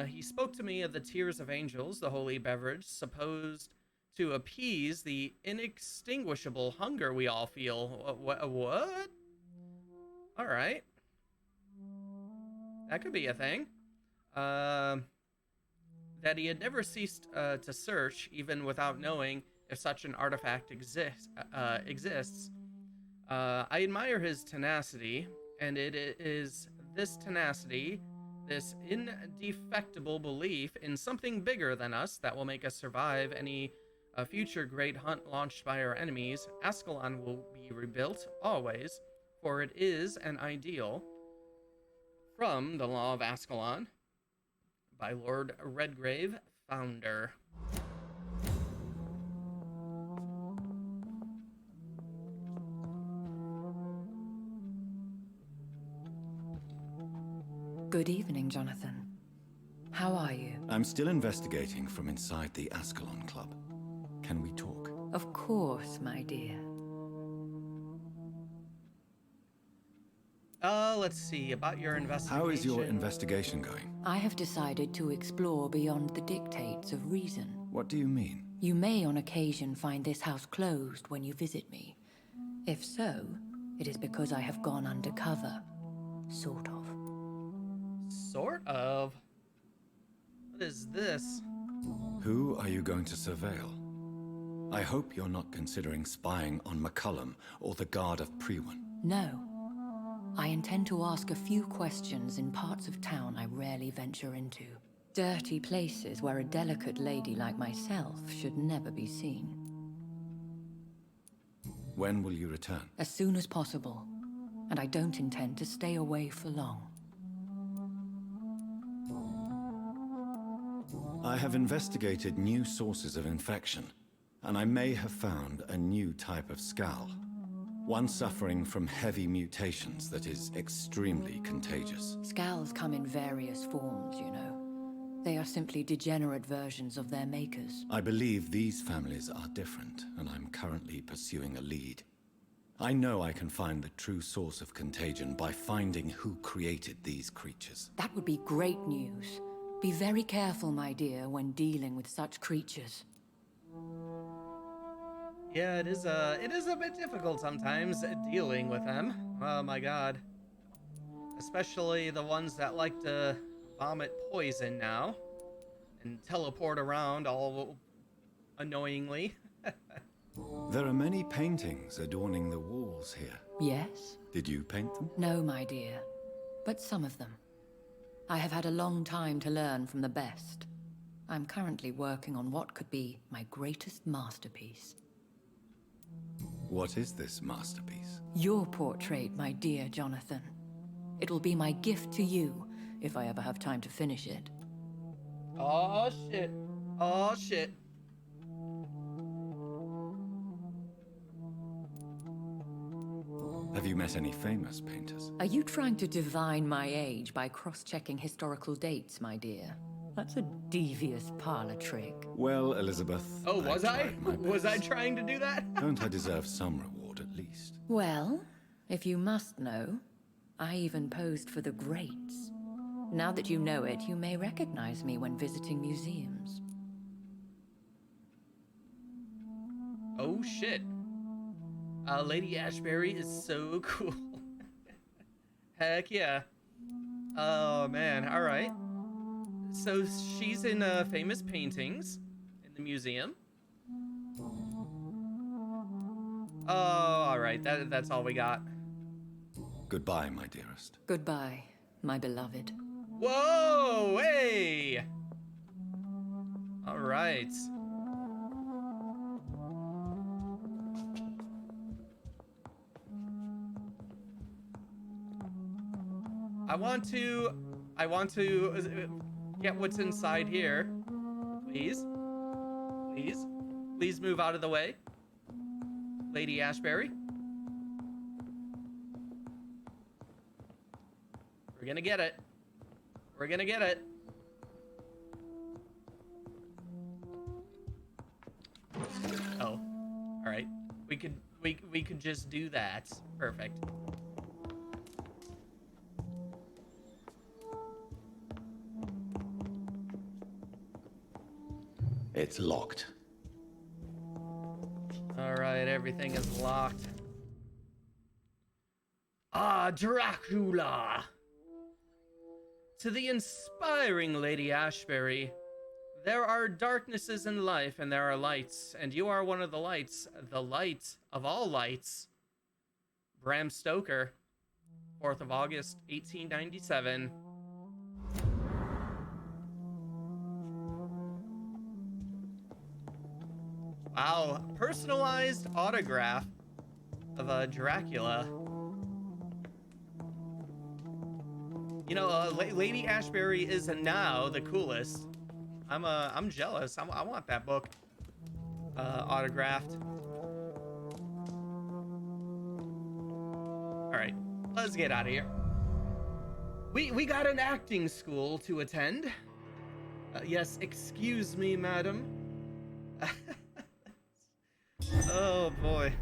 He spoke to me of the tears of angels, the holy beverage supposed to appease the inextinguishable hunger we all feel. What? All right. That could be a thing. That he had never ceased to search, even without knowing if such an artifact exists. I admire his tenacity, and it is this tenacity, this indefectible belief in something bigger than us, that will make us survive any future great hunt launched by our enemies. Ascalon will be rebuilt, always, for it is an ideal. From The Law of Ascalon, by Lord Redgrave, founder. Good evening, Jonathan. How are you? I'm still investigating from inside the Ascalon Club. Can we talk? Of course, my dear. Let's see, about your investigation. How is your investigation going? I have decided to explore beyond the dictates of reason. What do you mean? You may on occasion find this house closed when you visit me. If so, it is because I have gone undercover. Sort of. Sort of? What is this? Who are you going to surveil? I hope you're not considering spying on McCullum or the Guard of Priwen. No. I intend to ask a few questions in parts of town I rarely venture into. Dirty places where a delicate lady like myself should never be seen. When will you return? As soon as possible. And I don't intend to stay away for long. I have investigated new sources of infection, and I may have found a new type of skull. One suffering from heavy mutations that is extremely contagious. Scowls come in various forms, you know. They are simply degenerate versions of their makers. I believe these families are different, and I'm currently pursuing a lead. I know I can find the true source of contagion by finding who created these creatures. That would be great news. Be very careful, my dear, when dealing with such creatures. Yeah, it is a bit difficult sometimes dealing with them. Oh my god. Especially the ones that like to vomit poison now and teleport around all annoyingly. There are many paintings adorning the walls here. Yes? Did you paint them? No, my dear. But some of them. I have had a long time to learn from the best. I'm currently working on what could be my greatest masterpiece. What is this masterpiece? Your portrait, my dear Jonathan. It will be my gift to you, if I ever have time to finish it. Oh shit. Oh shit. Have you met any famous painters? Are you trying to divine my age by cross-checking historical dates, my dear? That's a devious parlor trick. Well, Elizabeth. Oh, was I? Was I best. trying to do that? Don't I deserve some reward at least? Well, if you must know, I even posed for the greats. Now that you know it, you may recognize me when visiting museums. Oh shit. Lady Ashbury is so cool. Heck yeah. Oh man, alright. So she's in famous paintings in the museum. Oh, alright, that's all we got. Goodbye, my dearest. Goodbye, my beloved. Whoa, hey! Alright. I want to get what's inside here. Please. Please. Please move out of the way. Lady Ashbury. We're gonna get it. We're gonna get it. Oh. Alright. We could just do that. Perfect. It's locked. Alright, everything is locked. Ah, Dracula! To the inspiring Lady Ashbury, there are darknesses in life and there are lights, and you are one of the lights, the light of all lights. Bram Stoker, 4th of August, 1897. Wow, personalized autograph of Dracula. You know, Lady Ashbury is now the coolest. I'm jealous. I want that book autographed. All right, let's get out of here. We got an acting school to attend. Yes, excuse me, madam. Oh boy.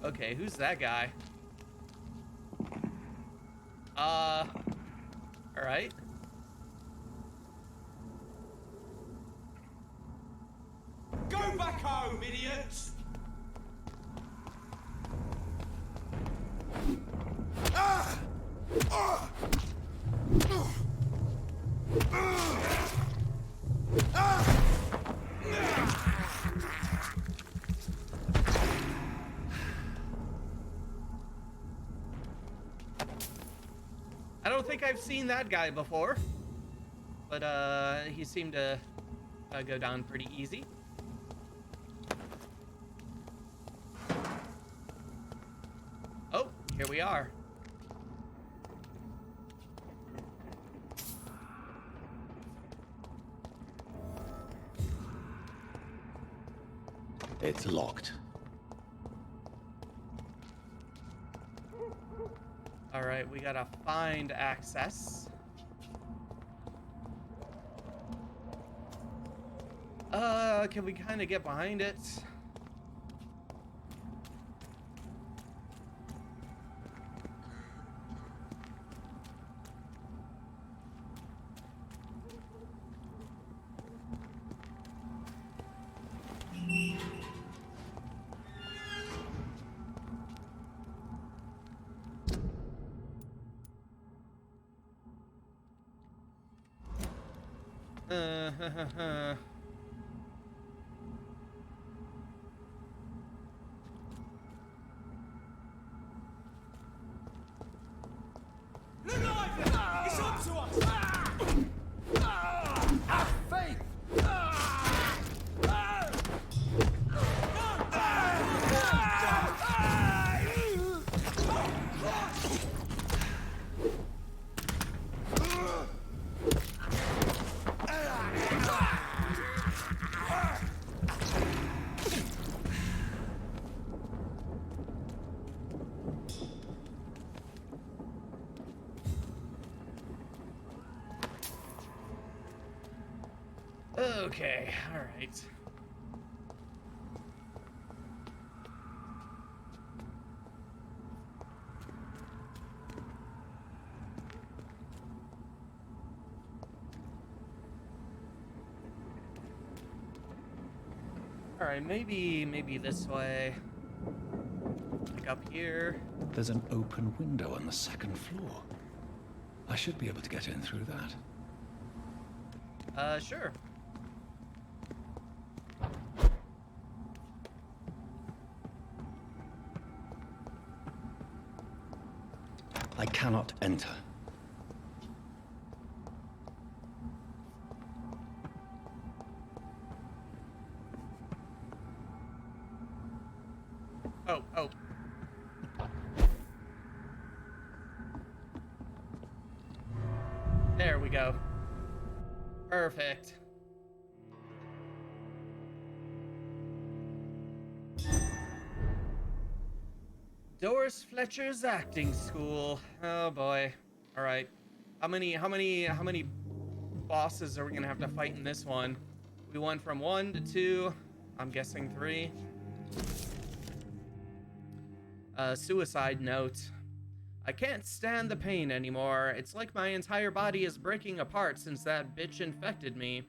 Okay, who's that guy? All right. Go back home, idiots! I don't think I've seen that guy before, but he seemed to go down pretty easy. Oh, here we are. It's locked. All right, we gotta find access. Can we kind of get behind it? It's up to us! Have faith! Okay, all right. All right, maybe this way. Like up here. There's an open window on the second floor. I should be able to get in through that. Sure. I cannot enter. Oh. There we go. Perfect. Doris Fletcher's acting school. Oh boy. All right. How many bosses are we gonna have to fight in this one? We went from 1 to 2. I'm guessing 3. Suicide note. I can't stand the pain anymore. It's like my entire body is breaking apart since that bitch infected me.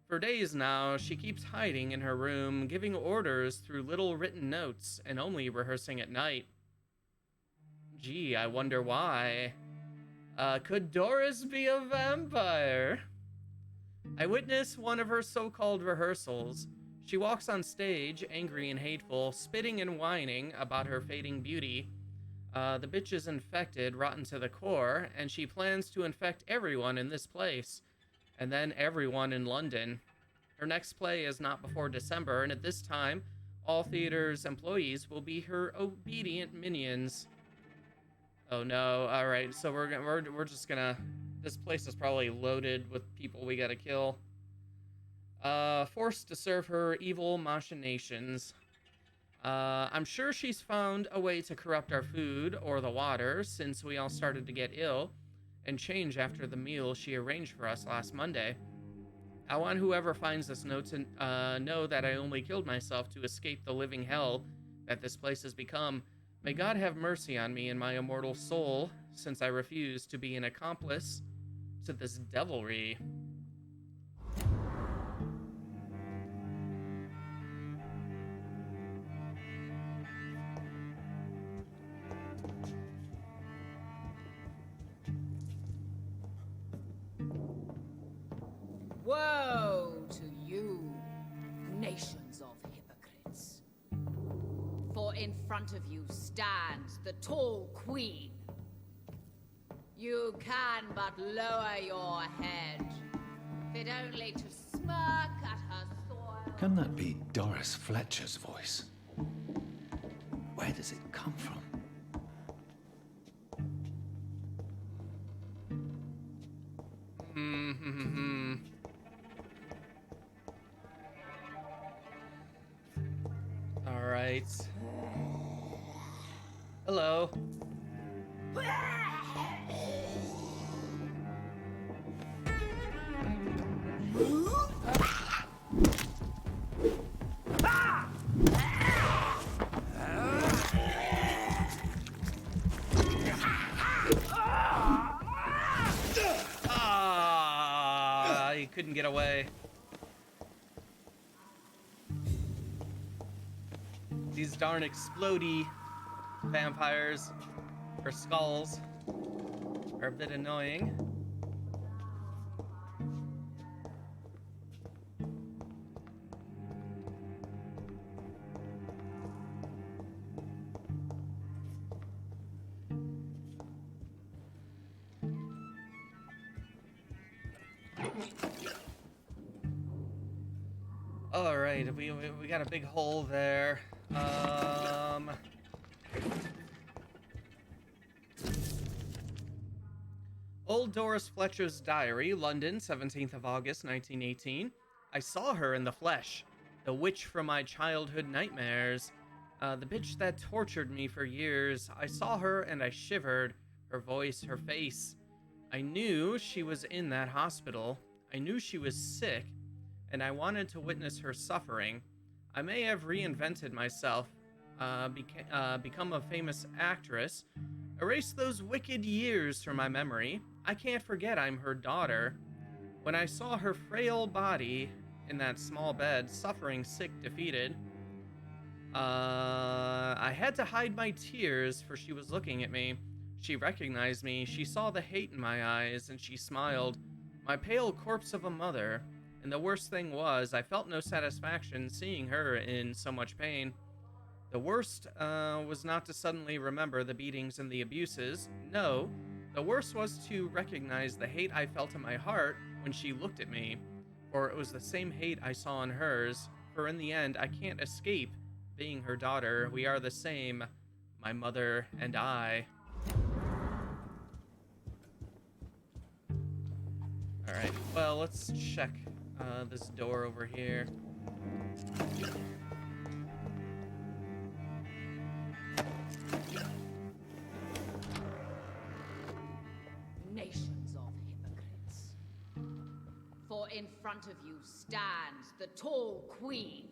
For days now, she keeps hiding in her room, giving orders through little written notes, and only rehearsing at night. Gee, I wonder why. Could Doris be a vampire? I witnessed one of her so-called rehearsals. She walks on stage, angry and hateful, spitting and whining about her fading beauty. The bitch is infected, rotten to the core, and she plans to infect everyone in this place, and then everyone in London. Her next play is not before December, and at this time, all theater's employees will be her obedient minions. Oh no! All right, so we're just gonna. This place is probably loaded with people we gotta kill. Forced to serve her evil machinations. I'm sure she's found a way to corrupt our food or the water since we all started to get ill and change after the meal she arranged for us last Monday. I want whoever finds this note to know that I only killed myself to escape the living hell that this place has become. May God have mercy on me and my immortal soul, since I refuse to be an accomplice to this devilry. Woe to you, nations of hypocrites. For in front of you stands the tall queen. You can but lower your head, fit only to smirk at her soil. Can that be Doris Fletcher's voice? Where does it come from? All right. Hello. Ah, he couldn't get away. These darn explodey vampires, or skulls, are a bit annoying. All right, we got a big hole there. Old Doris Fletcher's diary, London, 17th of August, 1918. I saw her in the flesh, the witch from my childhood nightmares, the bitch that tortured me for years. I saw her and I shivered, her voice, her face. I knew she was in that hospital. I knew she was sick, and I wanted to witness her suffering. I may have reinvented myself, become a famous actress, erase those wicked years from my memory. I can't forget I'm her daughter. When I saw her frail body in that small bed, suffering, sick, defeated, I had to hide my tears, for she was looking at me. She recognized me. She saw the hate in my eyes, and she smiled. My pale corpse of a mother. And the worst thing was, I felt no satisfaction seeing her in so much pain. The worst was not to suddenly remember the beatings and the abuses. No, the worst was to recognize the hate I felt in my heart when she looked at me. For it was the same hate I saw in hers. For in the end, I can't escape being her daughter. We are the same, my mother and I. Alright, well, let's check this door over here. Nations of hypocrites. For in front of you stands the tall queen.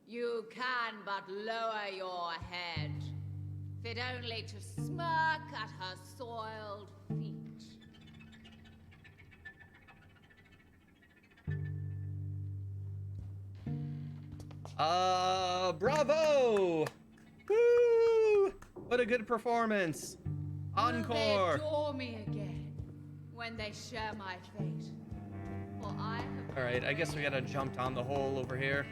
You can but lower your head, fit only to smirk at her soiled feet. Bravo! Woo! What a good performance. Encore. Will they adore me again when they share my fate? For I have... All right, I guess we gotta jump down the hole over here.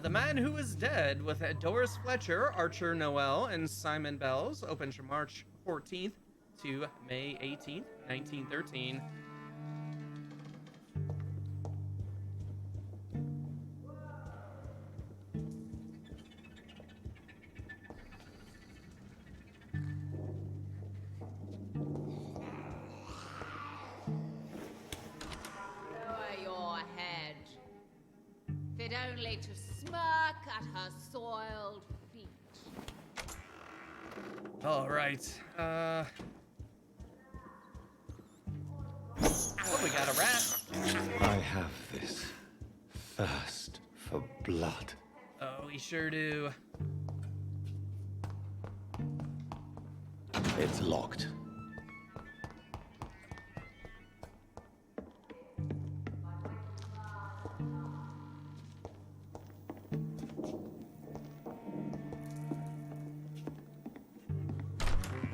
The Man Who Is Dead with Doris Fletcher, Archer Noel, and Simon Bells opens from March 14th to May 18th, 1913. Lower your head, fit only to smirk at her soiled feet. All right. Oh, we got a rat. I have this thirst for blood. Oh, we sure do. It's locked.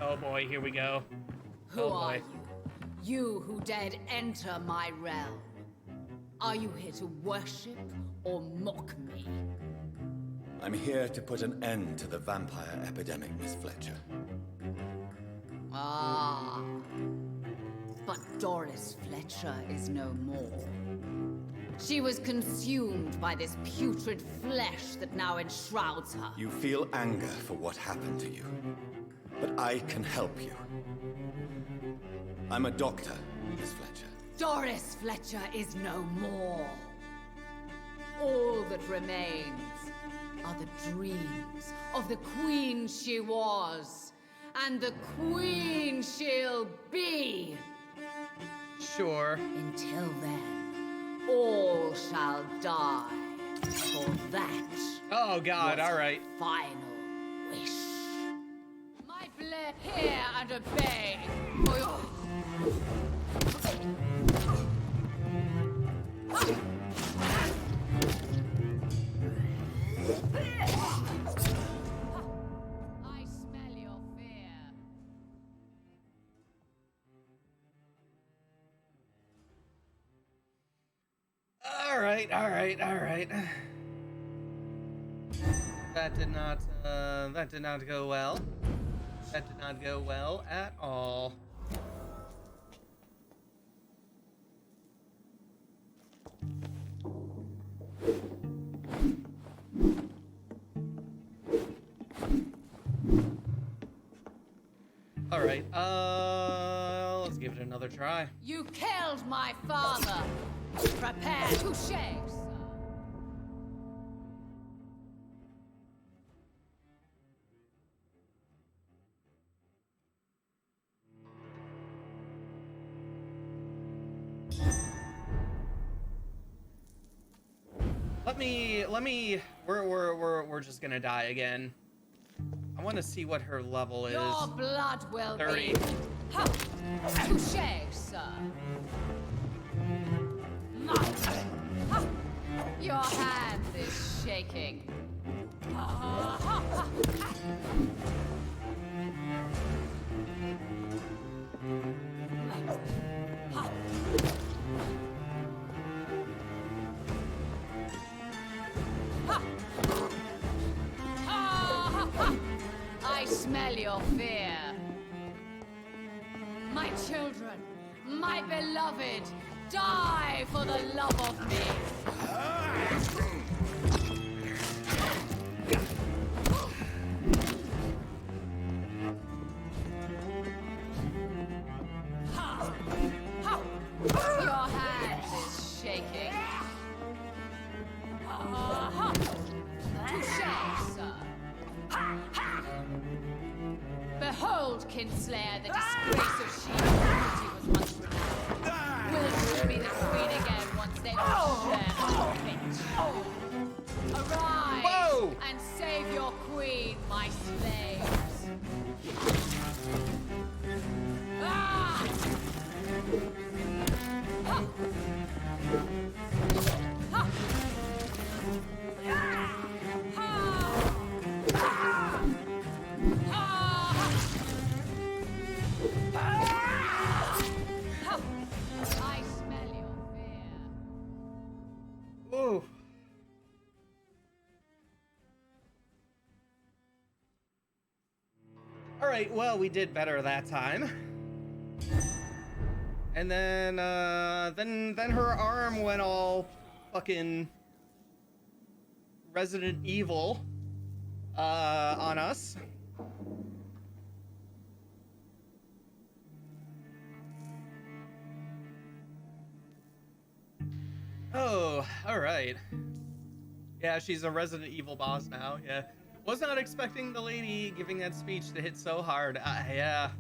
Oh boy, here we go. Who Oh are boy. you? You who dared enter my realm. Are you here to worship or mock me? I'm here to put an end to the vampire epidemic, Miss Fletcher. Ah. But Doris Fletcher is no more. She was consumed by this putrid flesh that now enshrouds her. You feel anger for what happened to you, but I can help you. I'm a doctor, Miss Fletcher. Doris Fletcher is no more. All that remains are the dreams of the queen she was, and the queen she'll be. Sure. Until then, all shall die. For that. Oh God! was All right. Final wish. My blade hear and obey. For your... I smell your fear. All right. All right. All right. That did not. That did not go well. That did not go well at all. All right. Let's give it another try. You killed my father. Prepare to shave, sir. Let me. We're just gonna die again. I want to see what her level is. Your blood will 30. be. Ha! Touché, sir. Ha! Your hand is shaking. Ha, ha, ha. Ha. Ha. Ha, ha. I smell your fear. My children, my beloved, die for the love of me. Ha. Ha. Your hand is shaking. Ha. Touché, sir. Behold, Kinslayer, the disgrace of she was once renowned. Will she be the queen again once they all share her fate? Arise Whoa! and save your queen, my slaves. Ah! Ha! Ha! I smell your fear. Ooh. All right. Well, we did better that time. And then her arm went all fucking Resident Evil on us. Oh, all right. Yeah, she's a Resident Evil boss now. Yeah, was not expecting the lady giving that speech to hit so hard. Yeah.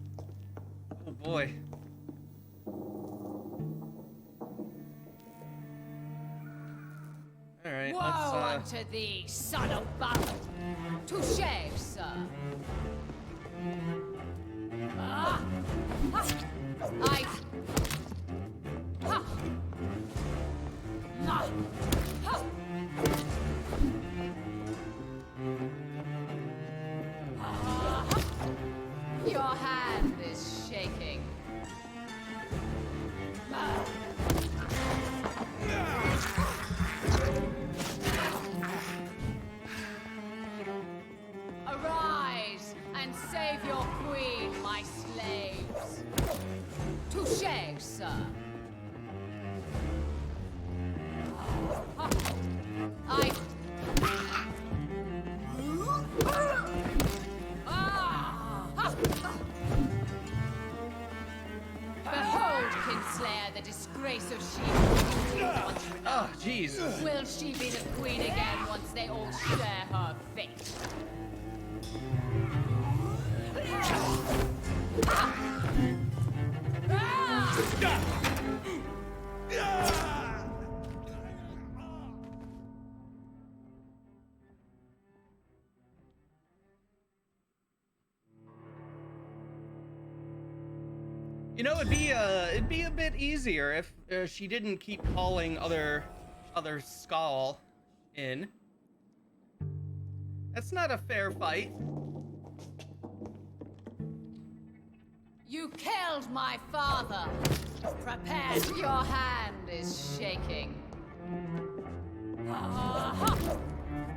Oh boy. All right. Woe unto thee, son of battle! Touché, sir. Ah! Ha! I. Ha! Ma! Ha! Ah! Your hand Arise and save your queen, my slaves. Touché, sir. I... Behold, Kinslayer, the disgrace of she. Oh, jeez. Will she be the queen again once they all share her fate? You know, it'd be a bit easier if she didn't keep calling other Skull in. That's not a fair fight. You killed my father. Prepare. Your hand is shaking.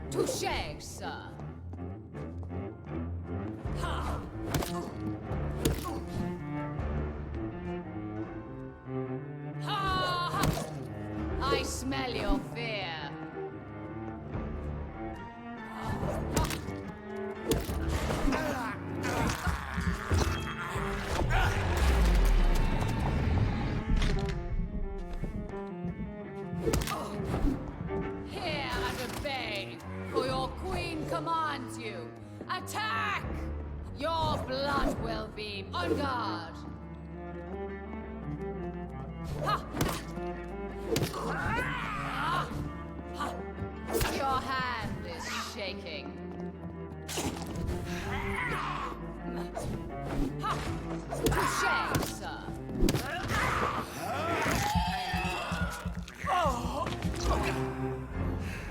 Touché, sir. I smell your fear. Hear and obey, for your queen commands you. Attack! Your blood will be on guard. Your hand is shaking. Touché, sir.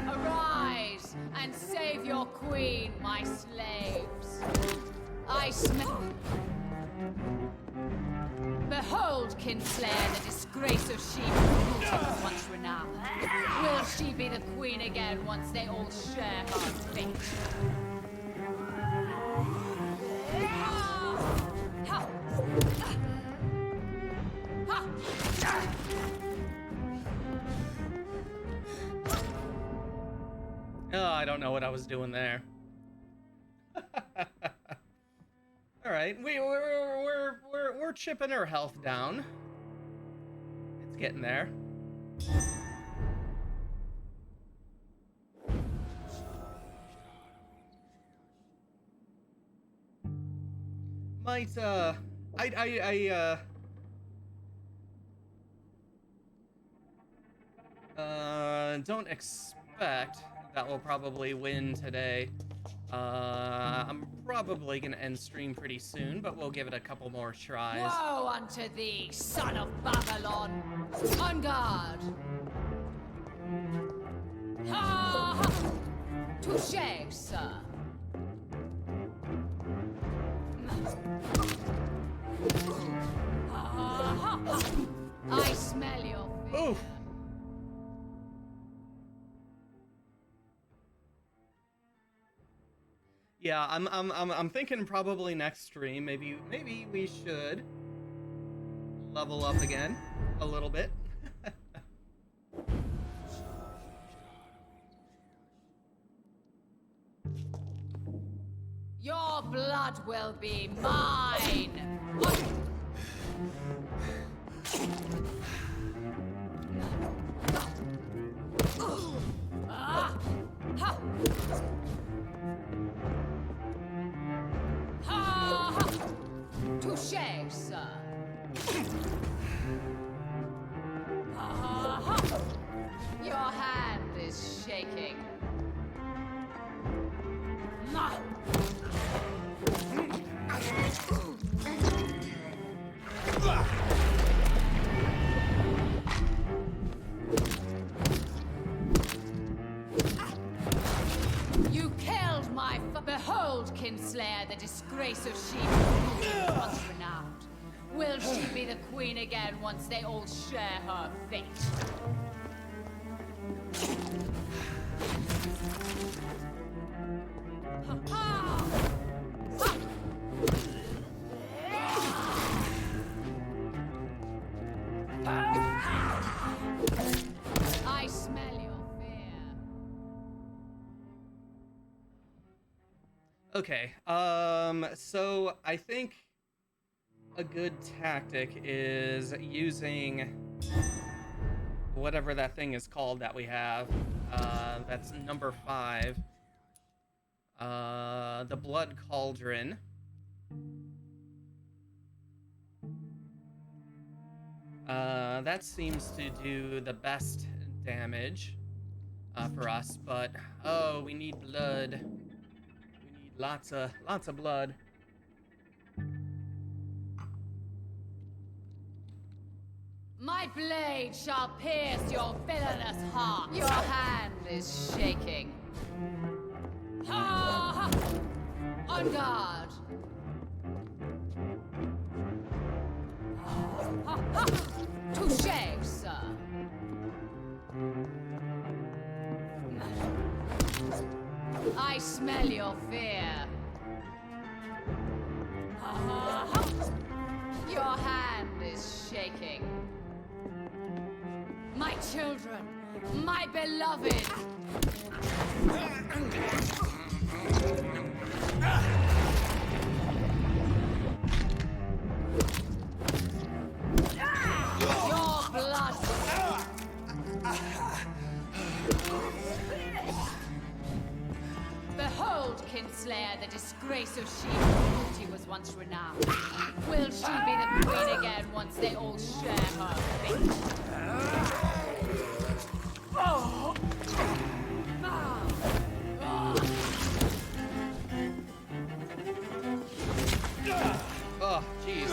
Arise and save your queen, my slaves. I smell. Behold, Kinslayer, the disgrace of she who was once renowned. Will she be the queen again once they all share her fate? Oh, I don't know what I was doing there. All right, we're chipping her health down. It's getting there. Might don't expect that we'll probably win today. I'm probably gonna end stream pretty soon, but we'll give it a couple more tries. Woe unto thee, son of Babylon! On guard! Touché, sir. I smell your fear. Oof. Yeah, I'm thinking probably next stream maybe we should level up again a little bit. Your blood will be mine. Touché, sir. Your hand is shaking. You killed my Behold, Kinslayer, the disgrace of she who once renowned. Will she be the queen again once they all share her fate? I smell your fear. Okay, so I think a good tactic is using whatever that thing is called that we have. That's number 5. The Blood Cauldron. That seems to do the best damage for us, but oh, we need blood. We need lots of blood. My blade shall pierce your villainous heart. Your hand is shaking. Ha! On guard. Touché, sir. I smell your fear. Your hand is shaking. My children, my beloved. Your blood. Behold, Kinslayer, the disgrace of she who was once renowned. Will she be the queen again once they all share her fate? Oh, jeez.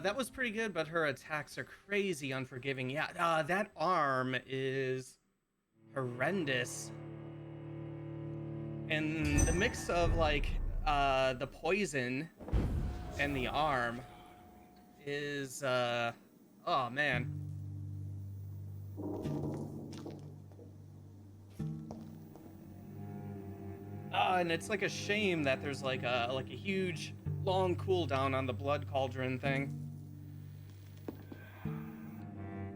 That was pretty good, but her attacks are crazy unforgiving. Yeah, that arm is horrendous. And the mix of, like, the poison and the arm is, oh, man. And it's like a shame that there's like a huge long cooldown on the Blood Cauldron thing.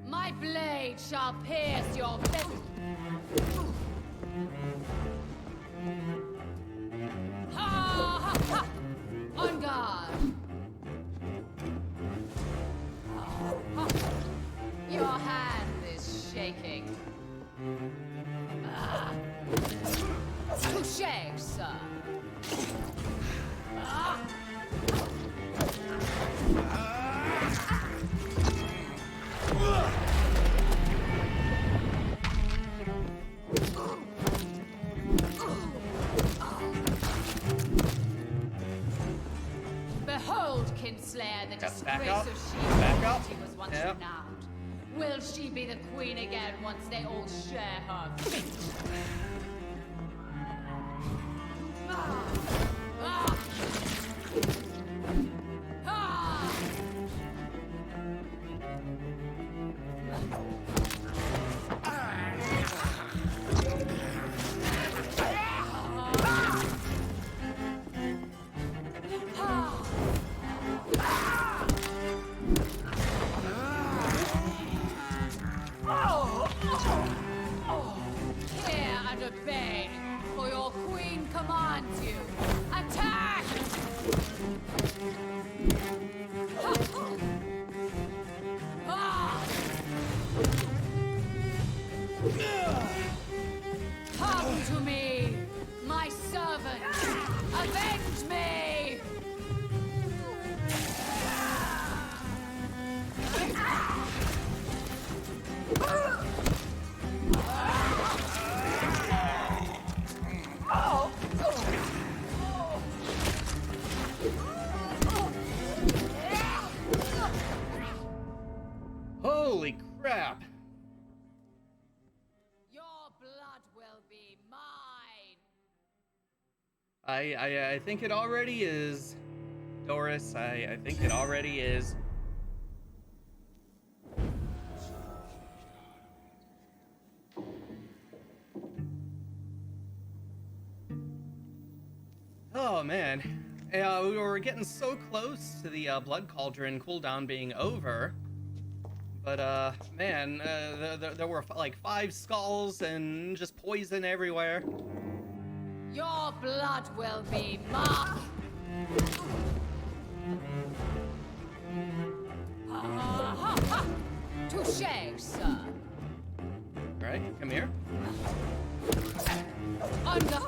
My blade shall pierce your face. Ha ha ha! On guard. Your hand is shaking. Touché, sir. Behold, Kinslayer, the disgrace of she was once renowned. Will she be the queen again once they all share her fate? Hear and obey, for your queen commands you. Attack! Come to me, my servant. Avenge me! I think it already is, Doris. I think it already is. Oh man, we were getting so close to the blood cauldron cooldown being over, but man, there were like 5 skulls and just poison everywhere. Your blood will be mine. Touché, sir. All right, come here. Under.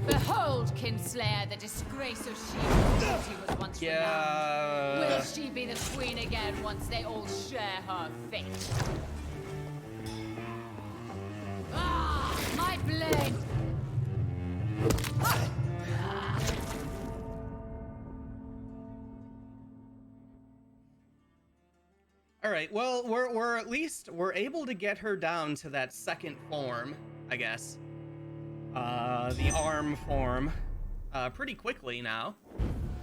Behold, Kinslayer, the disgrace of she was once renowned. Will she be the queen again once they all share her fate? Ah, my blade! All right, well, we're at least we're able to get her down to that second form, I guess. The arm form, pretty quickly now.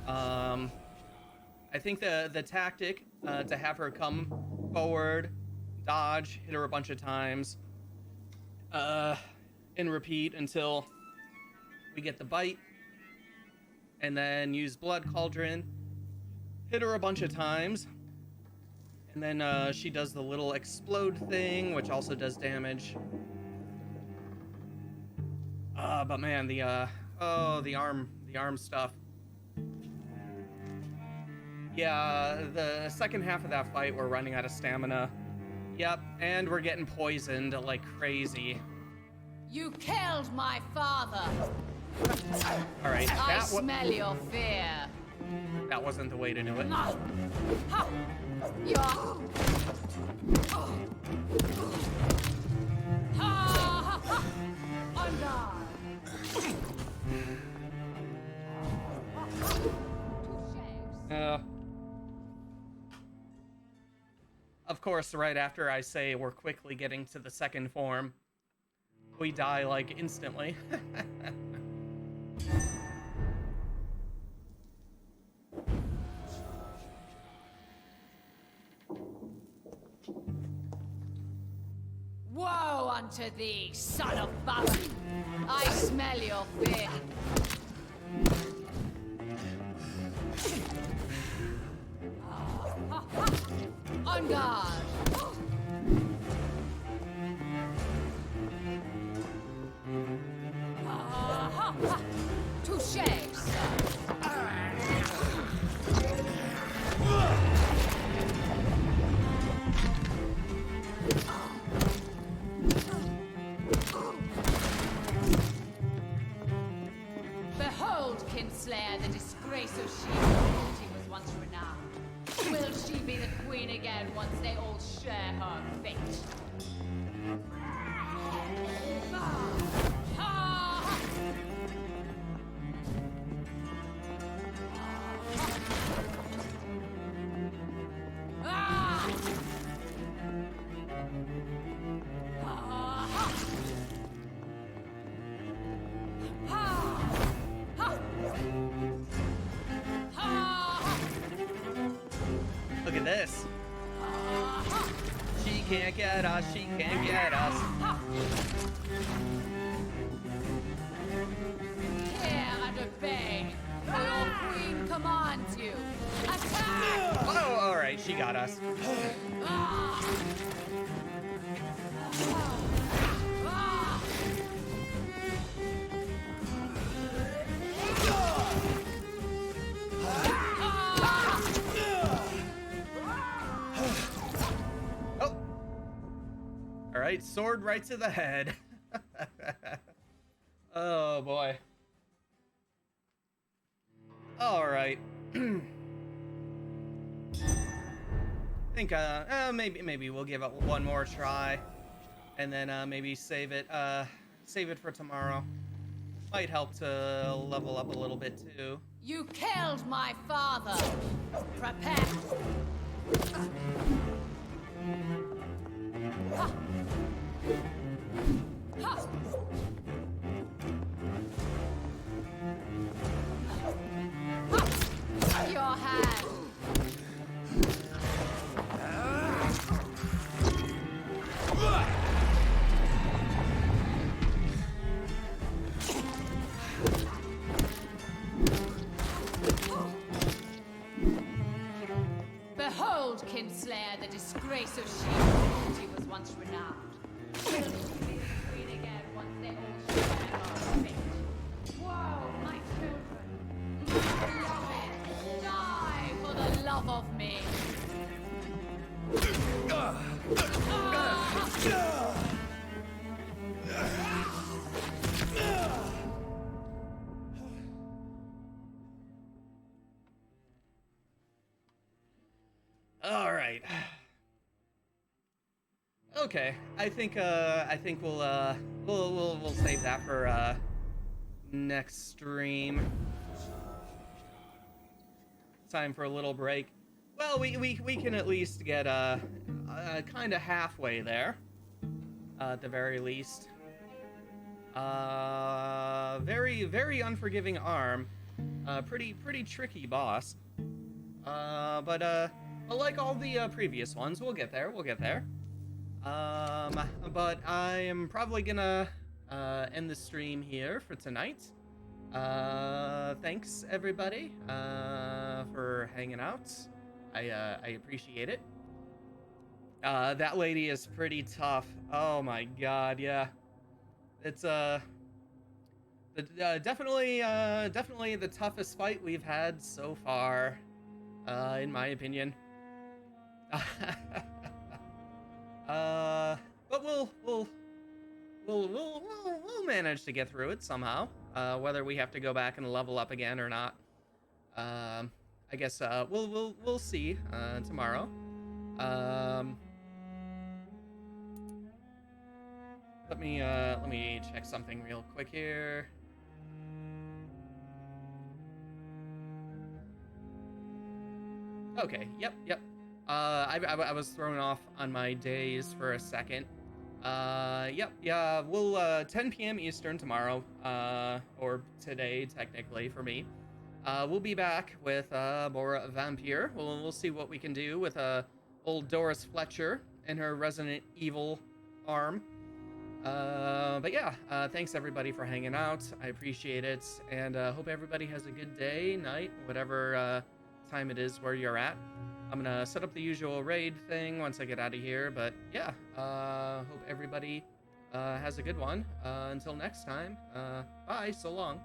I think the tactic to have her come forward, dodge, hit her a bunch of times, and repeat until we get the bite, and then use blood cauldron, hit her a bunch of times, and then she does the little explode thing, which also does damage. But man, the arm stuff. Yeah, the second half of that fight, we're running out of stamina. Yep, and we're getting poisoned like crazy. You killed my father. All right, I smell your fear. That wasn't the way to do it. Of course, right after I say we're quickly getting to the second form, we die like instantly. Woe unto thee, son of Babel! I smell your fear. On guard! Touché, Behold, Kinslayer, the disgrace of she was once renowned. Will she be the queen again once they all share her fate? Look at this. She can't get us, she can't get us. Hear and obey, for your queen commands you. Attack! Oh, all right, she got us. All right, sword right to the head. Oh boy. All right. I think maybe we'll give it one more try, and then maybe save it for tomorrow. Might help to level up a little bit too. You killed my father. Prepare. Ha. Ha. Ha. Your hand. Behold, Kinslayer, the disgrace of Shield. He was once renowned. Will she be queen again once they all share our fate? Whoa, my children! My beloved! Die for the love of me! All right. Okay, I think we'll save that for next stream. Time for a little break. Well, we can at least get kind of halfway there, at the very least. Very unforgiving arm, pretty tricky boss. But like all the previous ones, we'll get there. We'll get there. But I am probably gonna end the stream here for tonight. Thanks everybody for hanging out. I appreciate it. That lady is pretty tough. Oh my god, yeah. It's definitely the toughest fight we've had so far, in my opinion. But we'll manage to get through it somehow. Whether we have to go back and level up again or not, I guess we'll see tomorrow. Let me check something real quick here. Okay. Yep. I was thrown off on my days for a second. Yep. Yeah. We'll 10 p.m. Eastern tomorrow. Or today, technically for me. We'll be back with more Vampyr. We'll see what we can do with old Doris Fletcher and her Resident Evil arm. But yeah, thanks everybody for hanging out. I appreciate it, and hope everybody has a good day, night, whatever time it is where you're at. I'm gonna set up the usual raid thing once I get out of here, but yeah, hope everybody has a good one. Until next time, bye, so long.